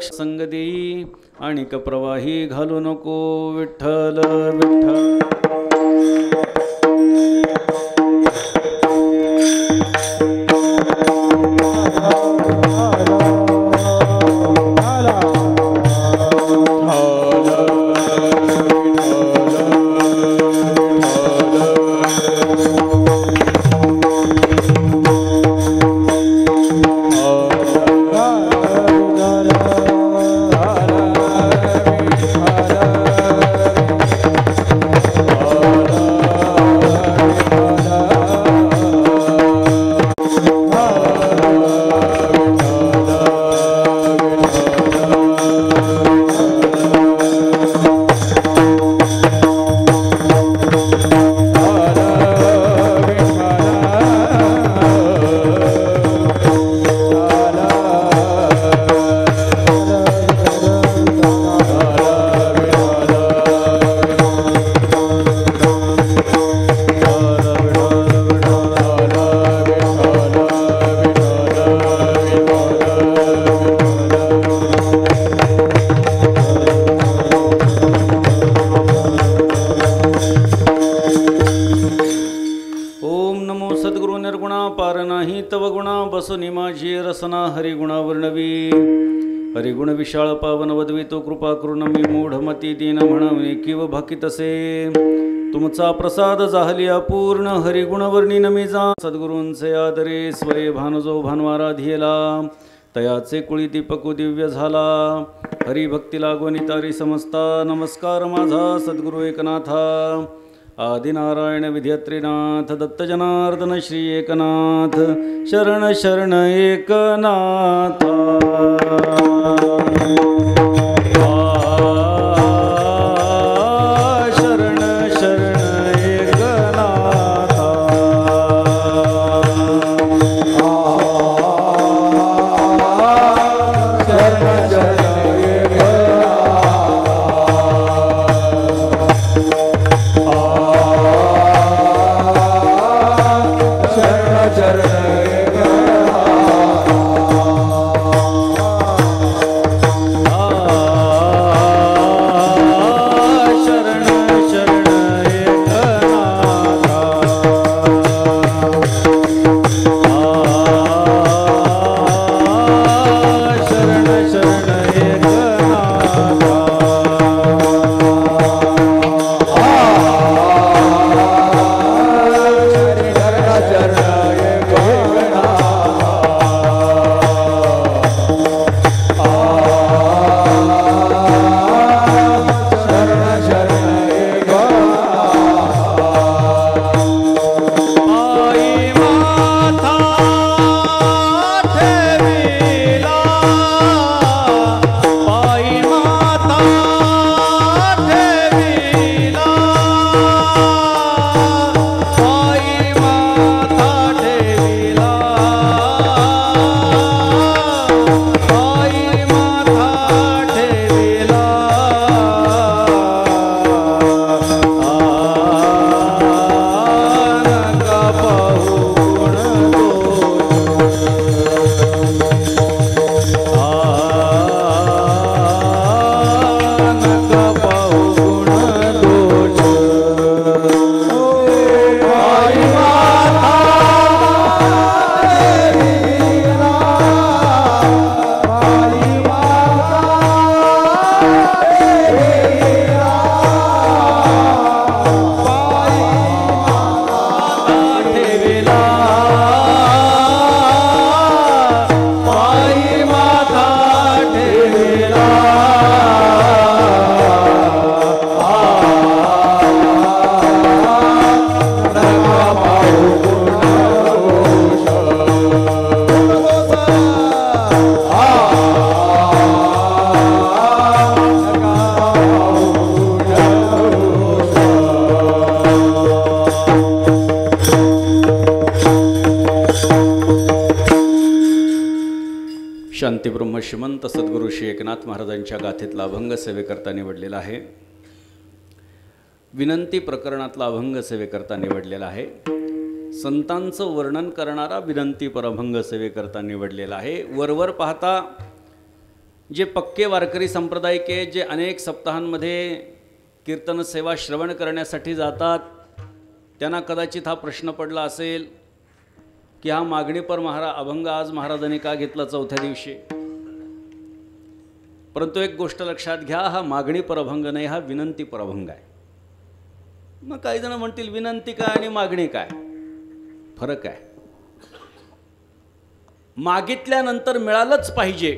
संग देई आणि कप्रवाही घालू नको विठ्ठल विठ्ठल। बसुनी माझी रसना हरिगुणा वर्णवी। हरिगुण विशाळ पावन वदवितो कृपा करून मी मूढमती दीन म्हणवे किव भाकितसे। तुमचा प्रसाद जाहली अपूर्ण हरिगुण वर्णिन मी जा। सद्गुरूंचे आदरे स्वय भानजो भानवाराधियला तयाचे कुळी दीपको दिव्य झाला। हरिभक्ती लागोनी तारी समजता नमस्कार माझा सद्गुरु एकनाथा। आदिनारायण विद्यात्रीनाथ दत्त जनार्दन श्री एकनाथ शरण शरण एकनाथ। शरण शरण एकनाथ। शरण शरण शांतीब्रह्म श्रीमंत सद्गुरू श्री एकनाथ महाराजांच्या गाथेतला अभंग सेवेकरता निवडलेला आहे. विनंती प्रकरणातला अभंग सेवेकरता निवडलेला आहे. संतांचं वर्णन करणारा विनंती परअभंग सेवेकरता निवडलेला आहे. वरवर पाहता जे पक्के वारकरी संप्रदायिक आहे, जे अनेक सप्ताहांमध्ये कीर्तन सेवा श्रवण करण्यासाठी जातात, त्यांना कदाचित हा प्रश्न पडला असेल की हा मागणीपर अभंग आज महाराजांनी का घेतला चौथ्या दिवशी. परंतु एक गोष्ट लक्षात घ्या, हा मागणीपर अभंग नाही, हा विनंतीपर अभंग आहे. मग काही जण म्हणतील विनंती काय आणि मागणी काय, फरक आहे. मागितल्यानंतर मिळालंच पाहिजे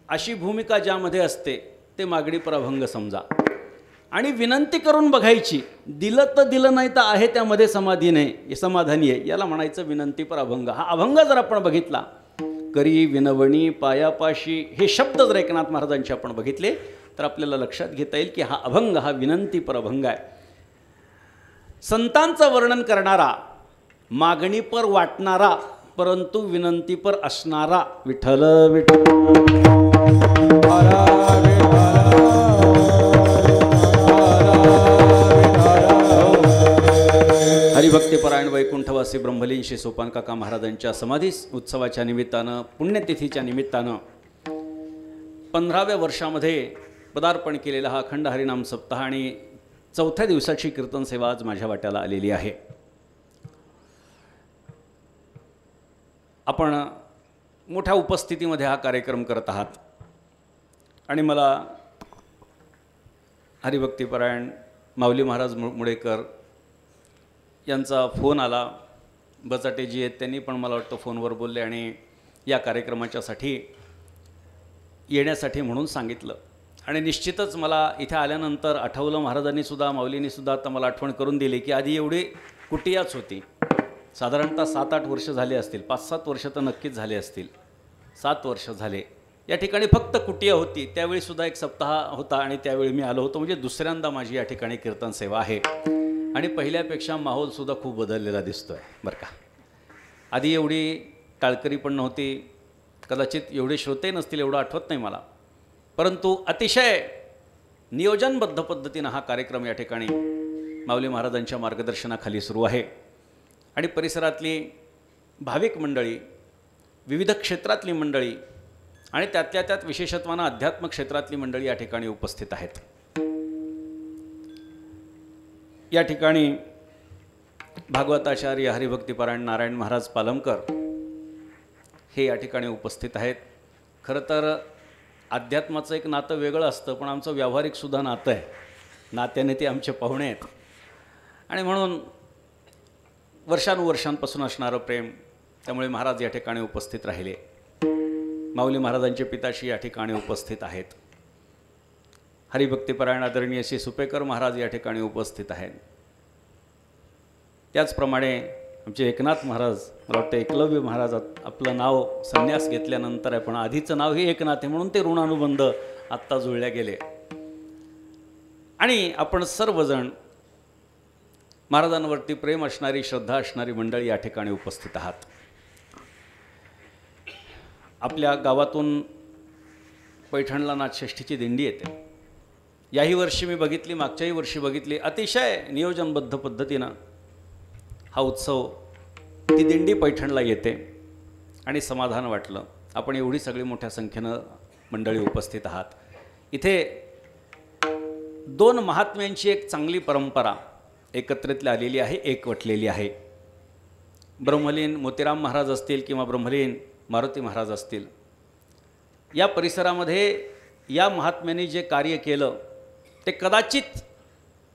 अशी भूमिका ज्यामध्ये असते ते मागणीपर अभंग समजा. आणि विनंती करून बघायची, दिलं तर दिलं, नाही तर आहे त्यामध्ये समाधानी आहे, याला म्हणायचं विनंतीपर अभंग. हा अभंग जर आपण बघितला, करी विनवणी पायापाशी हे शब्द जर एकनाथ महाराजांचे आपण बघितले तर आपल्याला लक्षात घेता येईल की हा अभंग हा विनंतीपर अभंग आहे. संतांचं वर्णन करणारा, मागणीपर वाटणारा परंतु विनंतीपर असणारा विठ्ठल विठ्ठल हरिभक्तीपरायण वैकुंठवासी ब्रह्मलीन श्री सोपान काका महाराजांच्या समाधी उत्सवाच्या निमित्तानं, पुण्यतिथीच्या निमित्तानं 15व्या वर्षामध्ये पदार्पण केलेला हा अखंड हरिनाम सप्ताह आणि चौथ्या दिवसाची कीर्तन सेवा आज माझ्या वाट्याला आलेली आहे. आपण मोठ्या उपस्थितीमध्ये हा कार्यक्रम करत आहात आणि मला हरिभक्तीपरायण माऊली महाराज मुळेकर यांचा फोन आला. बचाटेजी आहेत, त्यांनी पण मला वाटतं फोनवर बोलले आणि या कार्यक्रमाच्यासाठी येण्यासाठी म्हणून सांगितलं. आणि निश्चितच मला इथे आल्यानंतर आठवलं, महाराजांनीसुद्धा माऊलींनीसुद्धा आता मला आठवण करून दिली की आधी एवढी कुटियाच होती. साधारणतः 7-8 वर्ष झाले असतील, 5-7 वर्ष तर नक्कीच झाले असतील, 7 वर्ष झाले. या ठिकाणी फक्त कुटिया होती. त्यावेळीसुद्धा एक सप्ताह होता आणि त्यावेळी मी आलो होतो. म्हणजे दुसऱ्यांदा माझी या ठिकाणी कीर्तन सेवा आहे आणि पहिल्यापेक्षा माहोलसुद्धा खूप बदललेला दिसतो आहे बरं का. आधी एवढी टाळकरी पण नव्हती, कदाचित एवढे श्रोते नसतील, एवढं आठवत नाही मला. परंतु अतिशय नियोजनबद्ध पद्धतीनं हा कार्यक्रम या ठिकाणी माऊली महाराजांच्या मार्गदर्शनाखाली सुरू आहे. आणि परिसरातली भाविक मंडळी, विविध क्षेत्रातली मंडळी आणि त्यातल्या त्यात विशेषत्वानं अध्यात्म क्षेत्रातली मंडळी या ठिकाणी उपस्थित आहेत. या ठिकाणी भागवताचार्य हरिभक्तीपरायण नारायण महाराज पालमकर हे या ठिकाणी उपस्थित आहेत. खरं तर अध्यात्माचं एक नातं वेगळं असतं, पण आमचं व्यावहारिकसुद्धा नातं आहे. नात्याने ते आमचे पाहुणे आहेत आणि म्हणून वर्षानुवर्षांपासून असणारं प्रेम, त्यामुळे महाराज या ठिकाणी उपस्थित राहिले. माऊली महाराजांचे पिताश्री या ठिकाणी उपस्थित आहेत. हरिभक्तीपरायण आदरणीय श्री सुपेकर महाराज या ठिकाणी उपस्थित आहेत. त्याचप्रमाणे आमचे एकनाथ महाराज, मला वाटतं एकलव्य महाराज, आपलं नाव संन्यास घेतल्यानंतर आहे पण आधीचं नाव हे एकनाथ आहे म्हणून ते ऋणानुबंध आत्ता जुळल्या गेले. आणि आपण सर्वजण महाराजांवरती प्रेम असणारी, श्रद्धा असणारी मंडळी या ठिकाणी उपस्थित आहात. आपल्या गावातून पैठणला नाथषष्ठीची दिंडी येते. याही वर्षी मी बघितली, मागच्याही वर्षी बघितली. अतिशय नियोजनबद्ध पद्धतीनं हा उत्सव, ती दिंडी पैठणला येते आणि समाधान वाटलं. आपण एवढी सगळी मोठ्या संख्येनं मंडळी उपस्थित आहात. इथे 2 महात्म्यांची एक चांगली परंपरा एकत्रित आलेली आहे, एकवटलेली आहे. ब्रह्मलीन मोतीराम महाराज असतील किंवा ब्रह्मलीन मारुती महाराज असतील, या परिसरामध्ये या महात्म्यांनी जे कार्य केलं ते कदाचित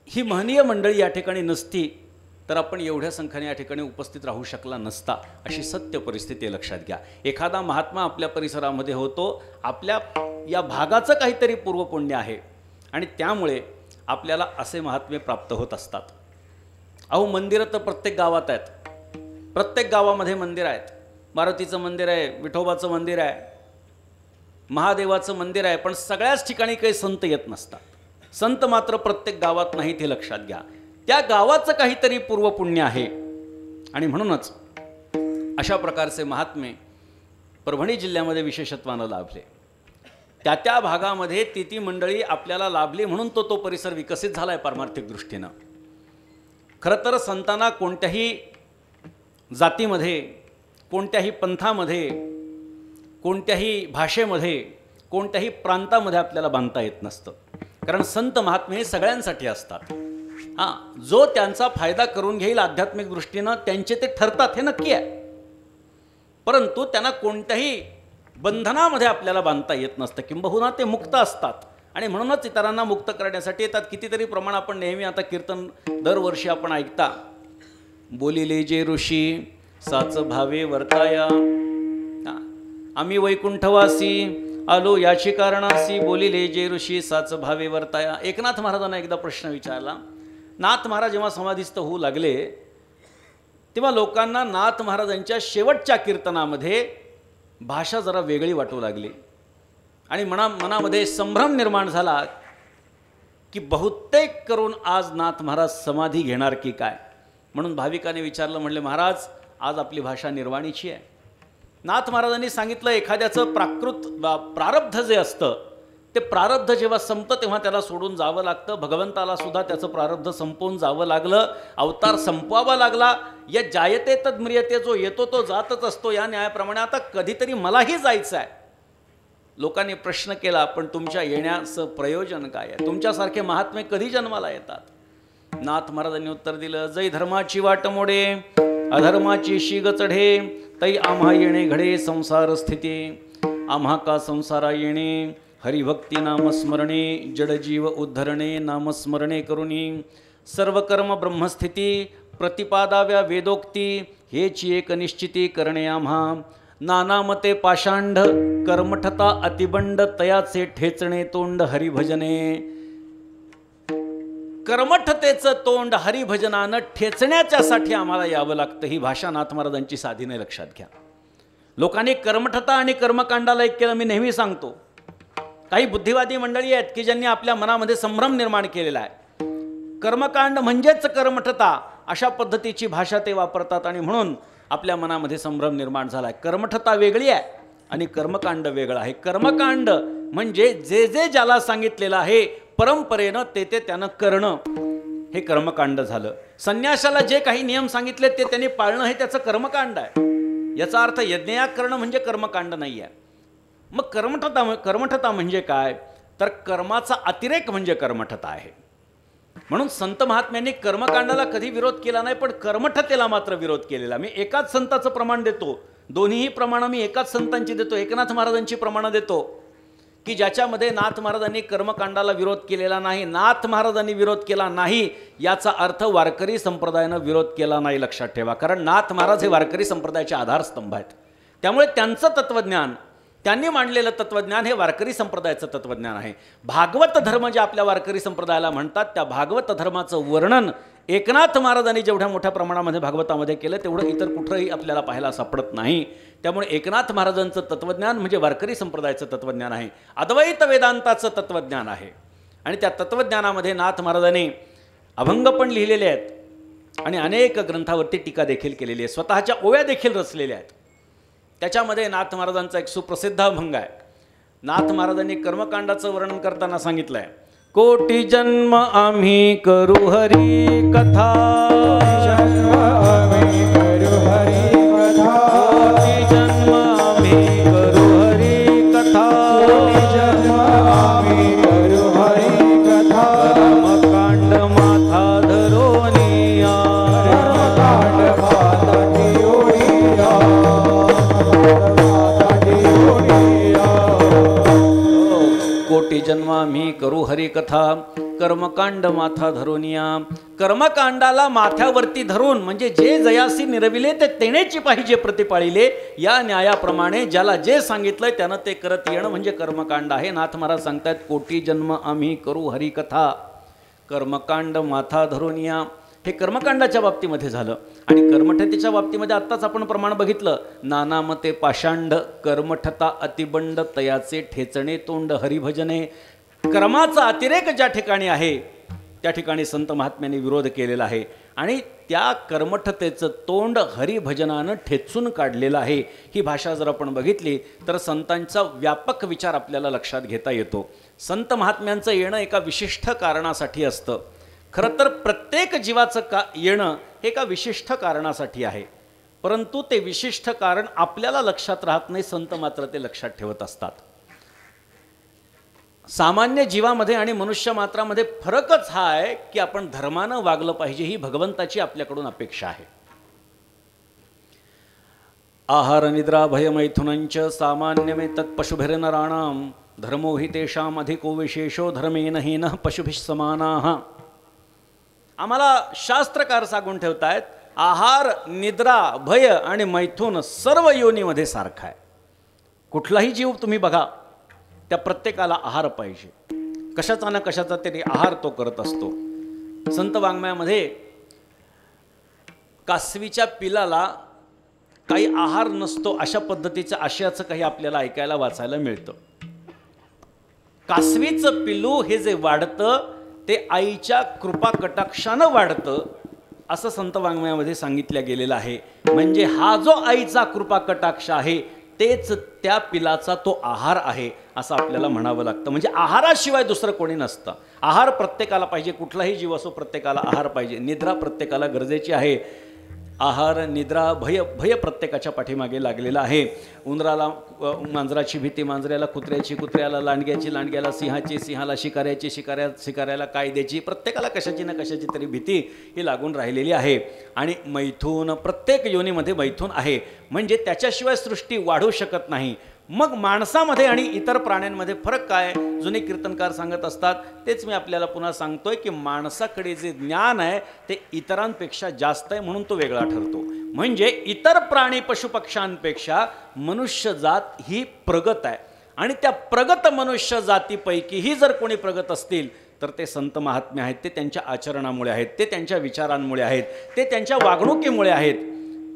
ही महनीय मंडळी या ठिकाणी नसती तर आपण एवढ्या संख्येने या ठिकाणी उपस्थित राहू शकला नसता, अशी सत्य परिस्थिती लक्षात घ्या. एखादा महात्मा आपल्या परिसरामध्ये होतो, आपल्या या भागाचं काहीतरी पूर्वपुण्य आहे आणि त्यामुळे आपल्याला असे महात्मे प्राप्त होत असतात. अहो, मंदिरं तर प्रत्येक गावात आहेत, प्रत्येक गावामध्ये मंदिर आहेत. मारुतीचं मंदिर आहे, विठोबाचं मंदिर आहे, महादेवाचं मंदिर आहे, पण सगळ्याच ठिकाणी काही संत येत नसतात. संत मात्र प्रत्येक गावात नाहीत, हे लक्षात घ्या. त्या गावाचं काहीतरी पूर्वपुण्य आहे आणि म्हणूनच अशा प्रकारचे महात्मे परभणी जिल्ह्यामध्ये विशेषत्वानं लाभले. त्या त्या भागामध्ये ती मंडळी आपल्याला लाभली म्हणून तो परिसर विकसित झाला आहे पारमार्थिक दृष्टीनं. खरं तर संतांना कोणत्याही जातीमध्ये, कोणत्याही पंथामध्ये, कोणत्याही भाषेमध्ये, कोणत्याही प्रांतामध्ये आपल्याला बांधता येत नसतं. कारण संत महात्मे हे सगळ्यांसाठी असतात. हां, जो त्यांचा फायदा करून घेईल आध्यात्मिक दृष्टीनं त्यांचे ते ठरतात हे नक्की आहे. परंतु त्यांना कोणत्याही बंधनामध्ये आपल्याला बांधता येत नसतं. किंबहुना ते मुक्त असतात आणि म्हणूनच इतरांना मुक्त करण्यासाठी येतात. कितीतरी प्रमाण आपण नेहमी आता कीर्तन दरवर्षी आपण ऐकता. बोलिले जे ऋषी साच भावे वर्ताया, आम्ही वैकुंठवासी आलो याची कारणासी, बोलिले जे ऋषी साच भावे वर्ताया. एकनाथ महाराजांना एकदा प्रश्न विचारला. नाथ महाराज जेव्हा समाधीस्थ होऊ लागले तेव्हा लोकांना नाथ महाराजांच्या शेवटच्या कीर्तनामध्ये भाषा जरा वेगळी वाटू लागली आणि मनामध्ये संभ्रम निर्माण झाला की बहुतेक करून आज नाथ महाराज समाधी घेणार की काय. म्हणून भाविकाने विचारलं, म्हणले महाराज आज आपली भाषा निर्वाणीची आहे. नाथ महाराजांनी सांगितलं एखाद्याचं प्रारब्ध जे असतं ते प्रारब्ध जेव्हा संपतं तेव्हा त्याला सोडून जावं लागतं. भगवंताला सुद्धा त्याचं प्रारब्ध संपवून जावं लागलं, अवतार संपवावा लागला. या जायते तद म्रियते, जो येतो तो जातच असतो, या न्यायाप्रमाणे आता कधीतरी मलाही जायचं आहे. लोकांनी प्रश्न केला, पण तुमच्या येण्याचं प्रयोजन काय आहे? तुमच्यासारखे महात्मे कधी जन्माला येतात? नाथ महाराजांनी उत्तर दिलं, जै धर्माची वाट मोडे अधर्माची शीग चढे, तै आम्हा येणे घडे संसार स्थिती. आम्हा का संसारा येणे हरिभक्ती नामस्मरणे, जडजीव उद्धरणे नामस्मरणे करुणी. सर्व कर्म ब्रह्मस्थिती प्रतिपादाव्या वेदोक्ती, हेची एक निश्चिती करणे आम्हा. नानामते पाषांड कर्मठता अतिबंड, तयाचे ठेचणे तोंड हरिभजने. कर्मठतेचं तोंड हरिभजनानं ठेचण्याच्यासाठी आम्हाला यावं लागतं. ही भाषा नाथ महाराजांची साधी नाही, लक्षात घ्या. लोकांनी कर्मठता आणि कर्मकांडाला एक केलं. मी नेहमी सांगतो, काही बुद्धिवादी मंडळी आहेत की ज्यांनी आपल्या मनामध्ये संभ्रम निर्माण केलेला आहे. कर्मकांड म्हणजेच कर्मठता अशा पद्धतीची भाषा ते वापरतात आणि म्हणून आपल्या मनामध्ये संभ्रम निर्माण झाला आहे. कर्मठता वेगळी आहे आणि कर्मकांड वेगळं आहे. कर्मकांड म्हणजे जे जे ज्याला सांगितलेलं आहे परंपरेनं ते त्यानं करणं, हे कर्मकांड झालं. संन्यासाला जे काही नियम सांगितले ते त्यांनी पाळणं हे त्याचं कर्मकांड आहे. याचा अर्थ यज्ञयाग करणं म्हणजे कर्मकांड नाही आहे. मग कर्मठता म्हणजे काय? तर कर्माचा अतिरेक म्हणजे कर्मठता आहे. म्हणून संत महात्म्यांनी कर्मकांडाला कधी विरोध केला नाही, पण कर्मठतेला मात्र विरोध केलेला. मी एकाच संताचं प्रमाण देतो, दोन्हीही प्रमाणं मी एकाच संतांची देतो. एकनाथ महाराजांची प्रमाणं देतो की ज्याच्यामध्ये नाथ महाराजांनी कर्मकांडाला विरोध केलेला नाही. नाथ महाराजांनी विरोध केला नाही याचा अर्थ वारकरी संप्रदायानं विरोध केला नाही, लक्षात ठेवा. कारण नाथ महाराज हे वारकरी संप्रदायाचे आधारस्तंभ आहेत. त्यामुळे त्यांचं तत्त्वज्ञान, त्यांनी मांडलेलं तत्त्वज्ञान हे वारकरी संप्रदायाचं तत्त्वज्ञान आहे. भागवत धर्म जे आपल्या वारकरी संप्रदायाला म्हणतात, त्या भागवत धर्माचं वर्णन एकनाथ महाराजांनी जेवढ्या मोठ्या प्रमाणामध्ये भागवतामध्ये केलं तेवढं इतर कुठंही आपल्याला पाहायला सापडत नाही. त्यामुळे एकनाथ महाराजांचं तत्त्वज्ञान म्हणजे वारकरी संप्रदायाचं तत्त्वज्ञान आहे, अद्वैत वेदांताचं तत्त्वज्ञान आहे. आणि त्या तत्त्वज्ञानामध्ये नाथ महाराजांनी अभंग पण लिहिलेले आहेत आणि अनेक ग्रंथावरती टीका देखील केलेली आहे, स्वतःच्या ओव्या देखील रचलेल्या आहेत. त्याच्यामध्ये नाथ महाराजांचा एक सुप्रसिद्ध अभंग आहे. नाथ महाराजांनी कर्मकांडाचं वर्णन करताना सांगितलंय, कोटी जन्म आम्ही करू हरी कथा, कोटी जन्म आम्ही करू हरी कथा, कर्मकांड माथा धरोनिया, कोटी जन्म आम्ही करू हरी कथा, कर्मकांड माथा धरोनिया. कर्मकांडाला माथ्यावरती धरून म्हणजे जे जयासी निरविले ते तेनेची पाहिजे प्रतिपाळिले, या न्यायाप्रमाणे ज्याला जे सांगितलंय त्यानं ते करत येणं म्हणजे कर्मकांड आहे. नाथ महाराज सांगतात, कोटी जन्म आम्ही करू हरी कथा, कर्मकांड माथा धरोनिया. हे कर्मकांडाच्या बाबतीमध्ये झालं. आणि कर्मठतेच्या बाबतीमध्ये आत्ताच आपण प्रमाण बघितलं, नानामते पाषांड कर्मठता अतिबंड, तयाचे ठेचणे तोंड हरिभजने. कर्माचा अतिरेक ज्या ठिकाणी आहे त्या ठिकाणी संत महात्म्यांनी विरोध केलेला आहे. आणि त्या कर्मठतेचं तोंड हरिभजनानं ठेचून काढलेलं आहे. ही भाषा जर आपण बघितली तर संतांचा व्यापक विचार आपल्याला लक्षात घेता येतो. संत महात्म्यांचं येणं एका विशिष्ट कारणासाठी असतं. खरं तर प्रत्येक जीवाचं येणं हे एका विशिष्ट कारणासाठी आहे, परंतु ते विशिष्ट कारण आपल्याला लक्षात राहत नाही, संत मात्र ते लक्षात ठेवत असतात. सामान्य जीवामध्ये आणि मनुष्य मात्रामध्ये फरकच हा आहे की आपण धर्मानं वागलं पाहिजे, ही भगवंताची आपल्याकडून अपेक्षा आहे. आहार निद्रा भय मैथुनंच सामान्यमे तत्पशुभिर्नराणाम धर्मो हि तेषाम अधिको विशेषो धर्मेन हीन पशुभिः समानाः. आम्हाला शास्त्रकार सांगून ठेवतायत आहार निद्रा भय आणि मैथुन सर्व योनीमध्ये सारखा आहे. कुठलाही जीव तुम्ही बघा, त्या प्रत्येकाला आहार पाहिजे. कशाचा ना कशाचा तरी आहार तो करत असतो. संत वाङ्मयामध्ये कासवीच्या पिलाला काही आहार नसतो अशा पद्धतीचं आशयाचं काही आपल्याला ऐकायला वाचायला मिळतं. कासवीचं पिलू हे जे वाढतं ते आईच्या कृपा कटाक्षानं वाढतं असं संत वाङ्मयामध्ये सांगितलं गेलेलं आहे. म्हणजे हा जो आईचा कृपा कटाक्ष आहे तेच त्या पिलाचा तो आहार आहे असं आपल्याला म्हणावं लागतं. म्हणजे आहाराशिवाय दुसरं कोणी नसतं. आहार प्रत्येकाला पाहिजे, कुठलाही जीव असो प्रत्येकाला आहार पाहिजे. निद्रा प्रत्येकाला गरजेची आहे. आहार निद्रा भय प्रत्येकाच्या पाठीमागे लागलेला आहे. उंदराला मांजराची भीती, मांजऱ्याला कुत्र्याची, कुत्र्याला लांडग्याची, लांडग्याला सिंहाची, सिंहाला शिकाऱ्याची, शिकाऱ्याला कायद्याची, प्रत्येकाला कशाची ना कशाची तरी भीती ही लागून राहिलेली आहे. आणि मैथून प्रत्येक योनीमध्ये मैथून आहे, म्हणजे त्याच्याशिवाय सृष्टी वाढू शकत नाही. मग माणसामध्ये आणि इतर प्राण्यांमध्ये फरक काय? जुने कीर्तनकार सांगत असतात तेच मी आपल्याला पुन्हा सांगतोय की माणसाकडे जे ज्ञान आहे ते इतरांपेक्षा जास्त आहे म्हणून तो वेगळा ठरतो. म्हणजे इतर प्राणी पशुपक्ष्यांपेक्षा मनुष्य जात ही प्रगत आहे. आणि त्या प्रगत मनुष्य जातीपैकीही जर कोणी प्रगत असतील तर ते संत महात्मे आहेत. ते त्यांच्या आचरणामुळे आहेत, ते त्यांच्या विचारांमुळे आहेत, ते त्यांच्या वागणुकीमुळे आहेत.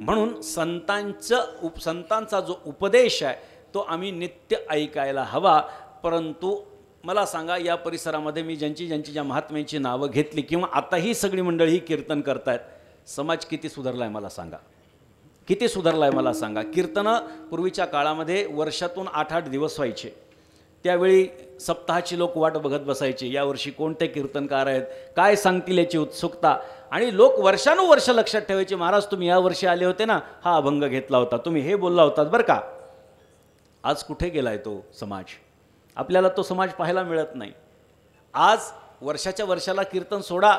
म्हणून संतांचा जो उपदेश आहे तो आम्ही नित्य ऐकायला हवा. परंतु मला सांगा, या परिसरामध्ये मी ज्यांची ज्या महात्म्यांची नावं घेतली किंवा आता ही सगळी मंडळी ही कीर्तन करतायत, समाज किती सुधारला आहे मला सांगा, किती सुधारला आहे मला सांगा. कीर्तनं पूर्वीच्या काळामध्ये वर्षातून 8-8 दिवस व्हायचे. त्यावेळी सप्ताहाची लोक वाट बघत बसायचे, यावर्षी कोणते कीर्तनकार आहेत, काय सांगतील याची उत्सुकता. आणि लोक वर्षानुवर्ष लक्षात ठेवायचे, महाराज तुम्ही यावर्षी आले होते ना, हा अभंग घेतला होता, तुम्ही हे बोलला होतात बरं का. आज कुठे गेलाय तो समाज? आपल्याला तो समाज पाहायला मिळत नाही. आज वर्षाच्या वर्षाला कीर्तन सोडा,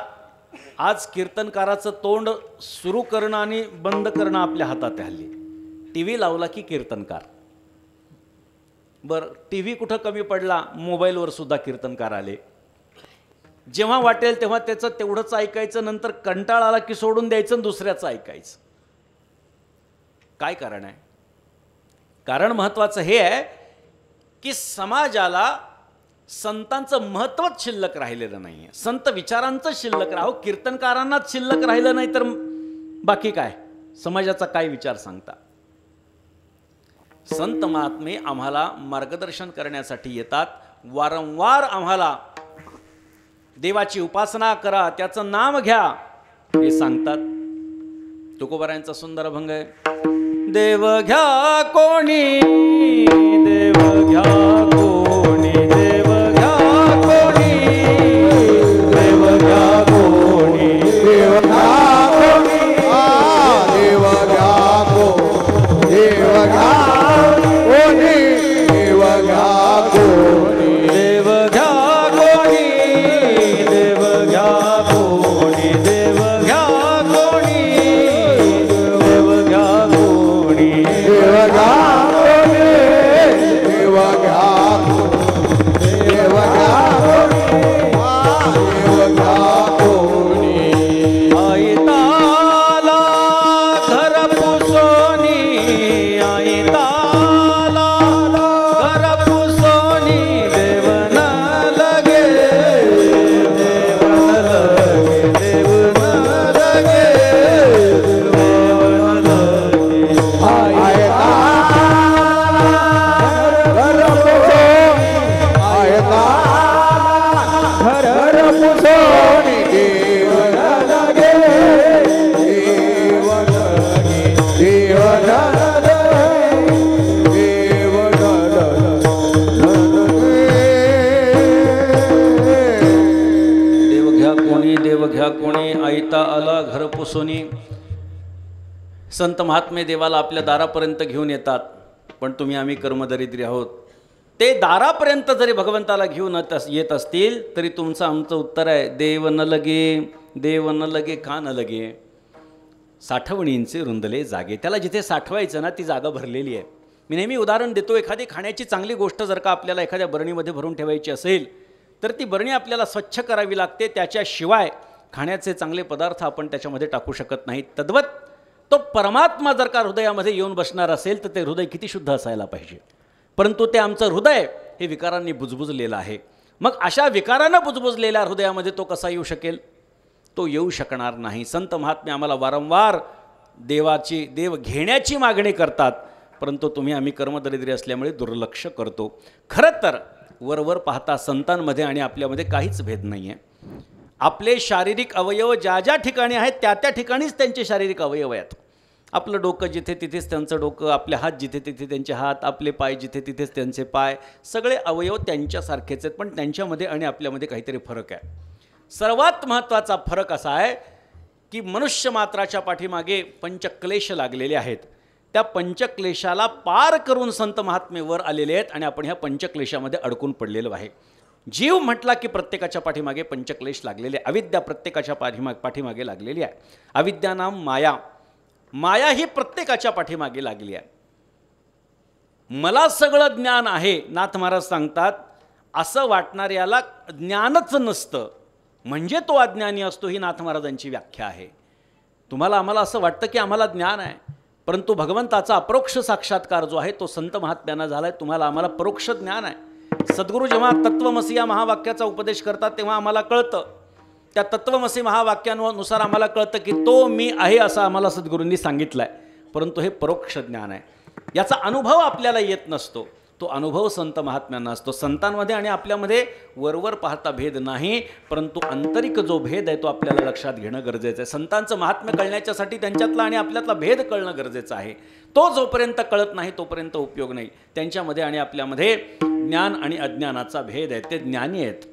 आज कीर्तनकाराचं तोंड सुरू करणं आणि बंद करणं आपल्या हातात आहे. हल्ली टी व्ही लावला की कीर्तनकार. बरं, टी व्ही कुठं कमी पडला, मोबाईलवर सुद्धा कीर्तनकार आले. जेव्हा वाटेल तेव्हा त्याचं तेवढंच ऐकायचं, नंतर कंटाळा आला की सोडून द्यायचं आणि दुसऱ्याचं ऐकायचं. काय कारण आहे? कारण महत्त्वाचं हे आहे की समाजाला संतांचं महत्त्वच शिल्लक राहिलेलं नाही आहे. संत विचारांचं शिल्लक राहो, कीर्तनकारांनाच शिल्लक राहिलं नाही तर बाकी काय, समाजाचा काय विचार सांगता. संत महात्मे आम्हाला मार्गदर्शन करण्यासाठी येतात. वारंवार आम्हाला देवाची उपासना करा, त्याचं नाम घ्या हे सांगतात. तुकोबारायांचा सुंदर अभंग आहे, देव घ्या कोणी, देव घ्या कोणी, देव घ्या कोणी, देव घ्या कोणी, देव घ्या कोणी, देव घ्या कोणी, देव घ्या कोणी, देव घ्या कोणी, देव घ्या कोणी, देव घ्या कोणी, देव घ्या कोणी, देव घ्या कोणी, देव घ्या कोणी, देव घ्या कोणी, देव घ्या कोणी. आई ताला घर पुसोनी, आई ताला घर पुसोनी, देव न लगे, देव न लगे, देव न लगे, देव न लगे. आय घर पुसोनी, आय घर पुसोनी, देव न लगे, आला घर पुसोनी. संत महात्मे देवाला आपल्या दारापर्यंत घेऊन येतात, पण तुम्ही आम्ही कर्मदरिद्री आहोत. ते दारापर्यंत जरी भगवंताला घेऊन येत असतील तरी तुमचं आमचं उत्तर आहे, देव न लगे, देव न लगे का न लगे. साठवणींचे रुंदले जागे. त्याला जिथे साठवायचं ना ती जागा भरलेली आहे. मी नेहमी उदाहरण देतो, एखादी खाण्याची चांगली गोष्ट जर का आपल्याला एखाद्या बरणीमध्ये भरून ठेवायची असेल तर ती बरणी आपल्याला स्वच्छ करावी लागते. त्याच्याशिवाय खाण्याचे चांगले पदार्थ आपण त्याच्यामध्ये टाकू शकत नाही. तद्वत तो परमात्मा जर का हृदयामध्ये येऊन बसणार असेल तर ते हृदय किती शुद्ध असायला पाहिजे. परंतु ते आमचं हृदय हे विकारांनी बुजबुजलेलं आहे. मग अशा विकारानं बुजबुजलेल्या हृदयामध्ये तो कसा येऊ शकेल? तो येऊ शकणार नाही. संत महात्मे आम्हाला वारंवार देव घेण्याची मागणी करतात, परंतु तुम्ही आम्ही कर्मदरिद्री असल्यामुळे दुर्लक्ष करतो. खरं तर वरवर पाहता संतांमध्ये आणि आपल्यामध्ये काहीच भेद नाही आहे. आपले शारीरिक अवयव ज्या ज्या ठिकाणी आहेत त्या त्या ठिकाणीच त्यांचे शारीरिक अवयव आहेत. आपलं डोकं जिथे तिथेच त्यांचं डोकं, आपले हात जिथे तिथे त्यांचे हात, आपले पाय जिथे तिथेच त्यांचे पाय. सगळे अवयव त्यांच्यासारखेच आहेत, पण त्यांच्यामध्ये आणि आपल्यामध्ये काहीतरी फरक आहे. सर्वात महत्त्वाचा फरक असा आहे की मनुष्य मात्राच्या पाठीमागे पंचक्लेश लागलेले आहेत. त्या पंचक्लेशाला पार करून संत महात्मे वर आलेले आहेत आणि आपण ह्या पंचक्लेशामध्ये अडकून पडलेलो आहे. जीव म्हटला की प्रत्येकाच्या पाठीमागे पंचक्लेश लागलेले. अविद्या प्रत्येकाच्या पाठीमागे लागलेली आहे. अविद्या नाम माया. माया ही प्रत्येकाच्या पाठीमागे लागली आहे. मला सगळं ज्ञान आहे, नाथ महाराज सांगतात, असं वाटणाऱ्याला ज्ञानच नसतं म्हणजे तो अज्ञानी असतो, ही नाथ महाराजांची व्याख्या आहे. तुम्हाला आम्हाला असं वाटतं की आम्हाला ज्ञान आहे, परंतु भगवंताचा अप्रोक्ष साक्षात्कार जो आहे तो संत महात्म्यांना झाला आहे. तुम्हाला आम्हाला परोक्ष ज्ञान आहे. सद्गुरू जेव्हा तत्वमसी या महावाक्याचा उपदेश करतात तेव्हा आम्हाला कळतं, त्या तत्वमसी महावाक्यानुसार आम्हाला कळतं की तो मी आहे असं आम्हाला सद्गुरूंनी सांगितलं आहे. परंतु हे परोक्ष ज्ञान आहे, याचा अनुभव आपल्याला येत नसतो. तो अनुभव संत महात्म्यांना असतो. संतांमध्ये आणि आपल्यामध्ये वरवर पाहता भेद नाही, परंतु आंतरिक जो भेद आहे तो आपल्याला लक्षात घेणं गरजेचं आहे. संतांचं महात्म्य कळण्याच्यासाठी त्यांच्यातला आणि आपल्यातला भेद कळणं गरजेचं आहे. तो जोपर्यंत कळत नाही तोपर्यंत उपयोग नाही. त्यांच्यामध्ये आणि आपल्यामध्ये ज्ञान आणि अज्ञानाचा भेद आहे. ते ज्ञानी आहेत.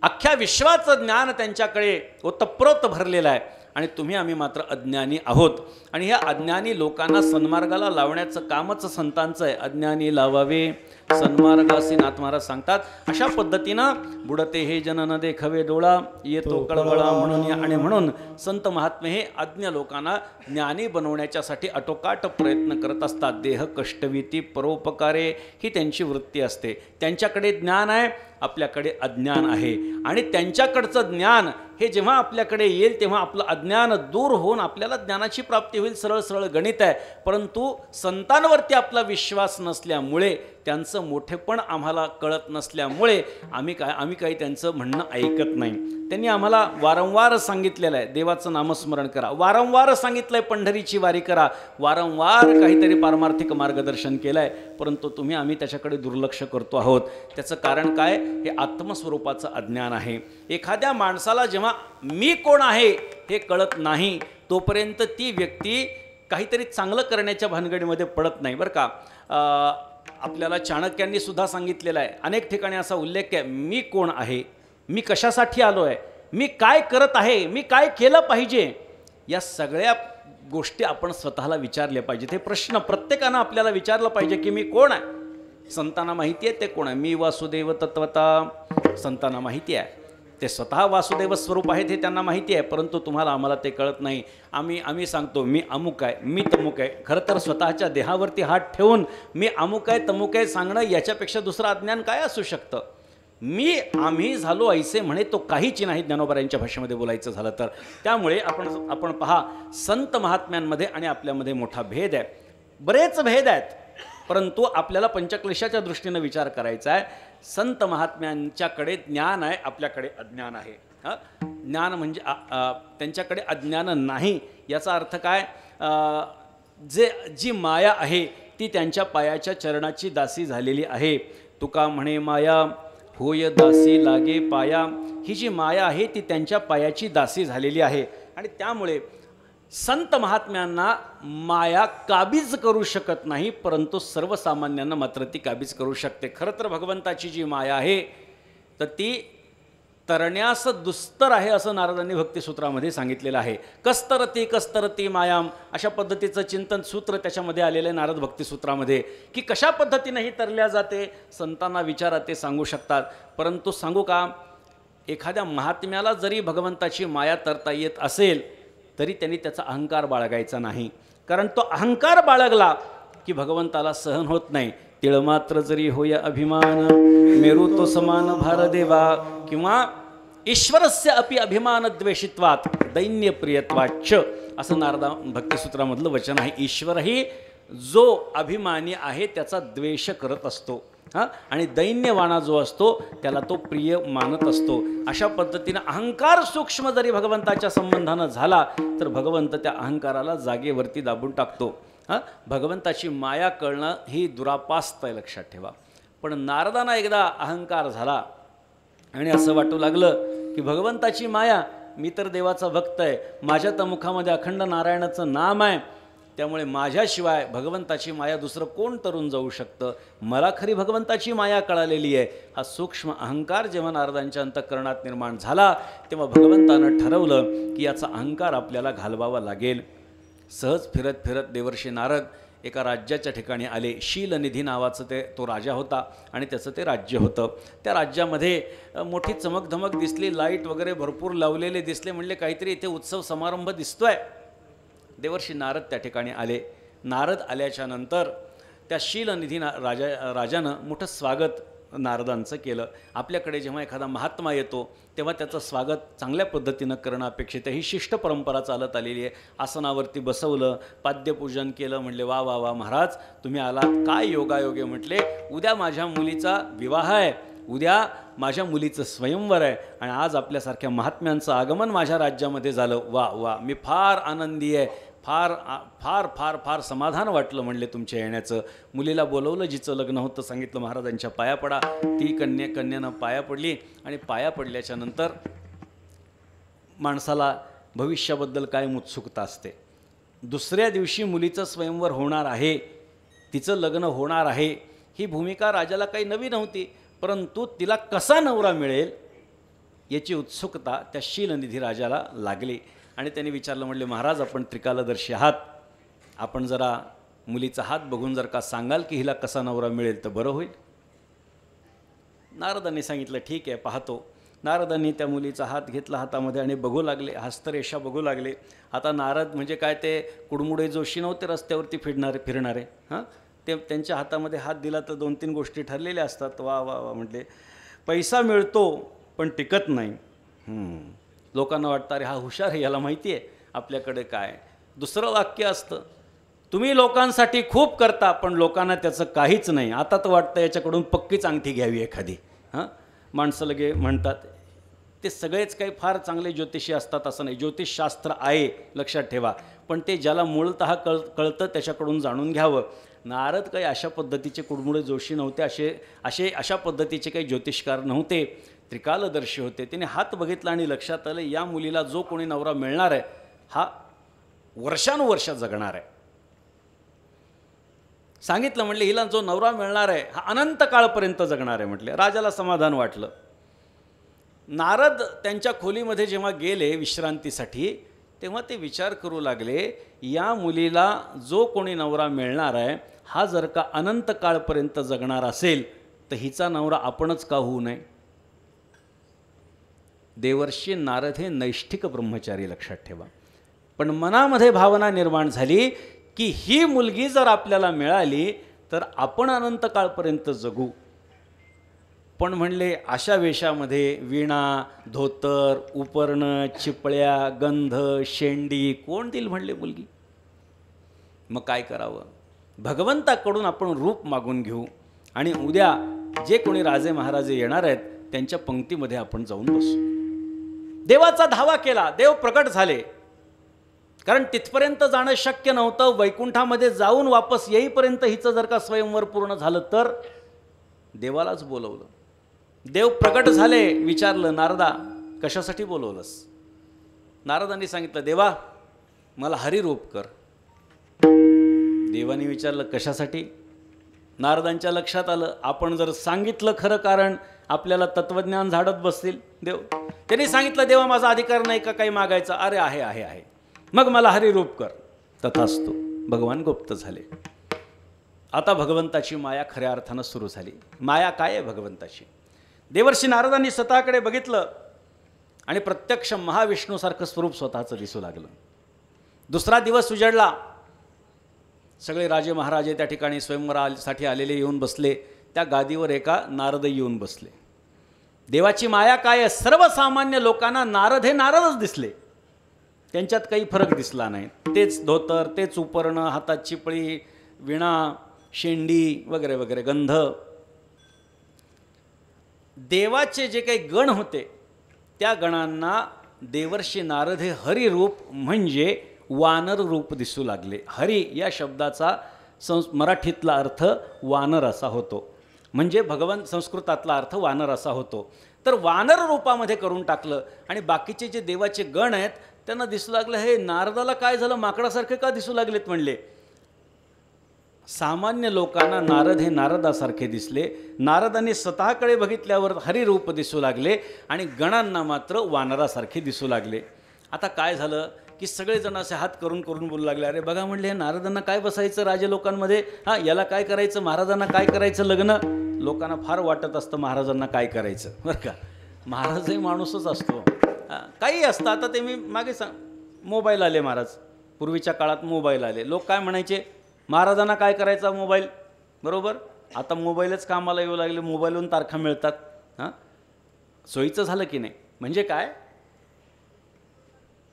अख्ख्या विश्वाचं ज्ञान त्यांच्याकडे ओतप्रोत भरलेलं आहे आणि तुम्ही आम्ही मात्र अज्ञानी आहोत. आणि ह्या अज्ञानी लोकांना सन्मार्गाला लावण्याचं कामच संतांचं आहे. अज्ञानी लावावे सन्मार्गासी, नाथ महाराज सांगतात. अशा पद्धतीनं बुडते हे जन न देखवे डोळा, येतो कळवळा म्हणून. आणि म्हणून संत महात्मे हे अज्ञ लोकांना ज्ञानी बनवण्याच्यासाठी अटोकाट प्रयत्न करत असतात. देह कष्टविती परोपकारे ही त्यांची वृत्ती असते. त्यांच्याकडे ज्ञान आहे, आपल्याकडे अज्ञान आहे. आणि त्यांच्याकडचं ज्ञान हे जेव्हा आपल्याकडे येईल तेव्हा आपलं अज्ञान दूर होऊन आपल्याला ज्ञानाची प्राप्ती होईल. सरळ सरळ गणित आहे. परंतु संतांवरती आपला विश्वास नसल्यामुळे, त्यांचं मोठेपण आम्हाला कळत नसल्यामुळे आम्ही काही त्यांचं म्हणणं ऐकत नाही. त्यांनी आम्हाला वारंवार सांगितलेलं आहे देवाचं नामस्मरण करा, वारंवार सांगितलं आहे पंढरीची वारी करा, वारंवार काहीतरी पारमार्थिक मार्गदर्शन केलं आहे, परंतु तुम्ही आम्ही त्याच्याकडे दुर्लक्ष करतो आहोत. त्याचं कारण काय? हे आत्मस्वरूपाचं अज्ञान आहे. एखाद्या माणसाला जेव्हा मी कोण आहे हे कळत नाही तोपर्यंत ती व्यक्ती काहीतरी चांगलं करण्याच्या भानगडीमध्ये पडत नाही. बरं का, आपल्याला चाणक्यांनी सुद्धा सांगितलेलं आहे, अनेक ठिकाणी असा उल्लेख आहे, मी कोण आहे, मी कशासाठी आलो आहे, मी काय करत आहे, मी काय केलं पाहिजे, या सगळ्या गोष्टी आपण स्वतःला विचारल्या पाहिजेत. हे प्रश्न प्रत्येकानं आपल्याला विचारलं पाहिजे की मी कोण आहे. संतांना माहिती आहे ते कोण आहे. मी वासुदेव तत्वता, संतांना माहिती आहे ते स्वतः वासुदेव स्वरूप आहेत हे त्यांना माहिती आहे, परंतु तुम्हाला आम्हाला ते कळत नाही. आम्ही सांगतो मी अमुक आहे, मी तमुक आहे. खरं तर स्वतःच्या देहावरती हात ठेवून मी अमुक आहे तमुक आहे सांगणं याच्यापेक्षा दुसरं अज्ञान काय असू शकतं. आम्ही झालो ऐसे म्हणे तो काहीच नाही, ज्ञानोबा भाषेमध्ये बोलायचं झालं तर. त्यामुळे आपण पहा, संत महात्म्यांमध्ये आणि आपल्यामध्ये मोठा भेद आहे, बरेच भेद आहेत. परंतु आपल्याला पंचक्लेशाच्या दृष्टीनं विचार करायचा आहे. संत महात्म्यांच्याकडे ज्ञान आहे, आपल्याकडे अज्ञान आहे. ज्ञान म्हणजे त्यांच्याकडे अज्ञान नाही याचा अर्थ काय? जी माया आहे ती त्यांच्या पायाच्या चरणाची दासी झालेली आहे. तुका म्हणे माया होय दासी लागे पाया. ही जी माया आहे ती त्यांच्या पायाची दासी झालेली आहे आणि त्यामुळे संत महात्म्यांना माया काबीज करू शकत नाही, परंतु सर्वसामान्यांना मात्र ती काबीज करू शकते. खरं तर भगवंताची जी माया आहे तर ती तरण्यास दुस्तर आहे असं नारदांनी भक्तिसूत्रामध्ये सांगितलेलं आहे. कस्तरती कस्तरती मायाम अशा पद्धतीचं चिंतन सूत्र त्याच्यामध्ये आलेलं आहे नारद भक्तिसूत्रामध्ये, की कशा पद्धतीने ही तरल्या जाते संतांना विचारा, ते सांगू शकतात. परंतु सांगू का, एखाद्या महात्म्याला जरी भगवंताची माया तरता येत असेल तरी त्यांनी त्याचा अहंकार बाळगायचा नाही. कारण तो अहंकार बाळगला की भगवंताला सहन होत नाही. तिळमात्र जरी होय अभिमान मेरू तो समान भारदेवा, किंवा ईश्वरस्य अपि अभिमान द्वेषित्वात दैन्य प्रियत्वाच्च असं नारदा भक्तिसूत्रामधलं वचन आहे. ईश्वरही जो अभिमानी आहे त्याचा द्वेष करत असतो, आणि दैन्यवाणा जो असतो त्याला तो प्रिय मानत असतो. अशा पद्धतीनं अहंकार सूक्ष्म जरी भगवंताच्या संबंधानं झाला तर भगवंत त्या अहंकाराला जागेवरती दाबून टाकतो. भगवंताची माया कळणं ही दुरापास्त आहे, लक्षात ठेवा. पण नारदांना एकदा अहंकार झाला आणि असं वाटू लागलं की भगवंताची माया, मी तर देवाचा भक्त आहे, माझ्या तर मुखामध्ये अखंड नारायणाचं नाम आहे, त्यामुळे माझ्याशिवाय भगवंताची माया दुसरं कोण तरून जाऊ शकतं, मला खरी भगवंताची माया कळालेली आहे. हा सूक्ष्म अहंकार जेव्हा नारदांच्या अंतःकरणात निर्माण झाला तेव्हा भगवंतानं ठरवलं की याचा अहंकार आपल्याला घालवावा लागेल. सहज फिरत फिरत देवर्षी नारद एका राज्याच्या ठिकाणी आले. शीलनिधी नावाचं तो राजा होता आणि त्याचं ते राज्य होतं. त्या राज्यामध्ये मोठी चमकधमक दिसली, लाईट वगैरे भरपूर लावलेले दिसले. म्हणले काहीतरी इथे उत्सव समारंभ दिसतोय. देवर्षी नारद त्या ठिकाणी आले. नारद आल्याच्या नंतर त्या शीलनिधी राजानं मोठं स्वागत नारदांचं केलं. आपल्याकडे जेव्हा एखादा महात्मा येतो तेव्हा त्याचं स्वागत चांगल्या पद्धतीनं करणं अपेक्षित आहे. ही शिष्ट परंपरा चालत आलेली आहे. आसनावरती बसवलं, पाद्यपूजन केलं. म्हणले वा वा वा महाराज, तुम्ही आलात, काय योगायोगे. म्हटले उद्या माझ्या मुलीचा विवाह आहे, उद्या माझ्या मुलीचं स्वयंवर आहे आणि आज आपल्यासारख्या महात्म्यांचं आगमन माझ्या राज्यामध्ये झालं. वा वा, मी फार आनंदी आहे, फार फार फार फार समाधान वाटलं म्हणले तुमच्या येण्याचं. मुलीला बोलवलं, जिचं लग्न होतं, सांगितलं महाराजांच्या पाया पडा. ती कन्यानं पाया पडली आणि पाया पडल्याच्या नंतर माणसाला भविष्याबद्दल काय उत्सुकता असते. दुसऱ्या दिवशी मुलीचं स्वयंवर होणार आहे, तिचं लग्न होणार आहे, ही भूमिका राजाला काही नवी नव्हती. परंतु तिला कसा नवरा मिळेल याची उत्सुकता त्या शीलनिधी राजाला लागली आणि त्यांनी विचारलं. म्हणले महाराज, आपण त्रिकालदर्शी आहात, आपण जरा मुलीचा हात बघून जर का सांगाल की हिला कसा नवरा मिळेल तर बरं होईल. नारदांनी सांगितलं ठीक आहे, पाहतो. नारदांनी त्या मुलीचा हात घेतला हातामध्ये आणि बघू लागले, हस्तरेषा बघू लागले. आता नारद म्हणजे काय, ते कुडमुडे जोशी नव्हते रस्त्यावरती फिरणारे. ते त्यांच्या हातामध्ये हात दिला तर 2-3 गोष्टी ठरलेल्या असतात. वा वा वा म्हटले. पैसा मिळतो पण टिकत नाही. लोकांना वाटतं अरे हा हुशार आहे, याला माहिती आहे आपल्याकडे काय. दुसरं वाक्य असतं, तुम्ही लोकांसाठी खूप करता पण लोकांना त्याचं काहीच नाही. आता तर वाटतं याच्याकडून पक्कीच अंगठी घ्यावी एखादी. माणसं लगे म्हणतात. ते सगळेच काही फार चांगले ज्योतिषी असतात असं नाही. ज्योतिषशास्त्र आहे, लक्षात ठेवा, पण ते ज्याला मूळतः कळतं त्याच्याकडून जाणून घ्यावं. नारद काही अशा पद्धतीचे कुडमुडे जोशी नव्हते, अशा पद्धतीचे काही ज्योतिषकार नव्हते, त्रिकालदर्शी होते. त्याने हात बघितला आणि लक्षात आलं या मुलीला जो कोणी नवरा मिळणार आहे हा वर्षानुवर्ष जगणार आहे. सांगितलं, म्हणले हिला जो नवरा मिळणार आहे हा अनंत काळपर्यंत जगणार आहे. म्हटले राजाला समाधान वाटलं. नारद त्यांच्या खोलीमध्ये जेव्हा गेले विश्रांतीसाठी तेव्हा ते विचार करू लागले, या मुलीला जो कोणी नवरा मिळणार आहे हा जर का अनंत काळपर्यंत जगणार असेल तर हिचा नवरा आपणच का होऊ नये. देवर्षी नारद हे नैष्ठिक ब्रह्मचारी, लक्षात ठेवा. पण मनामध्ये भावना निर्माण झाली की ही मुलगी जर आपल्याला मिळाली तर आपण अनंत काळपर्यंत जगू. पण म्हणले अशा वेशामध्ये वीणा, धोतर, उपरणं, चिपळ्या, गंध, शेंडी कोण देईल म्हणले मुलगी. मग काय करावं, भगवंताकडून आपण रूप मागून घेऊ आणि उद्या जे कोणी राजे महाराजे येणार आहेत त्यांच्या पंक्तीमध्ये आपण जाऊन बसू. देवाचा धावा केला, देव प्रकट झाले. कारण तिथपर्यंत जाणं शक्य नव्हतं. वैकुंठामध्ये जाऊन वापस येईपर्यंत हिचं जर का स्वयंवर पूर्ण झालं तर देवालाच बोलवलं. देव प्रकट झाले. विचारलं, नारदा कशासाठी बोलवलंस. नारदांनी सांगितलं, देवा मला हरिरूप कर. देवाने विचारलं कशासाठी. नारदांच्या लक्षात आलं आपण जर सांगितलं खरं कारण आपल्याला तत्वज्ञान झाडत बसतील. देव त्यांनी सांगितलं देवा माझा अधिकार नाही का काही मागायचा? अरे आहे आहे आहे, मग मला हरिरूप कर. तथास्तु. भगवान गुप्त झाले. आता भगवंताची माया खऱ्या अर्थानं सुरू झाली. माया काय आहे भगवंताची? देवर्षी नारदांनी स्वतःकडे बघितलं आणि प्रत्यक्ष महाविष्णूसारखं स्वरूप स्वतःचं दिसू लागलं. दुसरा दिवस उजडला. सगळे राजे महाराजे त्या ठिकाणी स्वयंवरासाठी आलेले येऊन बसले. त्या गादीवर एका नारद येऊन बसले. देवाची माया काय आहे? सर्वसामान्य लोकांना नारद हे नारदच दिसले. त्यांच्यात काही फरक दिसला नाही. तेच धोतर, तेच उपरण, हातात चिपळी, विणा, शेंडी वगैरे वगैरे, गंध. देवाचे जे काही गण होते त्या गणांना देवर्षी नारद हे हरिरूप म्हणजे वानर रूप दिसू लागले. हरी या शब्दाचा मराठीतला अर्थ वानर असा होतो, म्हणजे भगवान संस्कृतातला अर्थ वानर असा होतो. तर वानर रूपामध्ये करून टाकलं आणि बाकीचे जे देवाचे गण आहेत त्यांना दिसू लागलं हे नारदाला काय झालं, माकडासारखे का दिसू लागलेत म्हणले. सामान्य लोकांना नारद हे नारदासारखे दिसले. नारदांनी स्वतःकडे बघितल्यावर हरिरूप दिसू लागले आणि गणांना मात्र वानरासारखे दिसू लागले. आता काय झालं की सगळेजण असे हात करून करून बोलू लागले, अरे बघा म्हणले हे नारदांना काय बसायचं राजे लोकांमध्ये, हां याला काय करायचं, महाराजांना काय करायचं लग्न. लोकांना फार वाटत असतं महाराजांना काय करायचं, बरं का. महाराजही माणूसच असतो, काही असतं. आता ते मी मागे मोबाईल आले महाराज, पूर्वीच्या काळात मोबाईल आले. लोक काय म्हणायचे, महाराजांना काय करायचा मोबाईल, बरोबर. आता मोबाईलच कामाला येऊ लागले, मोबाईलवरून तारखा मिळतात. हां सोयीचं झालं की नाही. म्हणजे काय,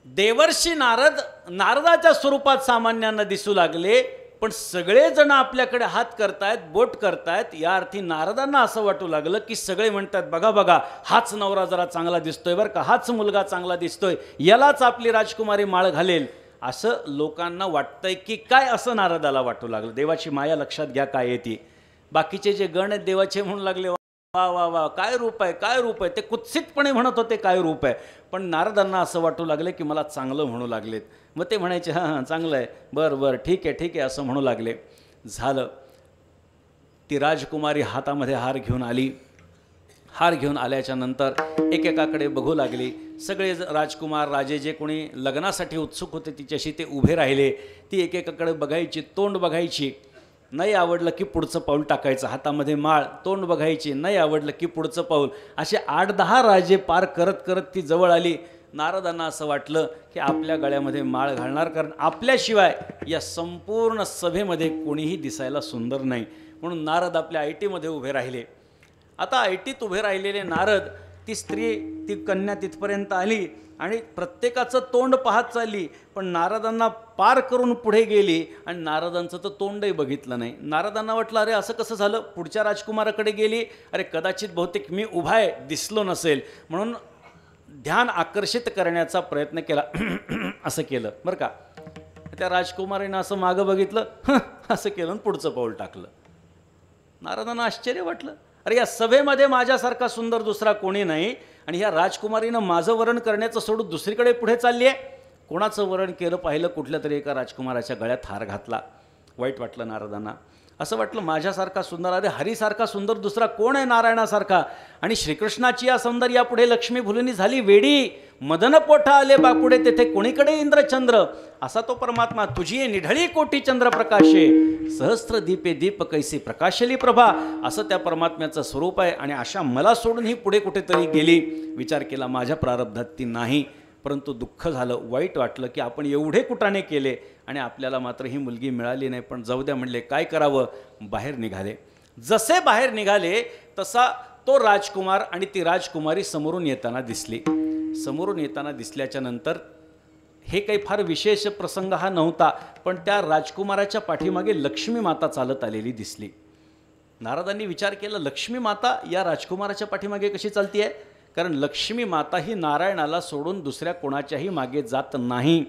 देवर्षी नारद नारदाच्या स्वरूपात सामान्यांना दिसू लागले, पण सगळेजण आपल्याकडे हात करतायत, बोट करतायत. या अर्थी नारदांना असं वाटू लागलं की सगळे म्हणतात बघा बघा हाच नवरा जरा चांगला दिसतोय बरं का, हाच मुलगा चांगला दिसतोय, यालाच आपली राजकुमारी माळ घालेल, असं लोकांना वाटतंय की काय, असं नारदाला वाटू लागलं. देवाची माया लक्षात घ्या काय येते. बाकीचे जे गण आहेत देवाचे म्हणू लागले वा वा वा काय रूप आहे, काय रूप आहे. ते कुत्सितपणे म्हणत होते काय रूप आहे, पण नारदांना असं वाटू लागले की मला चांगलं म्हणू लागलेत. मग ते म्हणायचे हां हां चांगलं आहे, बरं बरं ठीक आहे ठीक आहे असं म्हणू लागले. झालं. ती राजकुमारी हातामध्ये हार घेऊन आली. हार घेऊन आल्याच्या नंतर एकेकाकडे बघू लागली. सगळे राजकुमार राजे जे कोणी लग्नासाठी उत्सुक होते तिच्याशी ते उभे राहिले. ती एकेकाकडे बघायची, तोंड बघायची, नाही आवडलं की पुढचं पाऊल टाकायचं. हातामध्ये माळ, तोंड बघायची, नाही आवडलं की पुढचं पाऊल. असे 8-10 राजे पार करत करत ती जवळ आली. नारदांना असं वाटलं की आपल्या गळ्यामध्ये माळ घालणार, कारण आपल्याशिवाय या संपूर्ण सभेमध्ये कोणीही दिसायला सुंदर नाही. म्हणून नारद आपल्या ऐटीमध्ये उभे राहिले. आता ऐटीत उभे राहिलेले नारद, ती स्त्री, ती कन्या तिथपर्यंत आली आणि प्रत्येकाचं तोंड पाहत चालली, पण नारदांना पार करून पुढे गेली आणि नारदांचं तर तोंडही बघितलं नाही. नारदांना वाटलं अरे असं कसं झालं, पुढच्या राजकुमाराकडे गेली, अरे कदाचित बहुतेक मी उभा आहे दिसलो नसेल, म्हणून ध्यान आकर्षित करण्याचा प्रयत्न केला. असं केलं बरं का. त्या राजकुमारीनं असं मागं बघितलं, असं केलं आणि पुढचं पाऊल टाकलं. नारदांना आश्चर्य वाटलं, अरे या सभेमध्ये माझ्यासारखा सुंदर दुसरा कोणी नाही आणि ह्या राजकुमारीनं माझं वरण करण्याचं सोडून दुसरीकडे पुढे चालली आहे. कोणाचं वरण केलं पाहिलं, कुठल्या तरी एका राजकुमाराच्या गळ्यात हार घातला. वाईट वाटलं नारदांना. असं वाटलं माझ्यासारखा सुंदर, अरे हरीसारखा सुंदर दुसरा कोण आहे नारायणासारखा. आणि श्रीकृष्णाची या सौंदर्यापुढे लक्ष्मी भुलनी झाली वेडी. मदन पोठा आले बापुढे तेथे कोणीकडे इंद्रचंद्र. असा तो परमात्मा, तुझी निढळी कोटी चंद्र प्रकाशे, सहस्त्र दीपे दीप कैसी प्रकाशली प्रभा. असं त्या परमात्म्याचं स्वरूप आहे. आणि अशा मला सोडून ही पुढे कुठेतरी गेली. विचार केला माझ्या प्रारब्धात ती नाही, परंतु दुःख झालं, वाईट वाटलं की आपण एवढे कुटाणे केले आणि आपल्याला मात्र ही मुलगी मिळाली नाही. पण जाऊ द्या म्हणले, काय करावं. बाहेर निघाले. जसे बाहेर निघाले तसा तो राजकुमार आणि ती राजकुमारी समोरून येताना दिसली. समोरून येताना दिसल्याच्या नंतर हे काही फार विशेष प्रसंग हा नव्हता, पण त्या राजकुमाराच्या पाठीमागे लक्ष्मी माता चालत आलेली दिसली. नारदांनी विचार केला, लक्ष्मी माता या राजकुमाराच्या पाठीमागे कशी चालती आहे, कारण लक्ष्मी माता ही नारायणाला सोडून दुसऱ्या कोणाच्याही मागे जात नाही.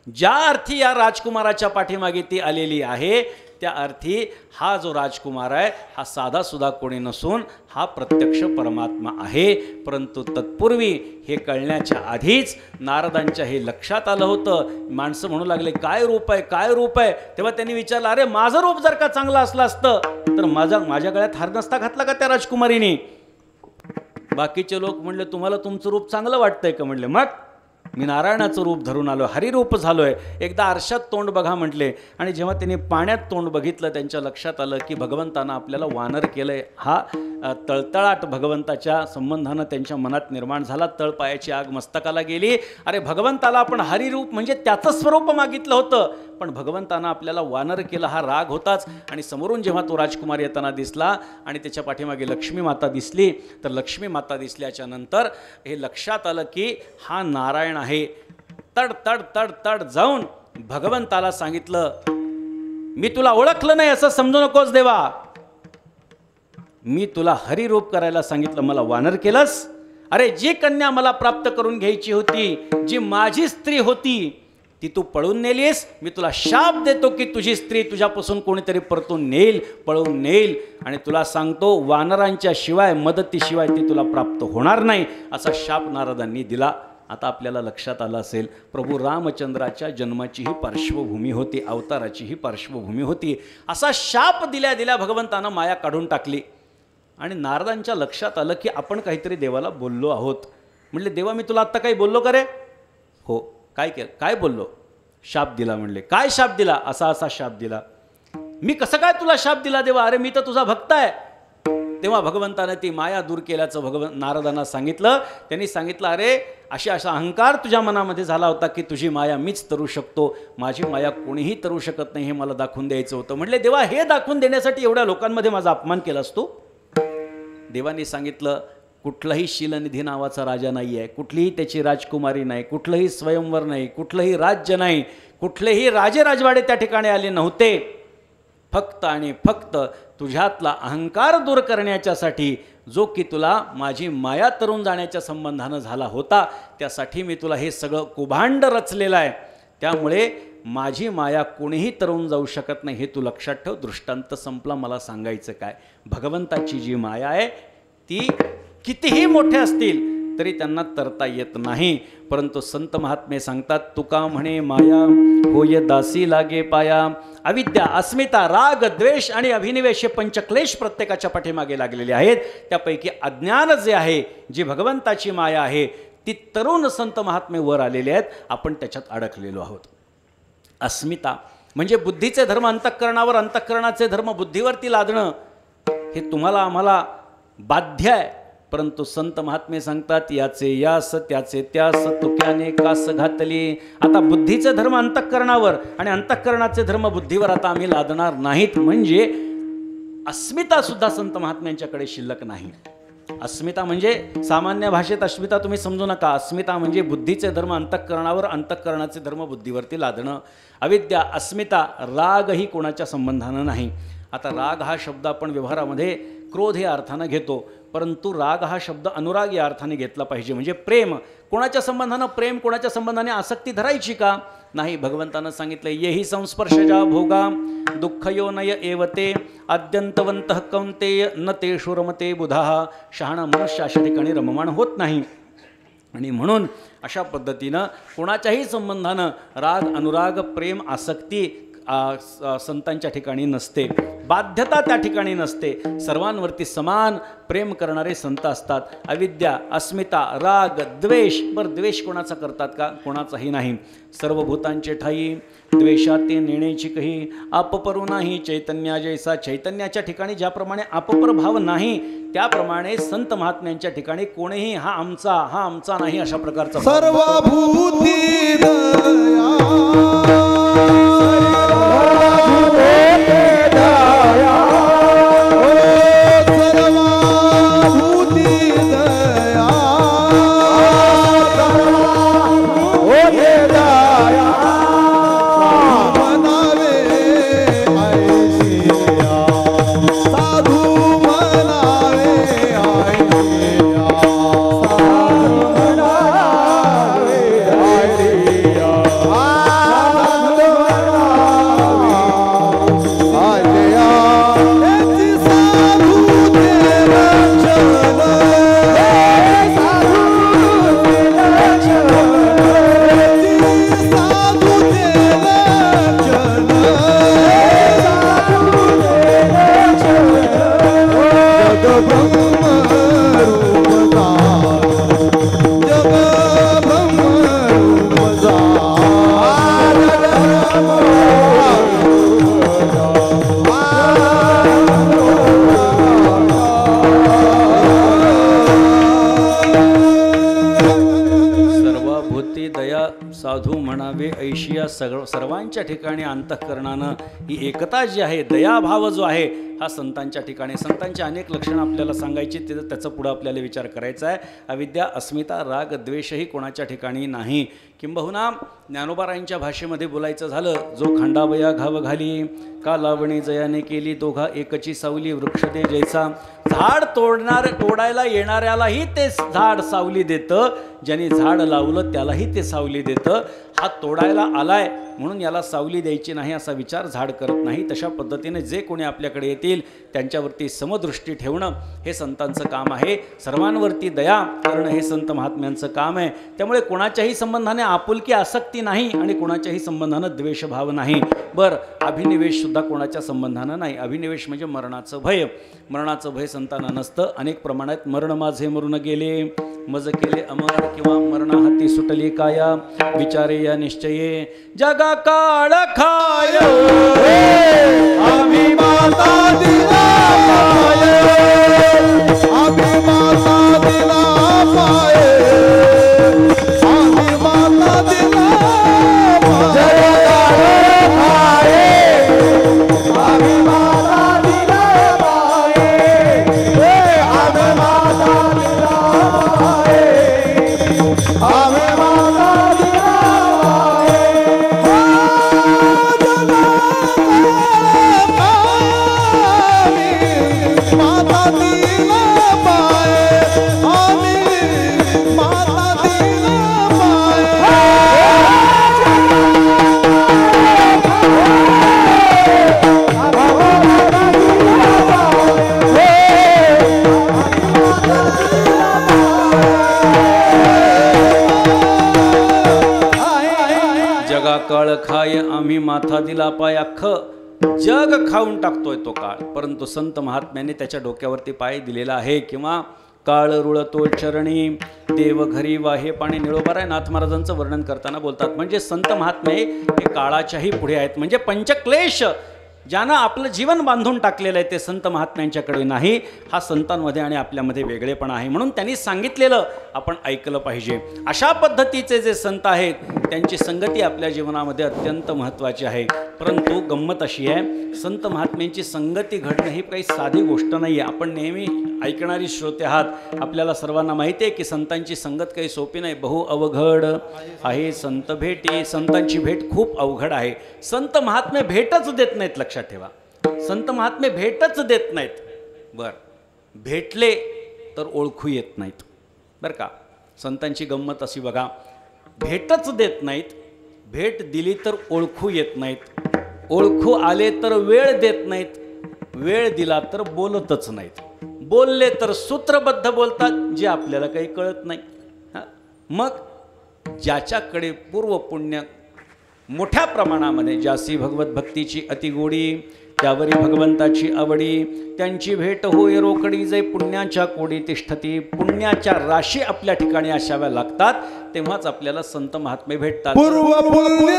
ज्या अर्थी या राजकुमाराच्या पाठीमागे ती आलेली आहे त्या अर्थी हा जो राजकुमार आहे हा साधा सुद्धा कोणी नसून हा प्रत्यक्ष परमात्मा आहे. परंतु तत्पूर्वी हे कळण्याच्या आधीच नारदांच्या हे लक्षात आलं होतं. माणसं म्हणू लागले काय रूप आहे, काय रूप आहे. तेव्हा त्यांनी विचारलं, अरे माझं रूप जर का चांगलं असलं असतं तर माझ्या गळ्यात हार नसता घातला का त्या राजकुमारीने. बाकीचे लोक म्हणले तुम्हाला तुमचं रूप चांगलं वाटतंय का? म्हणले मग मी नारायणाचं रूप धरून आलो, हरिरूप झालोय. एकदा आरशात तोंड बघा म्हटले, आणि जेव्हा त्यांनी पाण्यात तोंड बघितलं त्यांच्या लक्षात आलं की भगवंतानं आपल्याला वानर केलंय. हा तळतळाट भगवंताच्या संबंधानं त्यांच्या मनात निर्माण झाला. तळपायाची आग मस्तकाला गेली. अरे भगवंताला आपण हरिरूप म्हणजे त्याचं स्वरूप मागितलं होतं, पण भगवंतानं आपल्याला वानर केलं, हा राग होताच. आणि समोरून जेव्हा तो राजकुमार येताना दिसला आणि त्याच्या पाठीमागे लक्ष्मी माता दिसली, तर लक्ष्मी माता दिसल्याच्या नंतर हे लक्षात आलं की हा नारायण आहे. तड तड तड तड जाऊन भगवंताला सांगितलं, मी तुला ओळखलं नाही असं समजू नकोस देवा, मी तुला हरिरूप करायला सांगितलं, मला वानर केलंस. अरे जी कन्या मला प्राप्त करून घ्यायची होती, जी माझी स्त्री होती, ती तू पळून नेलीस. मी तुला शाप देतो की तुझी स्त्री तुझ्यापासून कोणीतरी परतून नेईल, पळून नेईल. आणि तुला सांगतो वानरांच्या शिवाय, मदतीशिवाय ती तुला प्राप्त होणार नाही, असा शाप नारदांनी दिला. आता आपल्याला लक्षात आलं असेल, प्रभू रामचंद्राच्या जन्माची ही पार्श्वभूमी होती, अवताराची ही पार्श्वभूमी होती. असा शाप दिल्या दिल्या भगवंतानं माया काढून टाकली. आणि नारदांच्या लक्षात आलं की आपण काहीतरी देवाला बोललो आहोत. म्हणले देवा मी तुला आत्ता काही बोललो का रे? हो. काय केलं? काय बोललो? शाप दिला. म्हणले काय शाप दिला? असा असा शाप दिला. मी कसं काय तुला शाप दिला देवा? अरे मी तर तुझा भक्त आहे. तेव्हा भगवंतानं ती माया दूर केल्याचं नारदांना सांगितलं. त्यांनी सांगितलं अरे असा अहंकार तुझ्या मनामध्ये झाला होता की तुझी माया मीच तरू शकतो, माझी माया कोणीही तरू शकत नाही, हे मला दाखवून द्यायचं होतं. म्हटले देवा हे दाखवून देण्यासाठी एवढ्या लोकांमध्ये माझा अपमान केलास तू? देवाने सांगितलं कुठलाही शीलनिधी नावाचा राजा नाही आहे, कुठलीही त्याची राजकुमारी नाही, कुठलंही स्वयंवर नाही, कुठलंही राज्य नाही, कुठलेही राजे राजवाडे त्या ठिकाणी आले नव्हते. फक्त आणि फक्त तुझ्यातला अहंकार दूर करण्याच्यासाठी, जो की तुला माझी माया तरून जाण्याच्या संबंधानं झाला होता, त्यासाठी मी तुला हे सगळं कुभांड रचलेलं आहे. त्यामुळे माझी माया कोणीही तरून जाऊ शकत नाही, हे तू लक्षात ठेव. दृष्टांत संपला. मला सांगायचं काय, भगवंताची जी माया आहे ती कितीही मोठे असतील तरी त्यांना तरता येत नाही. परंतु संत महात्मे सांगतात, तुका म्हणे माया होय दासी लागे पाया. अविद्या, अस्मिता, राग, द्वेष आणि अभिनिवेश हे पंचक्लेश प्रत्येकाच्या पाठीमागे लागलेले आहेत. त्यापैकी अज्ञान जे आहे, जी भगवंताची माया आहे, ती तरुण संत महात्मे वर आलेले आहेत. आपण त्याच्यात अडकलेलो आहोत. अस्मिता म्हणजे बुद्धीचे धर्म अंतःकरणावर, अंतःकरणाचे धर्म बुद्धीवरती लादणं, हे तुम्हाला आम्हाला बाध्य आहे. परंतु संत महात्मे सांगतात, याचे यास त्याचे त्यास तुक्याने कास घातली. आता बुद्धीचे धर्म अंतःकरणावर आणि अंतःकरणाचे धर्म बुद्धीवर आता आम्ही लादणार नाहीत. म्हणजे अस्मिता सुद्धा संत महात्म्यांच्याकडे शिल्लक नाही. अस्मिता म्हणजे सामान्य भाषेत अस्मिता तुम्ही समजू नका. अस्मिता म्हणजे बुद्धीचे धर्म अंतःकरणावर, अंतःकरणाचे धर्म बुद्धीवरती लादणं. अविद्या, अस्मिता, रागही कोणाच्या संबंधानं नाही. आता राग हा शब्द आपण व्यवहारामध्ये क्रोध या अर्थानं घेतो, परंतु राग हा शब्द अनुराग या अर्थाने घेतला पाहिजे. म्हणजे प्रेम. कोणाच्या संबंधानं प्रेम, कोणाच्या संबंधाने आसक्ती धरायची का? नाही. भगवंतानं सांगितलं, येही संस्पर्शजा भोगा दुःखयोनय एवते आद्यंतवंतः कौंतेय न तेषु रमते बुधा. शहाणा मनुष्य अशा ठिकाणी रममाण होत नाही. आणि म्हणून अशा पद्धतीनं कोणाच्याही संबंधानं राग, अनुराग, प्रेम, आसक्ती संतांच्या ठिकाणी नसते. बाध्यता त्या ठिकाणी नसते. सर्वांवरती समान प्रेम करणारे संत असतात. अविद्या, अस्मिता, राग, द्वेष. बरं द्वेष कोणाचा करतात का? कोणाचाही नाही. सर्व भूतांचे ठाई द्वेषाते नेण्याची कही आपपरू नाही चैतन्या जैसा. चैतन्याच्या ठिकाणी ज्याप्रमाणे आपपर भाव नाही, त्याप्रमाणे संत महात्म्यांच्या ठिकाणी कोणीही हा आमचा नाही अशा प्रकारचा सर्वभूती सर्वभूती दया साधू म्हणावे ऐशिया सर्वांच्या ठिकाणी अंतःकरणानं ही एकता जी आहे, दयाभाव जो आहे हा संतांच्या ठिकाणी. संतांची अनेक लक्षणं आपल्याला सांगायची, त्याचा पुढं आपल्याला विचार करायचा आहे. अविद्या, अस्मिता, राग, द्वेषही कोणाच्या ठिकाणी नाही. किंबहुना ज्ञानोबारायांच्या भाषेमध्ये बोलायचं झालं, जो खंडावया घाव घाली का लावणी जयाने केली दोघा एकची सावली वृक्ष दे जैसा. झाड तोडायला येणाऱ्यालाही ते झाड सावली देतं, ज्याने झाड लावलं त्यालाही ते सावली देतं. हा तोडायला आलाय म्हणून याला सावली द्यायची नाही असा विचार झाड करत नाही. तशा पद्धतीने जे कोणी आपल्याकडे येतील त्यांच्यावरती समदृष्टी ठेवणं हे संतांचं काम आहे. सर्वांवरती दया करणं हे संत महात्म्यांचं काम आहे. त्यामुळे कोणाच्याही संबंधाने आपुलकी आसक्ती नाही आणि कोणाच्याही संबंधानं द्वेषभाव नाही. बरं, अभिनिवेश सुद्धा कोणाच्या संबंधानं नाही. अभिनिवेश म्हणजे मरणाचं भय. मरणाचं भय संतांना नसतं. अनेक प्रमाणात मरण माझे मरून गेले मज केले अमर किंवा मरणा हाती सुटली काया विचारे या निश्चये जगा काळ खाय आम्ही माता दिला पाये, आम्ही माता दिला पाये, आम्ही माता दिला पाये, आम्ही माता दिला पाये, आम्ही माता दिला पाये, आम्ही माता दिला काळ खाय आम्ही माथा दिला पाय. अख्खं जग खाऊन टाकतोय तो काळ, परंतु संत महात्म्याने त्याच्या डोक्यावरती पाय दिलेला आहे. किंवा काळ रुळतो चरणी देव घरी वाहे पाणी. निळोबाराय नाथ महाराजांचं वर्णन करताना बोलतात, म्हणजे संत महात्मे हे काळाच्याही पुढे आहेत. म्हणजे पंचक्लेश ज्यानं आपलं जीवन बांधून टाकलेलं आहे ते संत महात्म्यांच्याकडे नाही. हा संतांमध्ये आणि आपल्यामध्ये वेगळेपणा आहे. म्हणून त्यांनी सांगितलेलं आपण ऐकलं पाहिजे. अशा पद्धतीचे जे संत आहेत त्यांची संगती आपल्या जीवनामध्ये अत्यंत महत्त्वाची आहे. परंतु गंमत अशी आहे, संत महात्म्यांची संगती घडणं ही काही साधी गोष्ट नाही आहे. आपण नेहमी ऐकणारी श्रोते आहात, आपल्याला सर्वांना माहिती आहे की संतांची संगत काही सोपी नाही, बहु अवघड आहे संत भेटी. संतांची भेट खूप अवघड आहे. संत महात्मे भेटच देत नाहीत, लक्षात ठेवा. संत महात्मे भेटच देत नाहीत. बरं, भेटले तर ओळखू येत नाहीत. बरं का, संतांची गंमत अशी बघा, भेटच देत नाहीत, भेट दिली तर ओळखू येत नाहीत, ओळखू आले तर वेळ देत नाहीत, वेळ दिला तर बोलतच नाहीत, बोलले तर सूत्रबद्ध बोलतात जे आपल्याला काही कळत नाही. मग ज्याच्याकडे पूर्वपुण्य मोठ्या प्रमाणामध्ये, ज्यासी भगवत भक्तीची अतिगोडी त्यावरी भगवंताची आवडी, त्यांची भेट होय रोकडी जे पुण्याच्या कोडी तिष्ठती. पुण्याच्या राशी आपल्या ठिकाणी असाव्या लागतात, तेव्हाच आपल्याला संत महात्मे भेटतात. पूर्व पुण्य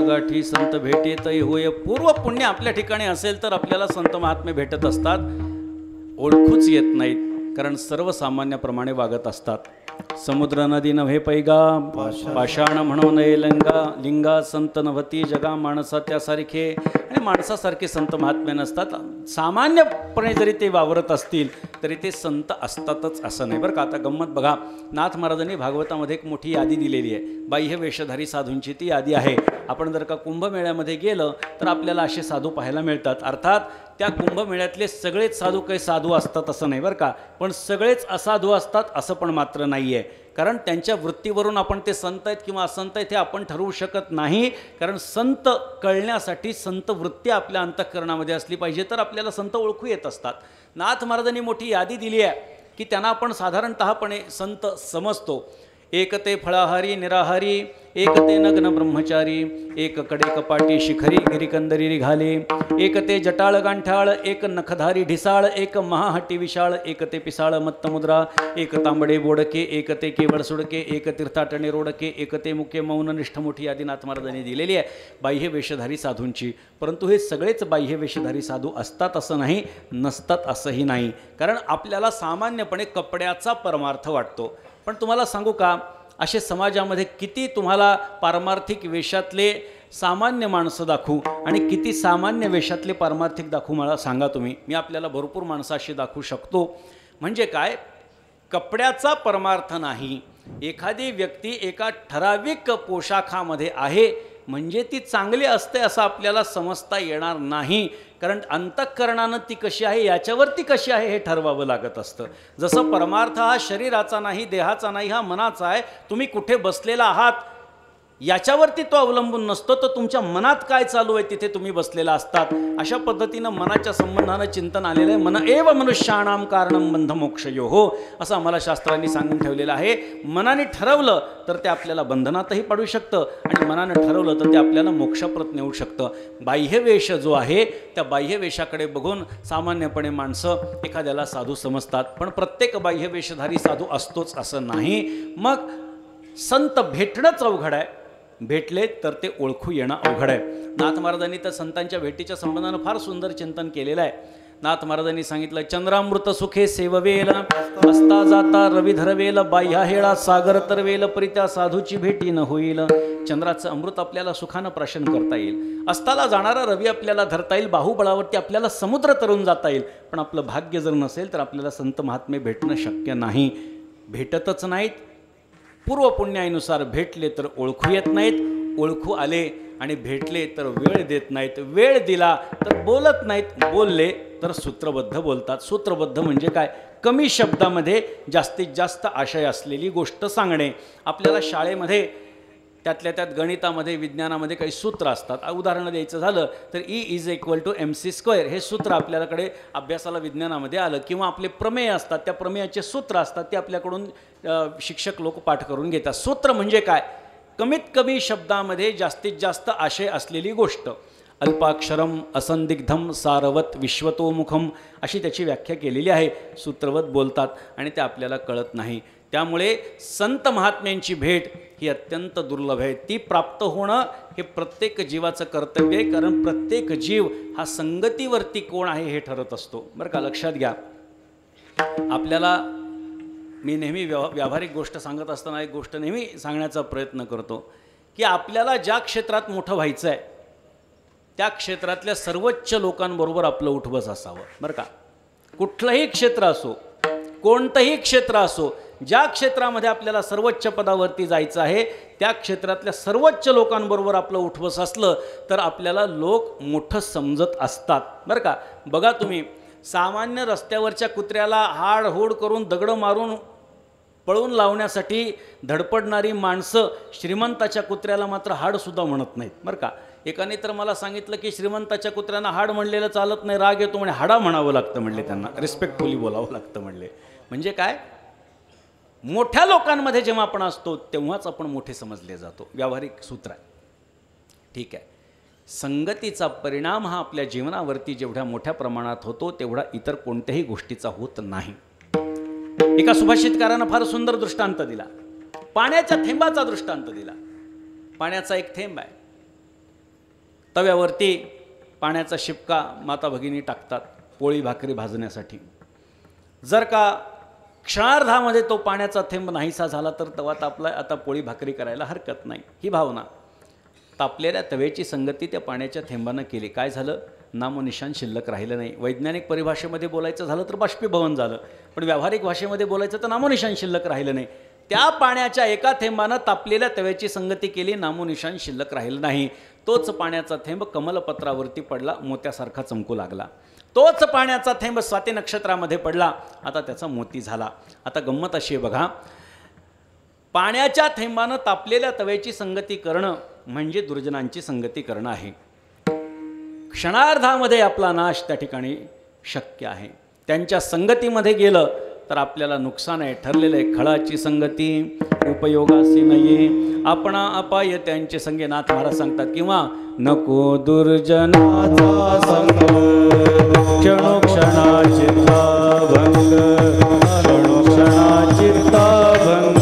गाठी संत भेटेतही होय. पूर्व पुण्य आपल्या ठिकाणी असेल तर आपल्याला संत महात्मे भेटत असतात. ओळखूच येत नाहीत, कारण सर्वसामान्याप्रमाणे वागत असतात. समुद्र नदी नव्हे पैगा, पाषाण म्हणू नये लिंगा संत नभती जगा, माणसा त्यासारखे. आणि माणसासारखे संत महात्मे नसतात. सामान्यपणे जरी ते वावरत असतील तरी ते संत असतातच असं नाही बरं का. आता गंमत बघा, नाथ महाराजांनी भागवतामध्ये एक मोठी यादी दिलेली आहे, बाह्य वेशधारी साधूंची ती यादी आहे. आपण जर का कुंभमेळ्यामध्ये गेलं तर आपल्याला असे साधू पाहायला मिळतात. अर्थात त्या कुंभमेळ्यातले सगळेच साधू काही साधू असतात असं नाही बरं का, पण सगळेच असाधू असतात असं पण मात्र नाही आहे. कारण त्यांच्या वृत्तीवरून आपण ते संत आहेत किंवा असंत आहेत हे आपण ठरवू शकत नाही. कारण संत कळण्यासाठी संत वृत्ती आपल्या अंतःकरणामध्ये असली पाहिजे तर आपल्याला संत ओळखू येत असतात. नाथ महाराजांनी मोठी यादी दिली आहे की त्यांना आपण साधारणतःपणे संत समजतो. एक ते फळाहारी निराहारी, एक ते नग्न ब्रह्मचारी, एक कडे कपाटी शिखरी गिरिकंदरी रिघाले, एक ते जटाळ गांठाळ, एक नखधारी ढिसाळ, एक महाहट्टी विशाळ, एक ते पिसाळ मत्तमुद्रा, एक तांबडे बोडके, एक ते केवळ सुडके, एक तीर्थाटणे रोडके, एक ते मुके मौन निष्ठ. मोठी यादी नाथ महाराजांनी दिलेली आहे बाह्य वेशधारी साधूंची. परंतु हे सगळेच बाह्य वेशधारी साधू असतात असं नाही, नसतात असंही नाही. कारण आपल्याला सामान्यपणे कपड्याचा परमार्थ वाटतो. पण तुम्हाला सांगू का, असे समाजामध्ये किती तुम्हाला पारमार्थिक वेशातले सामान्य माणसं दाखवू आणि किती सामान्य वेशातले पारमार्थिक दाखवू मला सांगा तुम्ही. मी आपल्याला भरपूर माणसं अशी दाखवू शकतो. म्हणजे काय, कपड्याचा परमार्थ नाही. एखादी व्यक्ती एका ठराविक पोशाखामध्ये आहे म्हणजे ती चांगली असते असं आपल्याला समजता येणार नाही. कारण अंतःकरणानं ती कशी आहे याच्यावर ती कशी आहे हे ठरवावं लागत असतं. जसं परमार्थ हा शरीराचा नाही, देहाचा नाही, हा मनाचा आहे. तुम्ही कुठे बसलेला आहात याच्यावरती तो अवलंबून नसतो, तर तुमच्या मनात काय चालू आहे तिथे तुम्ही बसलेला असतात. अशा पद्धतीनं मनाच्या संबंधानं चिंतन आलेलं आहे. मन एव मनुष्याणाम कारणम बंध मोक्षयो हो, असं आम्हाला शास्त्रांनी सांगून ठेवलेलं आहे. मनाने ठरवलं तर ते आपल्याला बंधनातही पडू शकतं आणि मनानं ठरवलं तर ते आपल्याला मोक्षप्रत नेऊ शकतं. बाह्यवेश जो आहे त्या बाह्यवेशाकडे बघून सामान्यपणे माणसं एखाद्याला साधू समजतात. पण प्रत्येक बाह्यवेशधारी साधू असतोच असं नाही. मग संत भेटणंच अवघड आहे, भेटले तर ते ओळखू येणं अवघड आहे. नाथ महाराजांनी तर संतांच्या भेटीच्या संबंधानं फार सुंदर चिंतन केलेलं आहे. नाथ महाराजांनी सांगितलं, चंद्रामृत सुखे सेववेल, असता जाता रवी धरवेल, बाह्या हेळा सागर तरवेल, परित्या साधूची भेटी न होईल. चंद्राचं अमृत आपल्याला सुखानं प्राशन करता येईल, अस्ताला जाणारा रवी आपल्याला धरता येईल, बाहुबळावरती आपल्याला समुद्र तरून जाता येईल. पण आपलं भाग्य जर नसेल तर आपल्याला संत महात्मे भेटणं शक्य नाही. भेटतच नाहीत. पूर्वपुण्यानुसार भेटले तर ओळखू येत नाहीत, ओळखू आले आणि भेटले तर वेळ देत नाहीत, वेळ दिला तर बोलत नाहीत, बोलले तर सूत्रबद्ध बोलतात. सूत्रबद्ध म्हणजे काय, कमी शब्दामध्ये जास्तीत जास्त आशय असलेली गोष्ट सांगणे. आपल्याला शाळेमध्ये त्यातल्या त्यात गणितामध्ये विज्ञानामध्ये काही सूत्र असतात. उदाहरण द्यायचं झालं तर E=mc², हे सूत्र आपल्याकडे अभ्यासाला विज्ञानामध्ये आलं. किंवा आपले प्रमेय असतात, त्या प्रमेयाचे सूत्र असतात, ते आपल्याकडून शिक्षक लोक पाठ करून घेतात. सूत्र म्हणजे काय, कमीत कमी शब्दामध्ये जास्तीत जास्त आशय असलेली गोष्ट. अल्पाक्षरम असंदिग्धम सारवत विश्वतोमुखम अशी त्याची व्याख्या केलेली आहे. सूत्रवत बोलतात आणि ते आपल्याला कळत नाही. त्यामुळे संत महात्म्यांची भेट ही अत्यंत दुर्लभ आहे. ती प्राप्त होणं हे प्रत्येक जीवाचं कर्तव्य आहे. कारण प्रत्येक जीव हा संगतीवरती कोण आहे हे ठरत असतो. बरं का, लक्षात घ्या. आपल्याला मी नेहमी व्यावहारिक गोष्ट सांगत असताना एक गोष्ट नेहमी सांगण्याचा प्रयत्न करतो की आपल्याला ज्या क्षेत्रात मोठं व्हायचं आहे त्या क्षेत्रातल्या सर्वोच्च लोकांबरोबर आपलं उठबस असावं. बरं का, कुठलंही क्षेत्र असो, कोणतंही क्षेत्र असो, ज्या क्षेत्रामध्ये आपल्याला सर्वोच्च पदावरती जायचं आहे त्या क्षेत्रातल्या सर्वोच्च लोकांबरोबर आपलं उठबस असलं तर आपल्याला लोक मोठं समजत असतात. बरं का, बघा तुम्ही, सामान्य रस्त्यावरच्या कुत्र्याला हाडहोड करून दगड मारून पळून लावण्यासाठी धडपडणारी माणसं श्रीमंताच्या कुत्र्याला मात्र हाडसुद्धा म्हणत नाहीत. बरं का, एकाने तर मला सांगितलं की श्रीमंताच्या कुत्र्यांना हाड म्हणलेलं चालत नाही, राग येतो म्हणे, हाडा म्हणावं लागतं म्हणले, त्यांना रिस्पेक्टफुली बोलावं लागतं म्हणले. म्हणजे काय, मोठ्या लोकांमध्ये जेव्हा आपण असतो तेव्हाच आपण मोठे समजले जातो. व्यावहारिक सूत्र आहे. ठीक आहे, संगतीचा परिणाम हा आपल्या जीवनावरती जेवढ्या मोठ्या प्रमाणात होतो तेवढा इतर कोणत्याही गोष्टीचा होत नाही. एका सुभाषितकारानं फार सुंदर दृष्टांत दिला, पाण्याच्या थेंबाचा दृष्टांत दिला. पाण्याचा एक थेंब आहे, तव्यावरती पाण्याचा शिपका माता भगिनी टाकतात पोळी भाकरी भाजण्यासाठी. जर का क्षणार्धामध्ये तो पाण्याचा थेंब नाहीसा झाला तर तवा तापला, आता पोळी भाकरी करायला हरकत नाही, ही भावना तापलेल्या तव्याची संगती त्या पाण्याच्या थेंबानं केली. काय झालं? नामोनिशान शिल्लक राहिलं नाही. वैज्ञानिक परिभाषेमध्ये बोलायचं झालं तर बाष्पीभवन झालं, पण व्यावहारिक भाषेमध्ये बोलायचं तर नामोनिशान शिल्लक राहिलं नाही. त्या पाण्याच्या एका थेंबानं तापलेल्या तव्याची संगती केली, नामोनिशान शिल्लक राहिलं नाही. तोच पाण्याचा थेंब कमलपत्रावरती पडला, मोत्यासारखा चमकू लागला. तोच पाण्याचा थेंब स्वाती नक्षत्रामध्ये पडला, आता त्याचा मोती झाला. आता गंमत अशी आहे बघा, पाण्याच्या थेंबानं तापलेल्या तव्याची संगती करणं म्हणजे दुर्जनांची संगती करणं आहे. क्षणार्धामध्ये आपला नाश त्या ठिकाणी शक्य आहे. त्यांच्या संगतीमध्ये गेलं तर आपल्याला नुकसान आहे, ठरलेलं आहे. खळाची संगती उपयोगासी नये, आपणा अपाय त्यांचे संगे. नाथ महाराज सांगतात, किंवा नको दुर्जनाचा संग, क्षणोक्षणा चित्ता भंग, क्षणोक्षणा चित्ता भंग,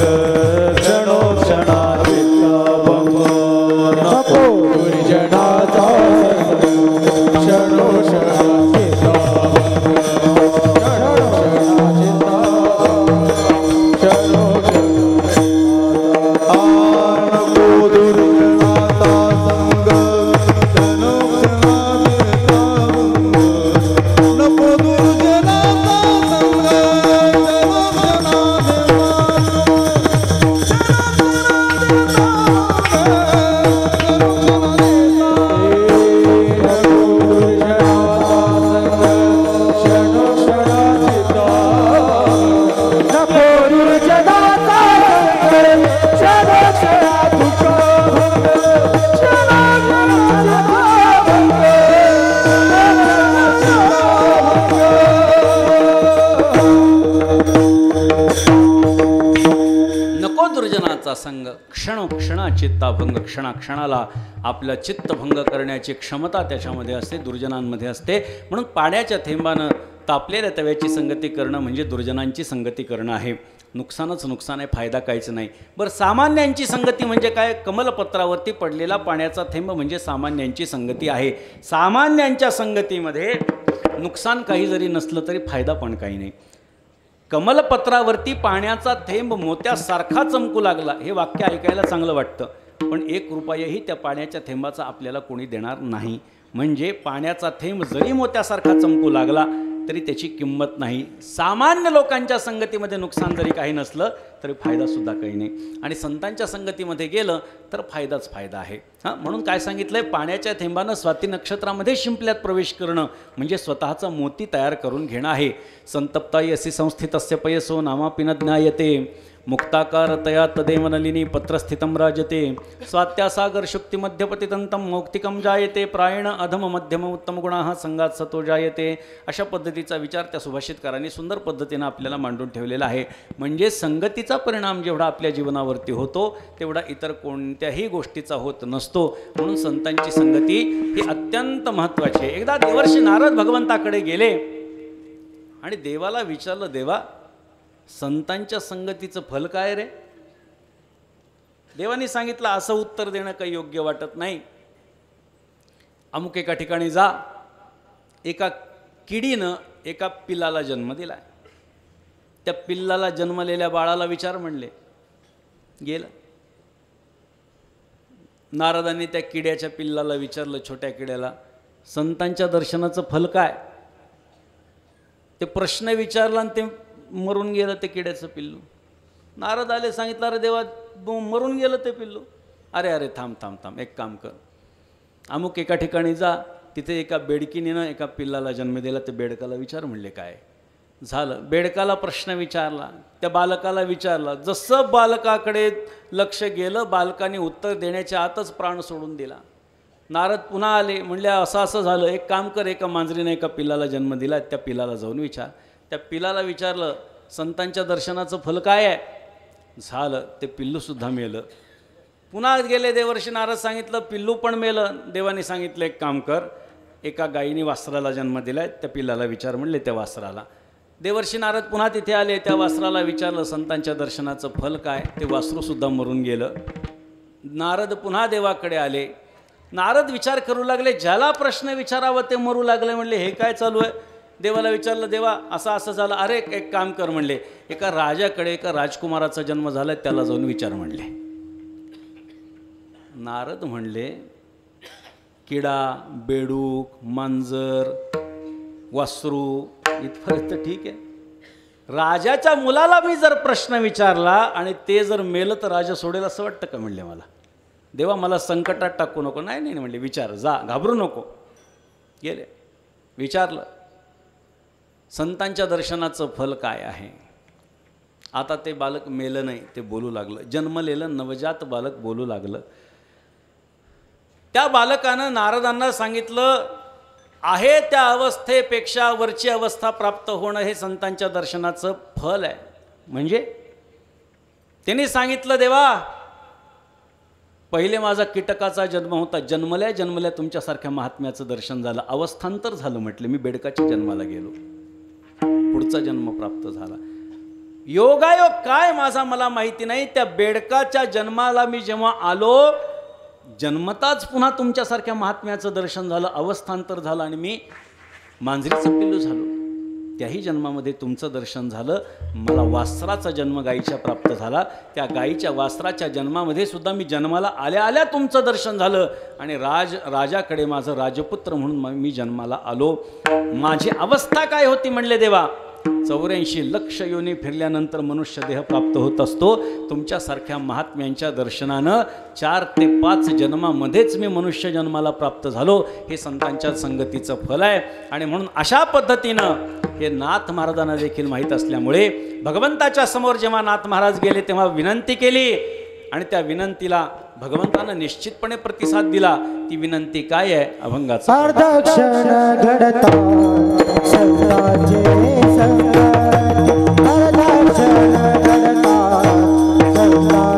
क्षणोक्षणा चित्ता भंग. नको दुर्जनाचा संग, क्षणोक्षणा चित्ता भंग, क्षणोक्षणा चित्ता भंग, क्षणोक्षणा. नको दुर्जनाचा संग, क्षणोक्षणा चित्ता भंग, नको दुर्जनाचा संग, नको दुर्जनाचा संग, क्षणोक्षणा चित्ताभंग. क्षणाक्षणाला आपलं चित्तभंग करण्याची क्षमता त्याच्यामध्ये असते, दुर्जनांमध्ये असते. म्हणून पाण्याच्या थेंबानं तापलेल्या तव्याची संगती करणं म्हणजे दुर्जनांची संगती करणं आहे. नुकसानच नुकसान आहे, फायदा काहीच नाही. बरं, सामान्यांची संगती म्हणजे काय? कमलपत्रावरती पडलेला पाण्याचा थेंब म्हणजे सामान्यांची संगती आहे. सामान्यांच्या संगतीमध्ये नुकसान काही जरी नसलं तरी फायदा पण काही नाही. कमलपत्रावरती पाण्याचा थेंब मोत्यासारखा चमकू लागला, हे वाक्य ऐकायला चांगलं वाटतं, पण 1 रुपयाही त्या पाण्याच्या थेंबाचा आपल्याला कोणी देणार नाही. म्हणजे पाण्याचा थेंब जरी मोत्यासारखा चमकू लागला तरी त्याची किंमत नाही. सामान्य लोकांच्या संगतीमध्ये नुकसान जरी काही नसलं तरी फायदासुद्धा काही नाही. आणि संतांच्या संगतीमध्ये गेलं तर फायदाच फायदा आहे. म्हणून काय सांगितलं आहे? पाण्याच्या थेंबानं स्वाती नक्षत्रामध्ये शिंपल्यात प्रवेश करणं म्हणजे स्वतःचा मोती तयार करून घेणं आहे. संतप्ताई असी संस्थितस्य पयसो नामापि न ज्ञायते, मुक्ताकार तया तदेवनलिनी पत्रस्थितं राजते, स्वात्यासागर शुक्ति मध्यपतितंतं मौक्तिकं जायते, प्रायण अधम मध्यम उत्तम गुणाः संगात सतो जायते. अशा पद्धतीचा विचार त्या सुभाषितकारांनी सुंदर पद्धतीनं आपल्याला मांडून ठेवलेला आहे. म्हणजे संगतीचा परिणाम जेवढा आपल्या जीवनावरती होतो तेवढा इतर कोणत्याही गोष्टीचा होत नसतो. म्हणून संतांची संगती ही अत्यंत महत्त्वाची आहे. एकदा देवर्षी नारद भगवंताकडे गेले आणि देवाला विचारलं, देवा संतांच्या संगतीचं फल काय रे? देवानी सांगितलं, असं उत्तर देणं काही योग्य वाटत नाही. अमुक एका ठिकाणी जा, एका किडीनं एका पिल्लाला जन्म दिला. त्या पिल्लाला जन्मलेल्या बाळाला विचार म्हणले. गेलं. नारदांनी त्या किड्याच्या पिल्लाला विचारलं, छोट्या किड्याला, संतांच्या दर्शनाचं फल काय? ते प्रश्न विचारला आणि ते मरून गेलं ते किड्याचं पिल्लू. नारद आले, सांगितलं, अरे देवा मरून गेलं ते पिल्लू. अरे अरे थांब थांब थांब, एक काम कर, अमुक एका ठिकाणी जा, तिथे एका बेडकीनीनं एका पिल्लाला जन्म दिला. ते बेडकाला विचार म्हणले काय झालं. बेडकाला प्रश्न विचारला, त्या बालकाला विचारला. जसं बालकाकडे लक्ष गेलं, बालकाने उत्तर देण्याच्या आतच प्राण सोडून दिला. नारद पुन्हा आले, म्हणले असं असं झालं, एक काम कर, एका मांजरीने एका पिल्लाला जन्म दिला, त्या पिल्लाला जाऊन विचार. त्या पिल्लाला विचारलं, संतांच्या दर्शनाचं फल काय आहे? झालं, ते पिल्लूसुद्धा मेलं. पुन्हा गेले देवर्षी नारद, सांगितलं पिल्लू पण मेलं. देवाने सांगितलं, एक काम कर, एका गायीने वासराला जन्म दिलाय, त्या पिल्लाला विचार म्हणले त्या वासराला. देवर्षी नारद पुन्हा तिथे आले, त्या वासराला विचारलं संतांच्या दर्शनाचं फल काय? ते वासरूसुद्धा मरून गेलं. नारद पुन्हा देवाकडे आले. नारद विचार करू लागले, ज्याला प्रश्न विचारावं ते मरू लागले. म्हणले हे काय चालू आहे? देवाला विचारलं, देवा असं असं झालं. अरे एक काम कर म्हणले, एका राजाकडे एका राजकुमाराचा जन्म झाला, त्याला जाऊन विचार म्हणले. नारद म्हणले, किडा, बेडूक, मांजर, वासरू इथपर्यंत ठीक आहे. राजाच्या मुलाला मी जर प्रश्न विचारला आणि ते जर मेलं तर राजा सोडेल असं वाटतं का म्हणले मला. देवा मला संकटात टाकू नको. नाही नाही म्हणले, विचार, जा, घाबरू नको. गेले, विचारलं संतांच्या दर्शनाचं फल काय आहे. आता ते बालक मेलं नाही, ते बोलू लागलं. जन्मलेलं नवजात बालक बोलू लागलं. त्या बालकानं नारदांना सांगितलं, आहे त्या अवस्थेपेक्षा वरची अवस्था प्राप्त होणं हे संतांच्या दर्शनाचं फल आहे. म्हणजे त्यांनी सांगितलं, देवा पहिले माझा कीटकाचा जन्म होता, जन्मल्या जन्मल्या तुमच्यासारख्या महात्म्याचं दर्शन झालं. अवस्थांतर झालं म्हटलं, मी बेडकाच्या जन्माला गेलो, पुढचा जन्म प्राप्त झाला. योगायोग काय माझा मला माहिती नाही. त्या बेडकाच्या जन्माला मी जेव्हा आलो, जन्मताच पुन्हा तुमच्यासारख्या महात्म्याचं दर्शन झालं, अवस्थांतर झालं आणि मी मांजरीचं पिल्लू झालो. त्याही जन्मामध्ये तुमचं दर्शन झालं. मला वासराचा जन्म गायीच्या प्राप्त झाला. त्या गायीच्या वासराच्या जन्मामध्ये सुद्धा मी जन्माला आल्या आल्या तुमचं दर्शन झालं आणि राजाकडे माझं राजपुत्र म्हणून मी जन्माला आलो. माझी अवस्था काय होती म्हणले, देवा 84 लक्ष योनी फिरल्यानंतर मनुष्य देह प्राप्त होत असतो. तुमच्यासारख्या महात्म्यांच्या दर्शनानं 4 ते 5 जन्मामध्येच मी मनुष्य जन्माला प्राप्त झालो. हे संतांच्या संगतीचं फल आहे. आणि म्हणून अशा पद्धतीनं हे नाथ महाराजांना देखील माहीत असल्यामुळे भगवंताच्या समोर जेव्हा नाथ महाराज गेले तेव्हा विनंती केली आणि त्या विनंतीला भगवंतानं निश्चितपणे प्रतिसाद दिला. ती विनंती काय आहे? अभंगाचा अर्धक्षण घडता संतांचे संकट, अर्धक्षण घडता संतांचे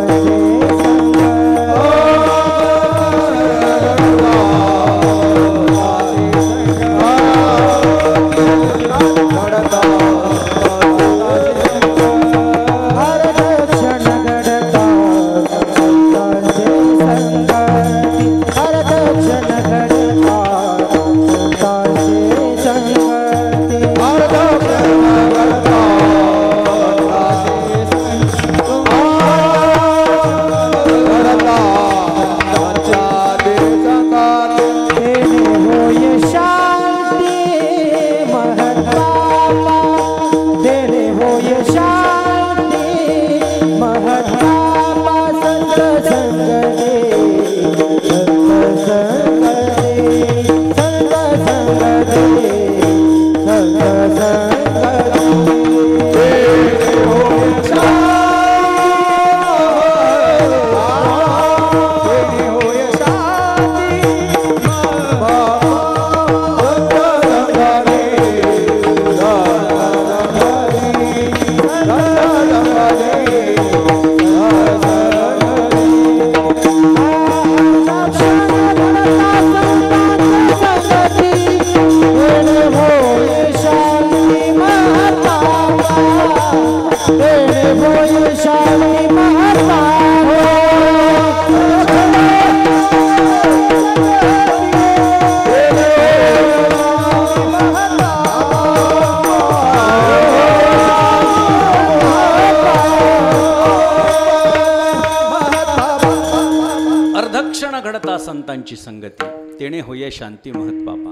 संतांची संगती तेणे होय शांती महत्पापा.